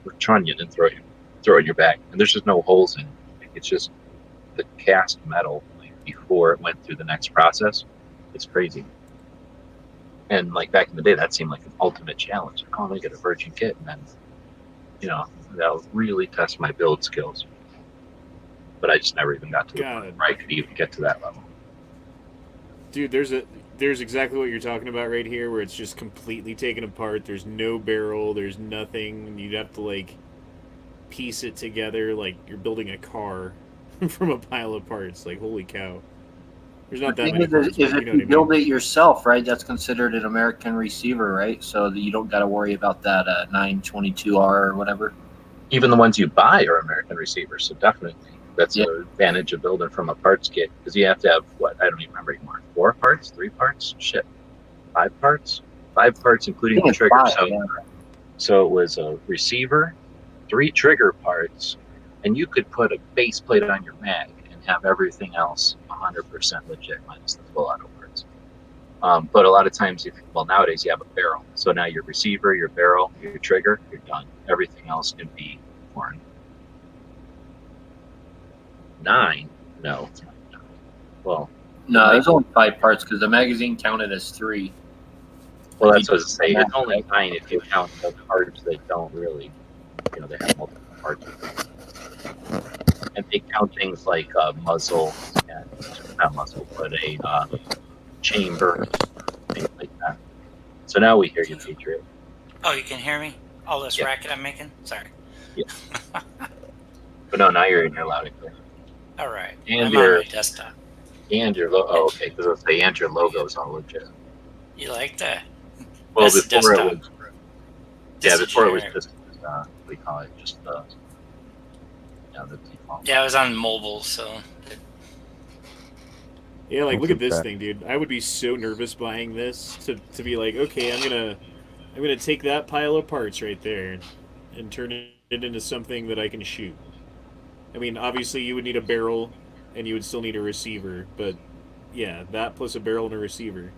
Speaker 2: a trunnion and throw it in your bag. And there's just no holes in it. It's just the cast metal before it went through the next process. It's crazy. And like back in the day, that seemed like an ultimate challenge. Like, oh, let me get a virgin kit, and then that'll really test my build skills. But I just never even got to the point where I could even get to that level.
Speaker 6: Dude, there's exactly what you're talking about right here, where it's just completely taken apart. There's no barrel. There's nothing. You'd have to like piece it together like you're building a car from a pile of parts. Like, holy cow! There's not that many parts.
Speaker 4: If you build it yourself, right? That's considered an American receiver, right? So that you don't got to worry about that 922R or whatever.
Speaker 2: Even the ones you buy are American receivers, so definitely that's the advantage of building from a parts kit, because you have to have what, I don't even remember anymore. 4 parts, 3 parts, shit, 5 parts, 5 parts including the trigger. So it was a receiver, 3 trigger parts, and you could put a base plate on your mag and have everything else 100% legit minus the full auto parts. But a lot of times, nowadays you have a barrel. So now your receiver, your barrel, your trigger, you're done. Everything else can be foreign. 9? No. Well,
Speaker 4: no, there's only 5 parts because the magazine counted as 3.
Speaker 2: Well, that's what I was saying. It's only 9 if you count the parts that don't really, they have multiple parts. And they count things like muzzle, and not muzzle, but a chamber, things like that. So now we hear you, Patriot.
Speaker 7: Oh, you can hear me? All this racket I'm making? Sorry.
Speaker 2: Yeah. But no, now you're in here loud and clear.
Speaker 7: All right.
Speaker 2: And
Speaker 7: I'm
Speaker 2: your
Speaker 7: on my desktop.
Speaker 2: And your logo. Oh, okay. Because I'll say, and your logo's all legit.
Speaker 7: You like that?
Speaker 2: Well,
Speaker 7: That's
Speaker 2: before it was. Yeah, before it was
Speaker 7: generic.
Speaker 2: just. We call it just the. The default.
Speaker 7: Yeah, I was on mobile, so.
Speaker 6: Yeah, like look at this thing, dude. I would be so nervous buying this to be like, okay, I'm gonna take that pile of parts right there and turn it into something that I can shoot. I mean, obviously you would need a barrel and you would still need a receiver, but yeah, that plus a barrel and a receiver.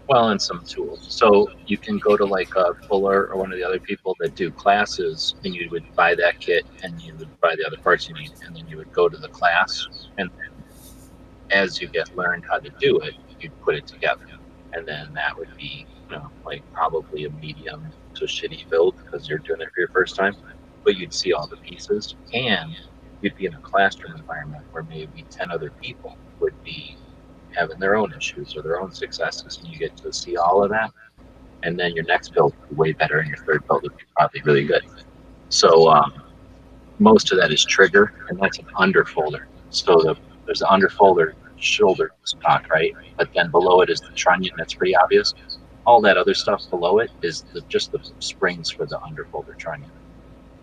Speaker 2: Well, and some tools. So you can go to like a Fuller or one of the other people that do classes, and you would buy that kit and you would buy the other parts you need, and then you would go to the class, and then as you get learned how to do it, you'd put it together. And then that would be, like probably a medium to shitty build because you're doing it for your first time, but you'd see all the pieces, and you'd be in a classroom environment where maybe 10 other people would be having their own issues or their own successes, and you get to see all of that. And then your next build would be way better, and your third build would be probably really good. So most of that is trigger, and that's an underfolder. So there's an underfolder shoulder stock, right? But then below it is the trunnion. That's pretty obvious. All that other stuff below it is just the springs for the underfolder trunnion.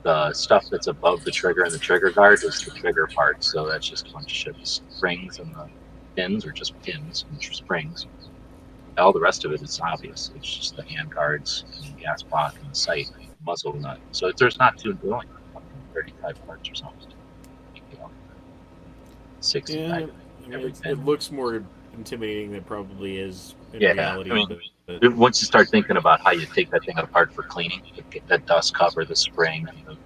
Speaker 2: The stuff that's above the trigger and the trigger guard is the trigger part. So that's just a bunch of shit. Springs and the pins are just pins and springs. All the rest of it is obvious. It's just the hand guards and the gas block and the sight, muzzle nut. So there's not too doing 35 parts or something. 65.
Speaker 6: Yeah, I mean, it looks more intimidating than it probably is in
Speaker 2: Yeah,
Speaker 6: reality.
Speaker 2: I mean, once you start thinking about how you take that thing apart for cleaning, the dust cover, the spring, and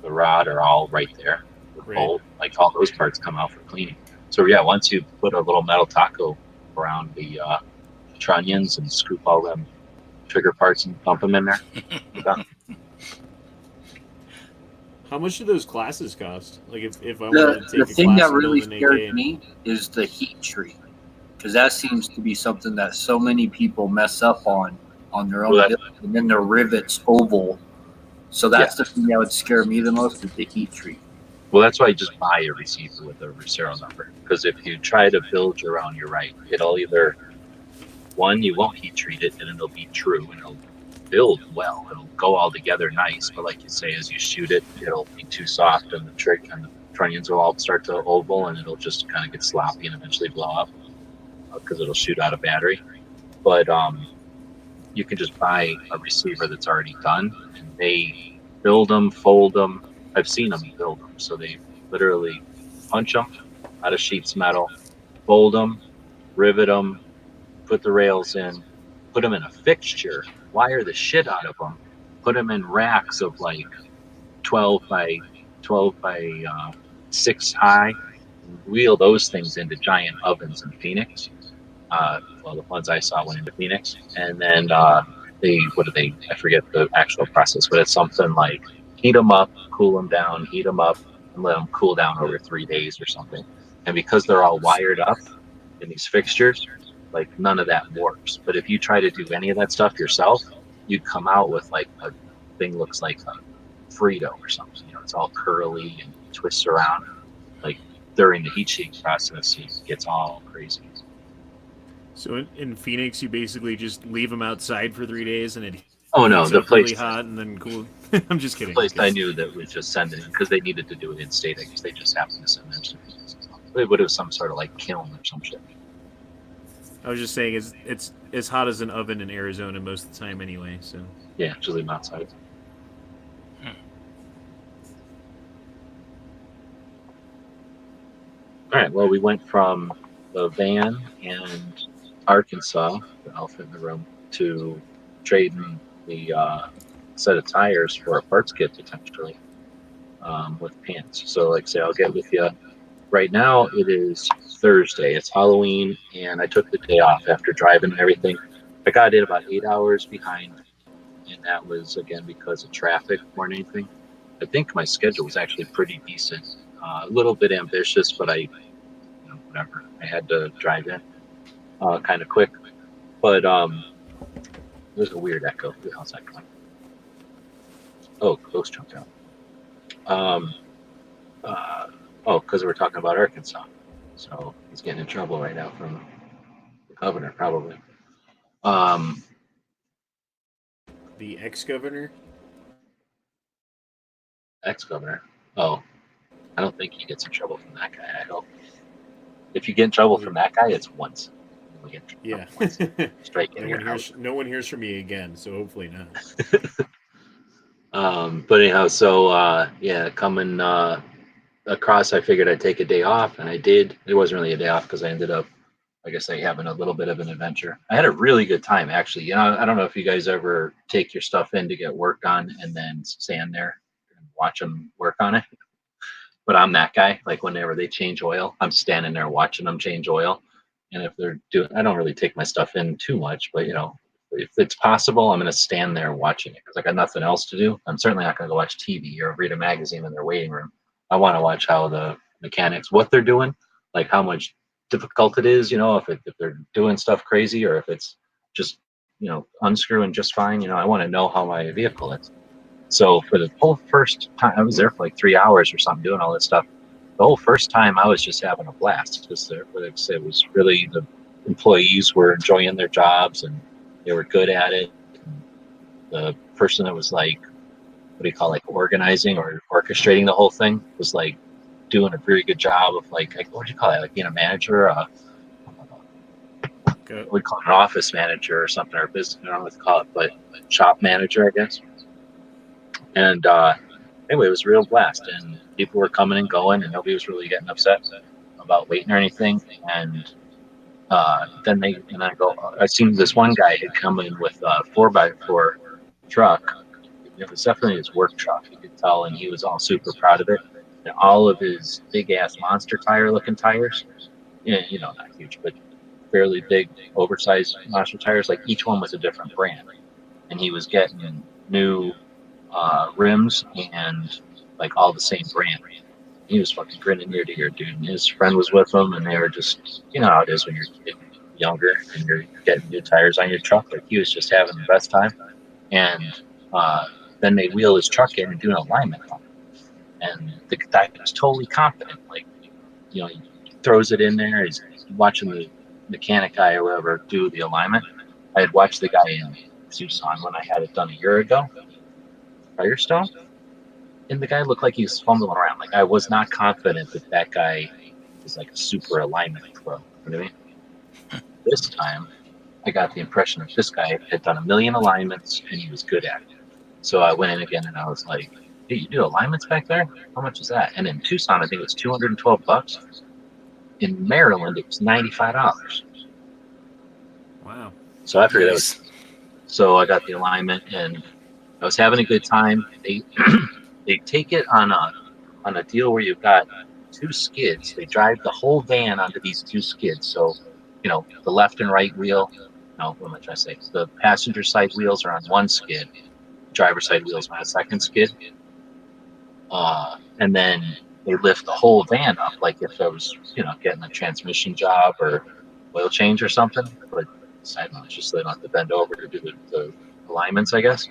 Speaker 2: the rod are all right there. The bolt, like all those parts come out for cleaning. So yeah, once you put a little metal taco around the trunnions and scoop all them trigger parts and dump them in there, you're done.
Speaker 6: How much do those classes cost? Like if I wanted to take
Speaker 4: the
Speaker 6: a
Speaker 4: thing
Speaker 6: class
Speaker 4: that
Speaker 6: and build
Speaker 4: really
Speaker 6: an
Speaker 4: scares
Speaker 6: AK.
Speaker 4: me is the heat treat, because that seems to be something that so many people mess up on their own, build, and then their rivets oval. So that's the thing that would scare me the most, is the heat treat.
Speaker 2: Well, that's why you just buy a receiver with a serial number, because if you try to build your own, you're right. It'll either, one, you won't heat treat it and it'll be true and it'll build well. It'll go all together nice, but like you say, as you shoot it, it'll be too soft and the trick and the trunnions will all start to oval and it'll just kind of get sloppy and eventually blow up because it'll shoot out of battery. But you can just buy a receiver that's already done, and they build them, fold them. I've seen them build them. So they literally punch them out of sheets metal, fold them, rivet them, put the rails in, put them in a fixture, wire the shit out of them, put them in racks of like 12 by 6 high, wheel those things into giant ovens in Phoenix. Well, the ones I saw went into Phoenix, and then I forget the actual process, but it's something like heat them up, cool them down, heat them up, and let them cool down over 3 days or something. And because they're all wired up in these fixtures, like none of that works. But if you try to do any of that stuff yourself, you'd come out with like a thing looks like a Frito or something. You know, it's all curly and twists around. Like during the heat sheet process, it gets all crazy.
Speaker 6: So in Phoenix, you basically just leave them outside for 3 days, and it
Speaker 2: Oh no,
Speaker 6: heats
Speaker 2: the
Speaker 6: up really
Speaker 2: place,
Speaker 6: hot and then cool. I'm just
Speaker 2: the
Speaker 6: kidding.
Speaker 2: place I knew that was just sending it because they needed to do it in state. I guess they just happened to send them to Phoenix. It would have some sort of like kiln or some shit.
Speaker 6: I was just saying it's as hot as an oven in Arizona most of the time anyway. So
Speaker 2: Yeah, just leave them outside. All right. Well, we went from the van and Arkansas, the elephant in the room, to trading the set of tires for a parts kit potentially with pants. So, like I say, I'll get with you. Right now, it is Thursday. It's Halloween, and I took the day off after driving and everything. I got in about 8 hours behind, and that was again because of traffic more than anything. I think my schedule was actually pretty decent. A little bit ambitious, but whatever. I had to drive in kind of quick. But there's a weird echo. Who the hell's that coming? Oh, Ghost jumped out. Because we're talking about Arkansas. So he's getting in trouble right now from the governor, probably.
Speaker 6: the ex-governor.
Speaker 2: Ex-governor. Oh, I don't think he gets in trouble from that guy. I hope. If you get in trouble from that guy, it's once.
Speaker 6: Yeah.
Speaker 2: Straight in your house.
Speaker 6: No one hears from me again, so hopefully not.
Speaker 2: But anyhow, so coming across, I figured I'd take a day off, and I did. It wasn't really a day off because I ended up, like I say, having a little bit of an adventure. I had a really good time, actually. You know, I don't know if you guys ever take your stuff in to get work on and then stand there and watch them work on it. But I'm that guy. Like whenever they change oil, I'm standing there watching them change oil. And if they're doing, I don't really take my stuff in too much, but if it's possible, I'm going to stand there watching it because I got nothing else to do. I'm certainly not going to go watch TV or read a magazine in their waiting room. I want to watch how the mechanics, what they're doing, like how much difficult it is, if they're doing stuff crazy or if it's just, unscrewing just fine. I want to know how my vehicle is. So for the whole first time, I was there for like 3 hours or something doing all this stuff. The whole first time I was just having a blast because it was really the employees were enjoying their jobs and they were good at it. And the person that was like, what do you call, like organizing or orchestrating the whole thing was like doing a very good job of like what do you call it, like being a manager, what we call an office manager or something, or business, I don't know what to call it, but shop manager, I guess. And anyway, it was a real blast, and people were coming and going, and nobody was really getting upset about waiting or anything. And I seen this one guy had come in with a 4x4 truck. It was definitely his work truck, you could tell, and he was all super proud of it. And all of his big ass monster tire looking tires, not huge, but fairly big, oversized monster tires, like each one was a different brand. And he was getting new rims and like all the same brand. He was fucking grinning ear to ear, dude. And his friend was with him, and they were just, how it is when you're younger and you're getting new tires on your truck. Like he was just having the best time. And then they wheel his truck in and do an alignment on it. And the guy was totally confident. Like, he throws it in there. He's watching the mechanic guy or whatever do the alignment. I had watched the guy in Tucson when I had it done a year ago. Firestone, and the guy looked like he was fumbling around. Like I was not confident that guy was like a super alignment pro. You know what I mean? This time, I got the impression that this guy had done 1 million alignments and he was good at it. So I went in again and I was like, "Hey, you do alignments back there? How much is that?" And in Tucson, I think it was $212. In Maryland, it was $95.
Speaker 6: Wow.
Speaker 2: So I figured that was. So I got the alignment and I was having a good time. They take it on a deal where you've got 2 skids. They drive the whole van onto these 2 skids. So, the left and right wheel, No, what am I trying to say? The passenger side wheels are on one skid, driver's side wheels on a second skid, and then they lift the whole van up, like if I was, getting a transmission job or oil change or something. But I don't know, it's just so they don't have to bend over to do the alignments, I guess.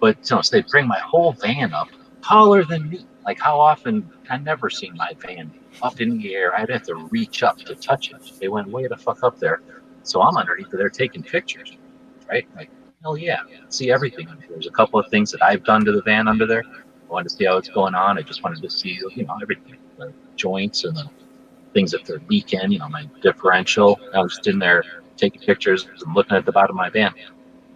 Speaker 2: But so they bring my whole van up, taller than me. Like how often I never seen my van up in the air. I'd have to reach up to touch it. They went way the fuck up there. So I'm underneath there taking pictures, right? Like, hell yeah, see everything. There's a couple of things that I've done to the van under there. I wanted to see how it's going on. I just wanted to see, everything, the joints and the things that they're leaking, my differential. I was just in there taking pictures and looking at the bottom of my van.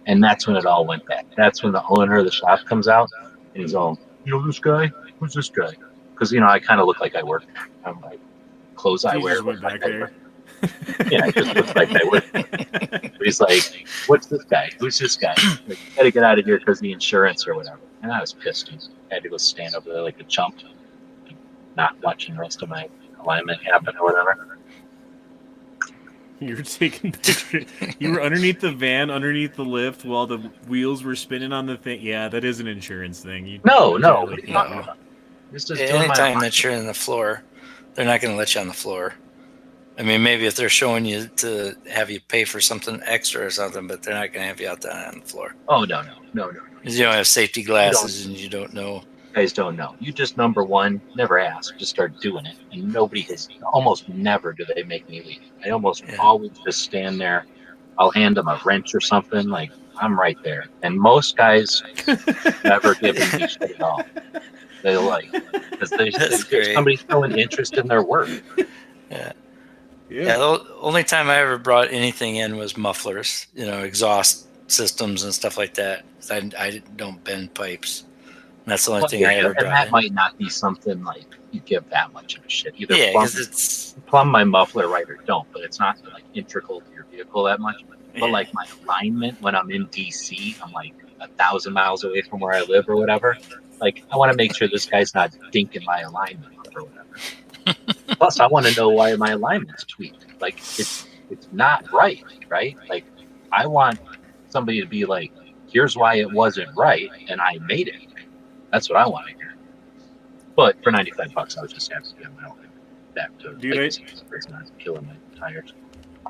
Speaker 2: And that's when it all went bad. That's when the owner of the shop comes out and he's all, this guy? Who's this guy? Because, I kind of look like I work. I'm like, clothes I
Speaker 6: He
Speaker 2: wear.
Speaker 6: just went back there.
Speaker 2: Yeah, it just looks like I work. But he's like, what's this guy? Who's this guy? Like, you got to get out of here because the insurance or whatever. And I was pissed. I had to go stand over there like a chump, not watching the rest of my alignment happen or whatever.
Speaker 6: You were taking pictures. You were underneath the van, underneath the lift, while the wheels were spinning on the thing. Yeah, that is an insurance thing.
Speaker 2: No.
Speaker 8: Anytime that you're in the floor, they're not going to let you on the floor. I mean, maybe if they're showing you to have you pay for something extra or something, but they're not going to have you out there on the floor.
Speaker 2: Oh, no.
Speaker 8: Because you don't have safety glasses and you don't know.
Speaker 2: Guys don't know. You just, number one, never ask. Just start doing it. And almost never do they make me leave. I almost always just stand there. I'll hand them a wrench or something. Like, I'm right there. And most guys never give me shit at all. They because there's somebody showing interest in their work.
Speaker 8: Yeah. The only time I ever brought anything in was mufflers, exhaust systems and stuff like that. I don't bend pipes. And that's the only thing I ever brought in.
Speaker 2: That might not be something like you give that much of a shit. Either
Speaker 8: plumb
Speaker 2: my muffler right or don't, but it's not like integral to your vehicle that much. But like my alignment when I'm in D.C., I'm like 1,000 miles away from where I live or whatever. Like I want to make sure this guy's not dinking my alignment or whatever. Plus, I want to know why my alignment's tweaked. Like it's not right? Like I want somebody to be like, here's why it wasn't right, and I made it. That's what I want to hear. But for $95, I was just happy to get my own back to it's not killing my tires.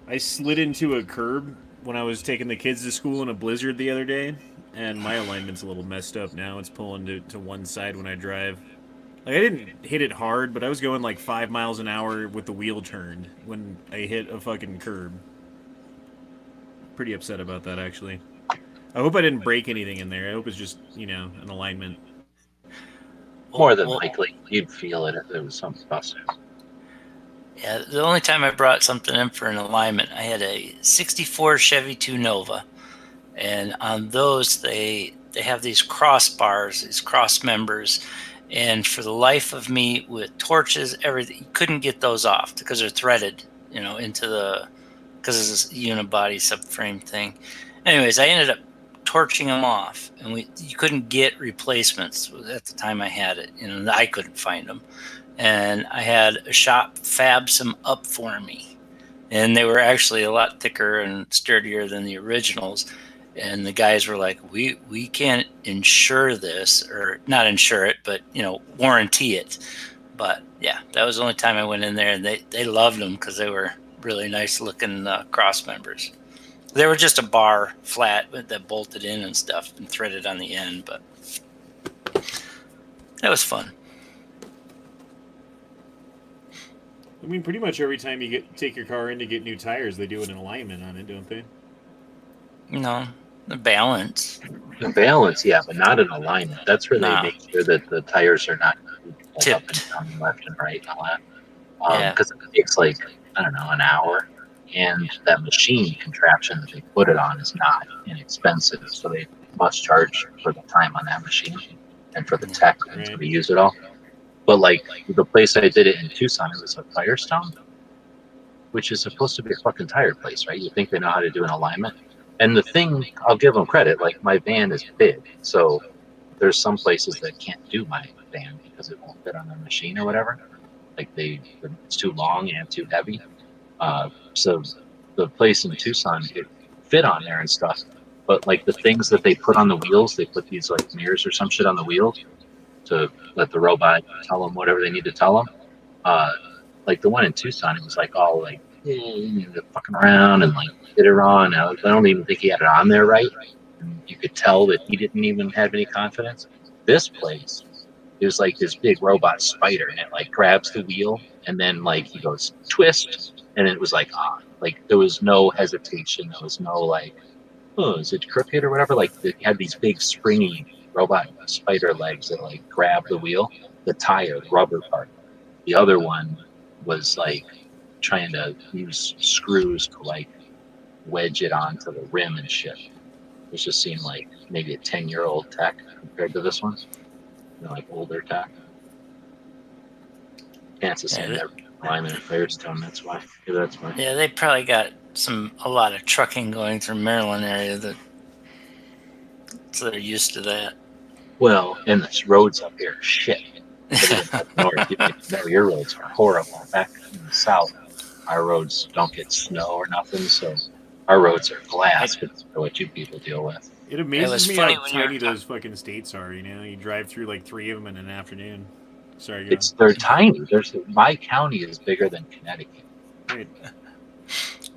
Speaker 6: I slid into a curb when I was taking the kids to school in a blizzard the other day, and my alignment's a little messed up now. It's pulling to one side when I drive. Like I didn't hit it hard, but I was going like 5 miles an hour with the wheel turned when I hit a fucking curb. Pretty upset about that, actually. I hope I didn't break anything in there. I hope it's just, an alignment.
Speaker 2: More than likely, you'd feel it if there was something busted.
Speaker 8: Yeah, the only time I brought something in for an alignment, I had a 64 Chevy 2 Nova. And on those, they have these crossbars, these cross members. And for the life of me, with torches, everything, you couldn't get those off because they're threaded, into because it's this unibody subframe thing. Anyways, I ended up torching them off, and you couldn't get replacements at the time I had it. I couldn't find them, and I had a shop fab some up for me, and they were actually a lot thicker and sturdier than the originals. And the guys were like, we can't insure this, or not insure it, but warranty it. But yeah, that was the only time I went in there, and they loved them because they were really nice looking cross members. They were just a bar flat that bolted in and stuff and threaded on the end, but that was fun.
Speaker 6: I mean, pretty much every time you take your car in to get new tires, they do an alignment on it, don't they?
Speaker 8: No, the balance.
Speaker 2: The balance, yeah, but not an alignment. That's where they make sure that the tires are not
Speaker 8: tipped
Speaker 2: up and down, left and right and all that. Because it takes an hour. And that machine contraption that they put it on is not inexpensive, so they must charge for the time on that machine and for the tech to use it all. But the place I did it in Tucson, it was a Firestone, which is supposed to be a fucking tire place, right? You think they know how to do an alignment. And the thing, I'll give them credit, my van is big, so there's some places that can't do my van because it won't fit on their machine or whatever. It's too long and too heavy. So the place in Tucson, fit on there and stuff. But like the things that they put on the wheels, they put these like mirrors or some shit on the wheels to let the robot tell them whatever they need to tell them. Like the one in Tucson, it was like all like fucking around and like did it wrong. I don't even think he had it on there right. And you could tell that he didn't even have any confidence. This place, it was like this big robot spider, and it like grabs the wheel, and then like he goes twist, and it was like like there was no hesitation. There was no like, oh, is it crooked or whatever? Like it had these big springy robot spider legs that like grab the wheel, the tire, the rubber part. The other one was like trying to use screws to like wedge it onto the rim and shit. It just seemed like maybe a 10-year-old tech compared to this one. Like older tech. Yeah, it's the same alignment in Firestone, that's why. Yeah, that's why.
Speaker 8: Yeah, they probably got a lot of trucking going through Maryland area so they're used to that.
Speaker 2: Well, and the roads up here are shit. Up north, your roads are horrible. Back in the south, our roads don't get snow or nothing, so our roads are glass, but that's what you people deal with.
Speaker 6: It amazes me how tiny those fucking states are. You know, you drive through like 3 of them in an afternoon. Sorry,
Speaker 2: they're tiny. My county is bigger than Connecticut.
Speaker 6: Right.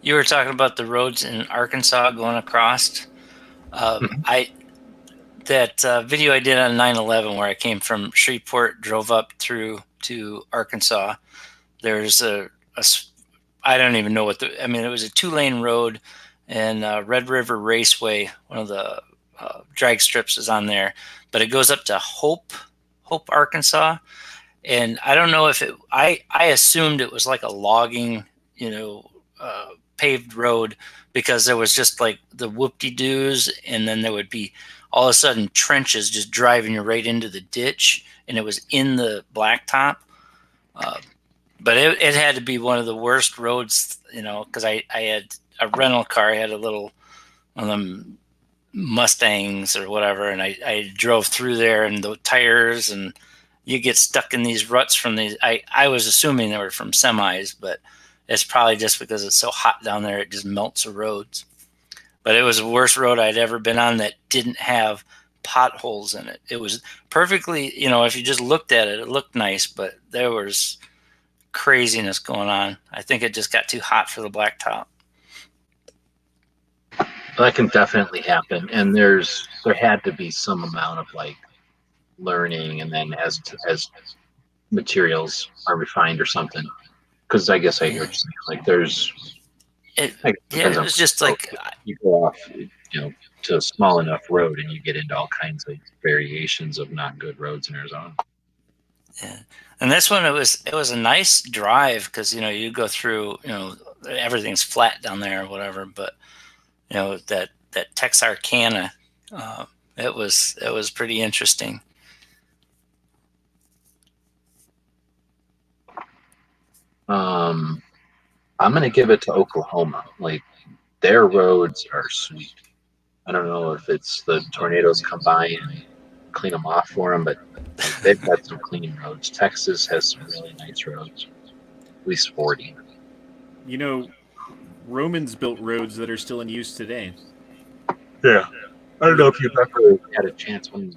Speaker 8: You were talking about the roads in Arkansas going across. That video I did on 9/11 where I came from Shreveport, drove up through to Arkansas. There's I don't even know it was a 2-lane road, and Red River Raceway, one of the drag strips is on there, but it goes up to Hope, Arkansas. And I don't know if I assumed it was like a logging, paved road, because there was just like the whoop-de-doos, and then there would be all of a sudden trenches just driving you right into the ditch, and it was in the blacktop. But it had to be one of the worst roads, because I had a rental car. I had a little one of them Mustangs or whatever, and I drove through there, and the tires, and you get stuck in these ruts from these. I was assuming they were from semis, but it's probably just because it's so hot down there, it just melts the roads. But it was the worst road I'd ever been on that didn't have potholes in it. It was perfectly, if you just looked at it, it looked nice, but there was craziness going on. I think it just got too hot for the blacktop.
Speaker 2: That can definitely happen, and there had to be some amount of like learning, and then as materials are refined or something. Because I guess I hear what you're saying. Like it
Speaker 8: was just like
Speaker 2: you go off, to a small enough road, and you get into all kinds of variations of not good roads in Arizona.
Speaker 8: Yeah, and this one it was a nice drive because you go through, everything's flat down there or whatever, but that Texarkana, it was pretty interesting.
Speaker 2: I'm gonna give it to Oklahoma. Like their roads are sweet. I don't know if it's the tornadoes come by and clean them off for them, but they've got some clean roads. Texas has some really nice roads, at least 40.
Speaker 6: Romans built roads that are still in use today.
Speaker 2: Yeah. I don't know if you've ever had a chance in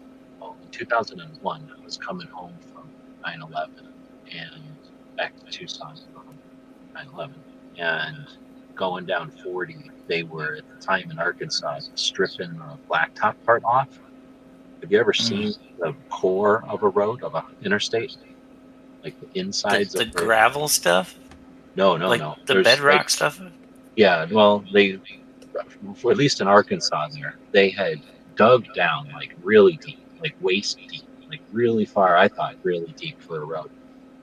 Speaker 2: 2001, I was coming home from 9/11 and back to Tucson from 9/11, and going down 40, they were at the time in Arkansas stripping the blacktop part off. Have you ever seen the core of a road, of an interstate? Like the insides
Speaker 8: of the gravel stuff?
Speaker 2: No.
Speaker 8: The bedrock stuff?
Speaker 2: Yeah, well, for at least in Arkansas there, they had dug down like really deep, like waist deep, like really far, I thought really deep for a road.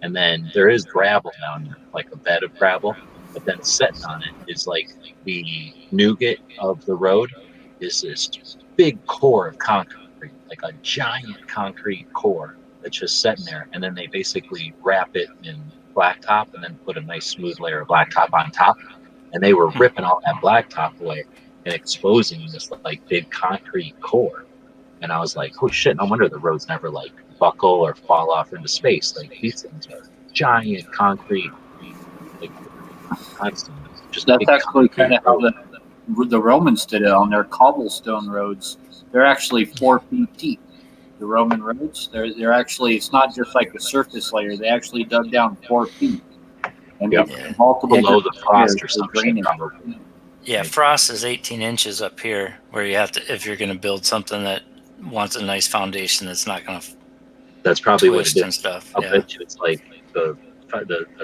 Speaker 2: And then there is gravel down there, like a bed of gravel, but then sitting on it is like the nougat of the road is this big core of concrete, like a giant concrete core that's just sitting there. And then they basically wrap it in blacktop and then put a nice smooth layer of blacktop on top. And they were ripping all that blacktop away and exposing this like big concrete core. And I was like, oh shit, no wonder the roads never like buckle or fall off into space. Like these things are giant concrete, like constant.
Speaker 4: That's actually kind of how the Romans did it on their cobblestone roads. They're actually 4 feet deep. The Roman roads, they're actually, it's not just like a surface layer. They actually dug down 4 feet and
Speaker 2: Yep.
Speaker 4: they multiple
Speaker 2: Below the frost or
Speaker 4: for
Speaker 2: some shit,
Speaker 4: drainage.
Speaker 2: probably.
Speaker 8: Yeah, frost is 18 inches up here, where you have to, if you're going to build something that wants a nice foundation that's not going to
Speaker 2: That's probably what
Speaker 8: twist
Speaker 2: it
Speaker 8: and
Speaker 2: is.
Speaker 8: stuff.
Speaker 2: I'll
Speaker 8: Yeah.
Speaker 2: bet you it's like the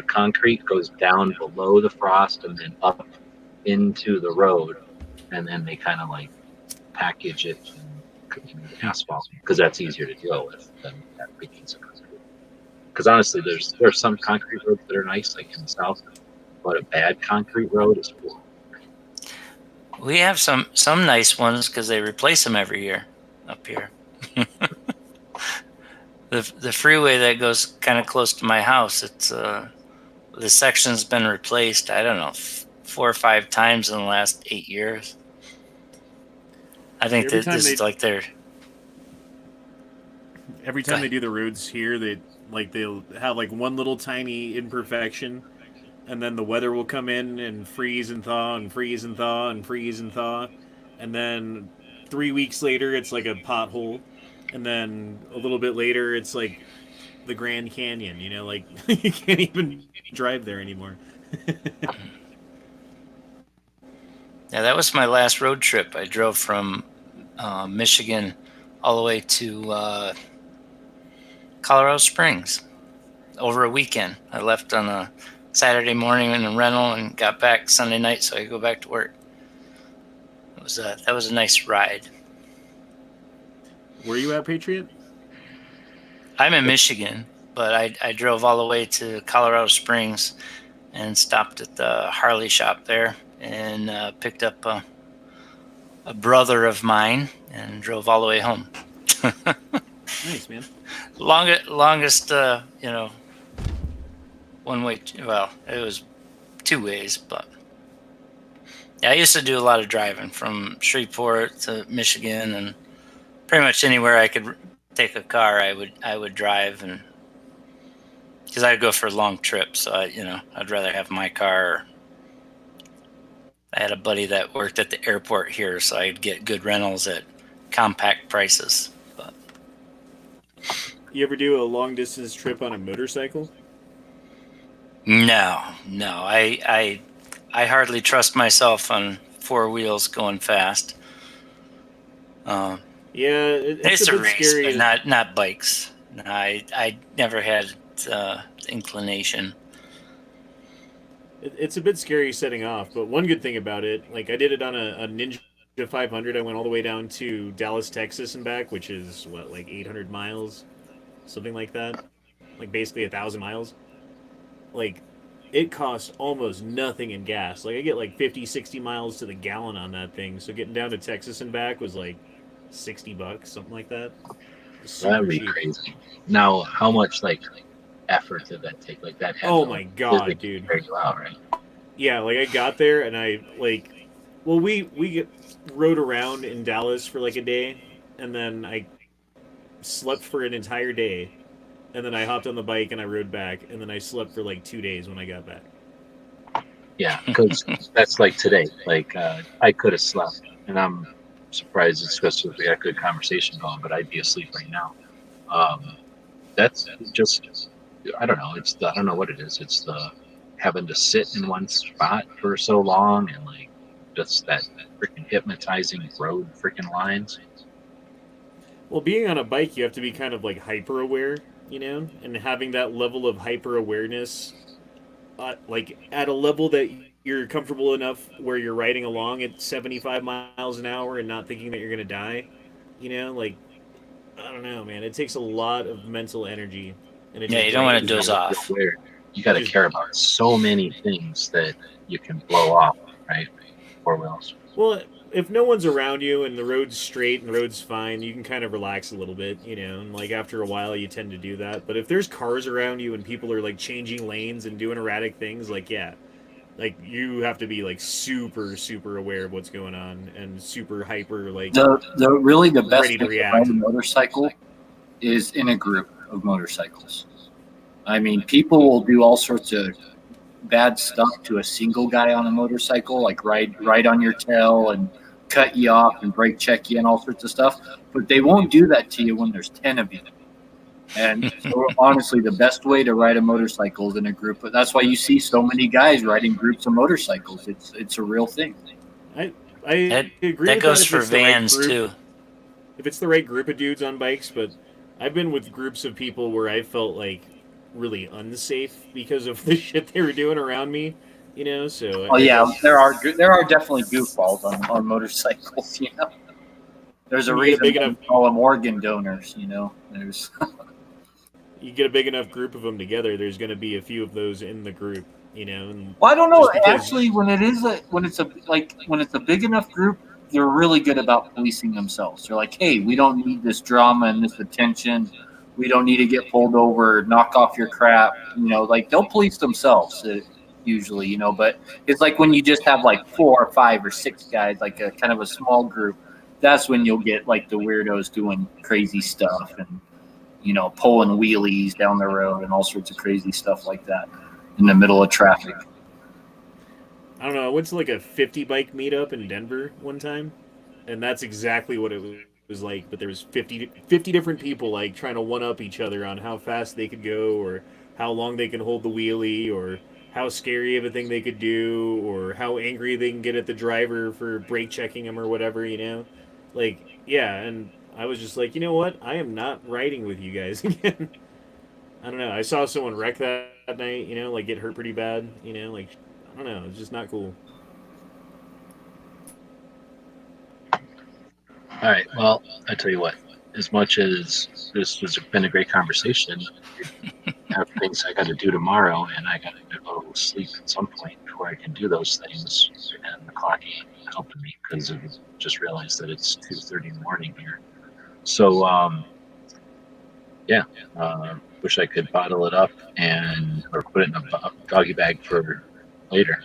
Speaker 2: concrete goes down below the frost and then up into the road, and then they kind of like package it in asphalt because that's easier to deal with than that big piece of concrete. Because honestly, there's some concrete roads that are nice, like in the south, but a bad concrete road is cool.
Speaker 8: We have some nice ones because they replace them every year up here. The freeway that goes kind of close to my house, it's the section's been replaced, I don't know, 4 or 5 times in the last 8 years. I think
Speaker 6: Every
Speaker 8: that
Speaker 6: time
Speaker 8: this is like their
Speaker 6: Every time they do the roads here, they'll have like one little tiny imperfection, and then the weather will come in and freeze and thaw and freeze and thaw and freeze and thaw, and then 3 weeks later it's like a pothole, and then a little bit later it's like the Grand Canyon. You know, like you can't even drive there anymore.
Speaker 8: Yeah, that was my last road trip. I drove from Michigan all the way to Colorado Springs over a weekend. I left on a Saturday morning in a rental and got back Sunday night so I could go back to work. That was a nice ride.
Speaker 6: Where are you at, Patriot?
Speaker 8: I'm in Michigan, but I drove all the way to Colorado Springs and stopped at the Harley shop there and picked up a brother of mine and drove all the way home.
Speaker 6: Nice, man.
Speaker 8: Longest, one way. Well, it was 2 ways, but yeah, I used to do a lot of driving from Shreveport to Michigan, and pretty much anywhere I could take a car, I would drive, and because I'd go for long trips, so I'd rather have my car. I had a buddy that worked at the airport here, so I'd get good rentals at compact prices. But
Speaker 6: You ever do a long distance trip on a motorcycle?
Speaker 8: no, I hardly trust myself on 4 wheels going fast.
Speaker 6: Yeah,
Speaker 8: It's
Speaker 6: a
Speaker 8: a
Speaker 6: bit
Speaker 8: race,
Speaker 6: scary.
Speaker 8: but not bikes. No, I never had inclination.
Speaker 6: It's a bit scary setting off, but one good thing about it, like I did it on a Ninja 500. I went all the way down to Dallas, Texas, and back, which is what, like 800 miles, something like that, like basically 1,000 miles. Like, it costs almost nothing in gas. Like I get like 50, 60 miles to the gallon on that thing. So getting down to Texas and back was like $60, something like that.
Speaker 2: That'd be crazy. Now, how much like effort did that take? Like that had
Speaker 6: Oh
Speaker 2: to,
Speaker 6: my god,
Speaker 2: physically
Speaker 6: dude.
Speaker 2: wear you out, right?
Speaker 6: Yeah, like I got there and I like, well, we rode around in Dallas for like a day, and then I slept for an entire day, and then I hopped on the bike and I rode back, and then I slept for like 2 days when I got back.
Speaker 2: Yeah, because that's like today. Like I could have slept, and I'm surprised it's because we had a good conversation going, but I'd be asleep right now. That's just, I don't know. I don't know what it is. It's the having to sit in one spot for so long, and like just that freaking hypnotizing road freaking lines.
Speaker 6: Well, being on a bike, you have to be kind of like hyper aware, you know, and having that level of hyper awareness, like at a level that you're comfortable enough where you're riding along at 75 miles an hour and not thinking that you're gonna die, you know, like I don't know, man. It takes a lot of mental energy, and it
Speaker 8: Yeah,
Speaker 6: just
Speaker 8: you don't want to
Speaker 6: drains
Speaker 8: doze
Speaker 6: you.
Speaker 8: off.
Speaker 2: Weird. You got to care about so many things that you can blow off, right? 4 wheels.
Speaker 6: Well, if no one's around you and the road's straight and the road's fine, you can kind of relax a little bit, you know, and like after a while you tend to do that. But if there's cars around you and people are like changing lanes and doing erratic things, like yeah, like you have to be like super aware of what's going on and super hyper like
Speaker 4: the best
Speaker 6: ready to
Speaker 4: way to
Speaker 6: react.
Speaker 4: ride a motorcycle is in a group of motorcycles. I mean, people will do all sorts of bad stuff to a single guy on a motorcycle, like ride on your tail and cut you off and brake check you and all sorts of stuff. But they won't do that to you when there's 10 of you. And so honestly, the best way to ride a motorcycle is in a group. But that's why you see so many guys riding groups of motorcycles. It's a real thing.
Speaker 6: I
Speaker 8: That,
Speaker 6: agree
Speaker 8: that
Speaker 6: with
Speaker 8: goes
Speaker 6: if
Speaker 8: for
Speaker 6: it's the right
Speaker 8: vans
Speaker 6: group.
Speaker 8: too.
Speaker 6: If it's the right group of dudes on bikes, but I've been with groups of people where I felt like really unsafe because of the shit they were doing around me, you know. So
Speaker 4: Oh
Speaker 6: I
Speaker 4: yeah,
Speaker 6: guess
Speaker 4: there are definitely goofballs on motorcycles. You know, there's a
Speaker 6: When you get a
Speaker 4: reason
Speaker 6: big
Speaker 4: why we
Speaker 6: enough-
Speaker 4: call them organ donors. You know, there's
Speaker 6: you get a big enough group of them together, there's going to be a few of those in the group, you know. And
Speaker 4: well, I don't know.
Speaker 6: just because-
Speaker 4: Actually, when it's a big enough group, they're really good about policing themselves. They're like, hey, we don't need this drama and this attention. We don't need to get pulled over. Knock off your crap. You know, like they'll police themselves usually. You know, but it's like when you just have like 4 or 5 or 6 guys, like a kind of a small group. That's when you'll get like the weirdos doing crazy stuff and, you know, pulling wheelies down the road and all sorts of crazy stuff like that in the middle of traffic.
Speaker 6: I don't know. I went to like a 50 bike meetup in Denver one time, and that's exactly what it was like. But there was 50 different people like trying to one up each other on how fast they could go, or how long they can hold the wheelie, or how scary of a thing they could do, or how angry they can get at the driver for brake checking them or whatever. You know, like yeah. And I was just like, you know what? I am not riding with you guys again. I don't know. I saw someone wreck that night. You know, like get hurt pretty bad. You know, like. I don't know. It's just not cool.
Speaker 2: All right. Well, I tell you what. As much as this has been a great conversation, I have things I got to do tomorrow, and I got to go to sleep at some point before I can do those things. And the clock ain't helping me because I just realized that it's 2:30 in the morning here. So, yeah. Wish I could bottle it up or put it in a doggy bag for later.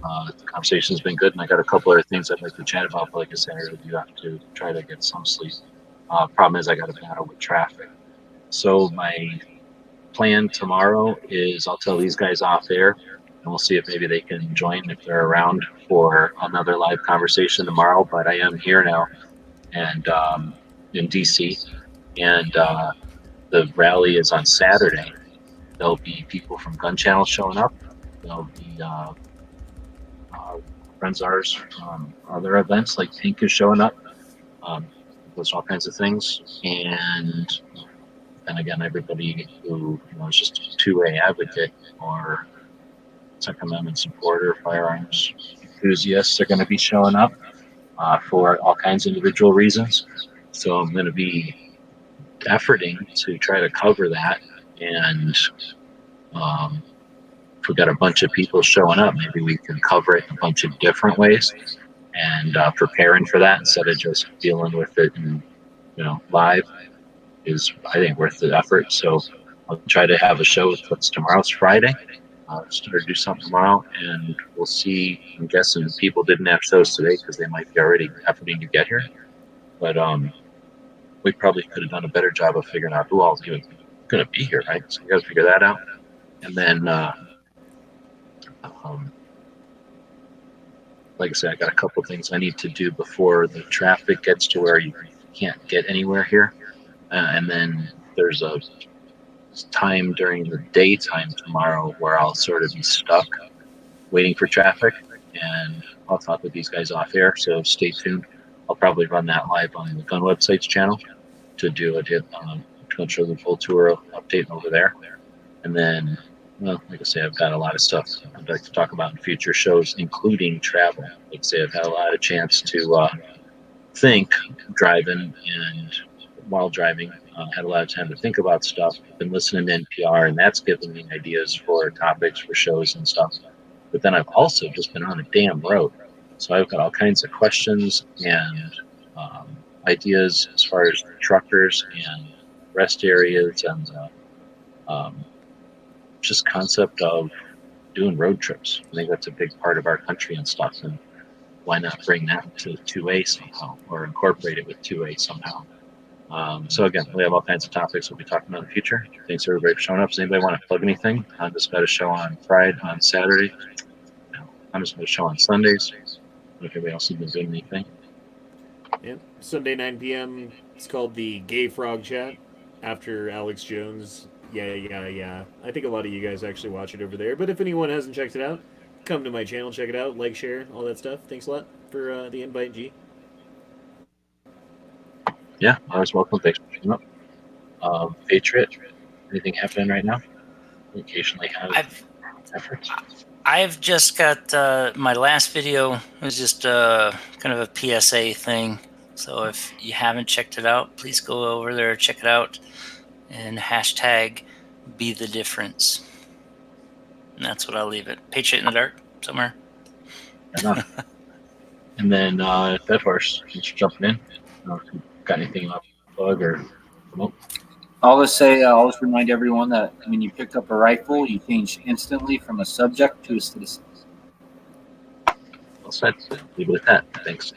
Speaker 2: The conversation's been good, and I got a couple other things I'd like to chat about. But like I said, I really do have to try to get some sleep. Problem is, I got to battle with traffic. So my plan tomorrow is I'll tell these guys off air, and we'll see if maybe they can join if they're around for another live conversation tomorrow. But I am here now, and in D.C. and the rally is on Saturday. There'll be people from Gun Channel showing up. There'll be friends of ours from other events, like Pink is showing up. There's all kinds of things. And then again, everybody who is just a 2A advocate or Second Amendment supporter, firearms enthusiasts are going to be showing up for all kinds of individual reasons. So I'm going to be efforting to try to cover that. And if we've got a bunch of people showing up, maybe we can cover it in a bunch of different ways and preparing for that instead of just dealing with it and live is, I think, worth the effort. So I'll try to have a show. Tomorrow's Friday. Start to do something tomorrow, and we'll see. I'm guessing people didn't have shows today because they might be already efforting to get here. But we probably could have done a better job of figuring out who all's even going to be here, right? So we got to figure that out. And then, like I said, I got a couple things I need to do before the traffic gets to where you can't get anywhere here. And then there's a time during the daytime tomorrow where I'll sort of be stuck waiting for traffic, and I'll talk with these guys off air, so stay tuned. I'll probably run that live on the Gun Websites channel to do a show the full tour update over there. And then, well, like I say, I've got a lot of stuff I'd like to talk about in future shows, including travel. Like I say, I've had a lot of chance to think driving, and while driving, had a lot of time to think about stuff. I've been listening to NPR, and that's given me ideas for topics for shows and stuff. But then I've also just been on a damn road. So I've got all kinds of questions and ideas as far as truckers and rest areas and just concept of doing road trips. I think that's a big part of our country and stuff. And why not bring that to 2A somehow or incorporate it with 2A somehow? So again, we have all kinds of topics we'll be talking about in the future. Thanks everybody for showing up. Does anybody want to plug anything? I'm just got a show on Saturday. I'm just got a show on Sundays. If anybody else has been doing anything.
Speaker 6: Yeah, Sunday 9 p.m. It's called the Gay Frog Chat after Alex Jones. Yeah. I think a lot of you guys actually watch it over there. But if anyone hasn't checked it out, come to my channel, check it out, like, share, all that stuff. Thanks a lot for the invite, G.
Speaker 2: Yeah, always welcome. Thanks for showing up. Patriot, anything happening right now? We occasionally have efforts.
Speaker 8: I've just got my last video was just kind of a PSA thing. So if you haven't checked it out, please go over there, check it out, and hashtag be the difference. And that's what I'll leave it. Patriot in the dark somewhere.
Speaker 2: Right and then Dead Horse, thanks for jumping in. Got anything to plug or promote?
Speaker 4: I'll just say, I'll just remind everyone that when you pick up a rifle, you change instantly from a subject to a citizen.
Speaker 2: Well said. Leave it at that. Thanks.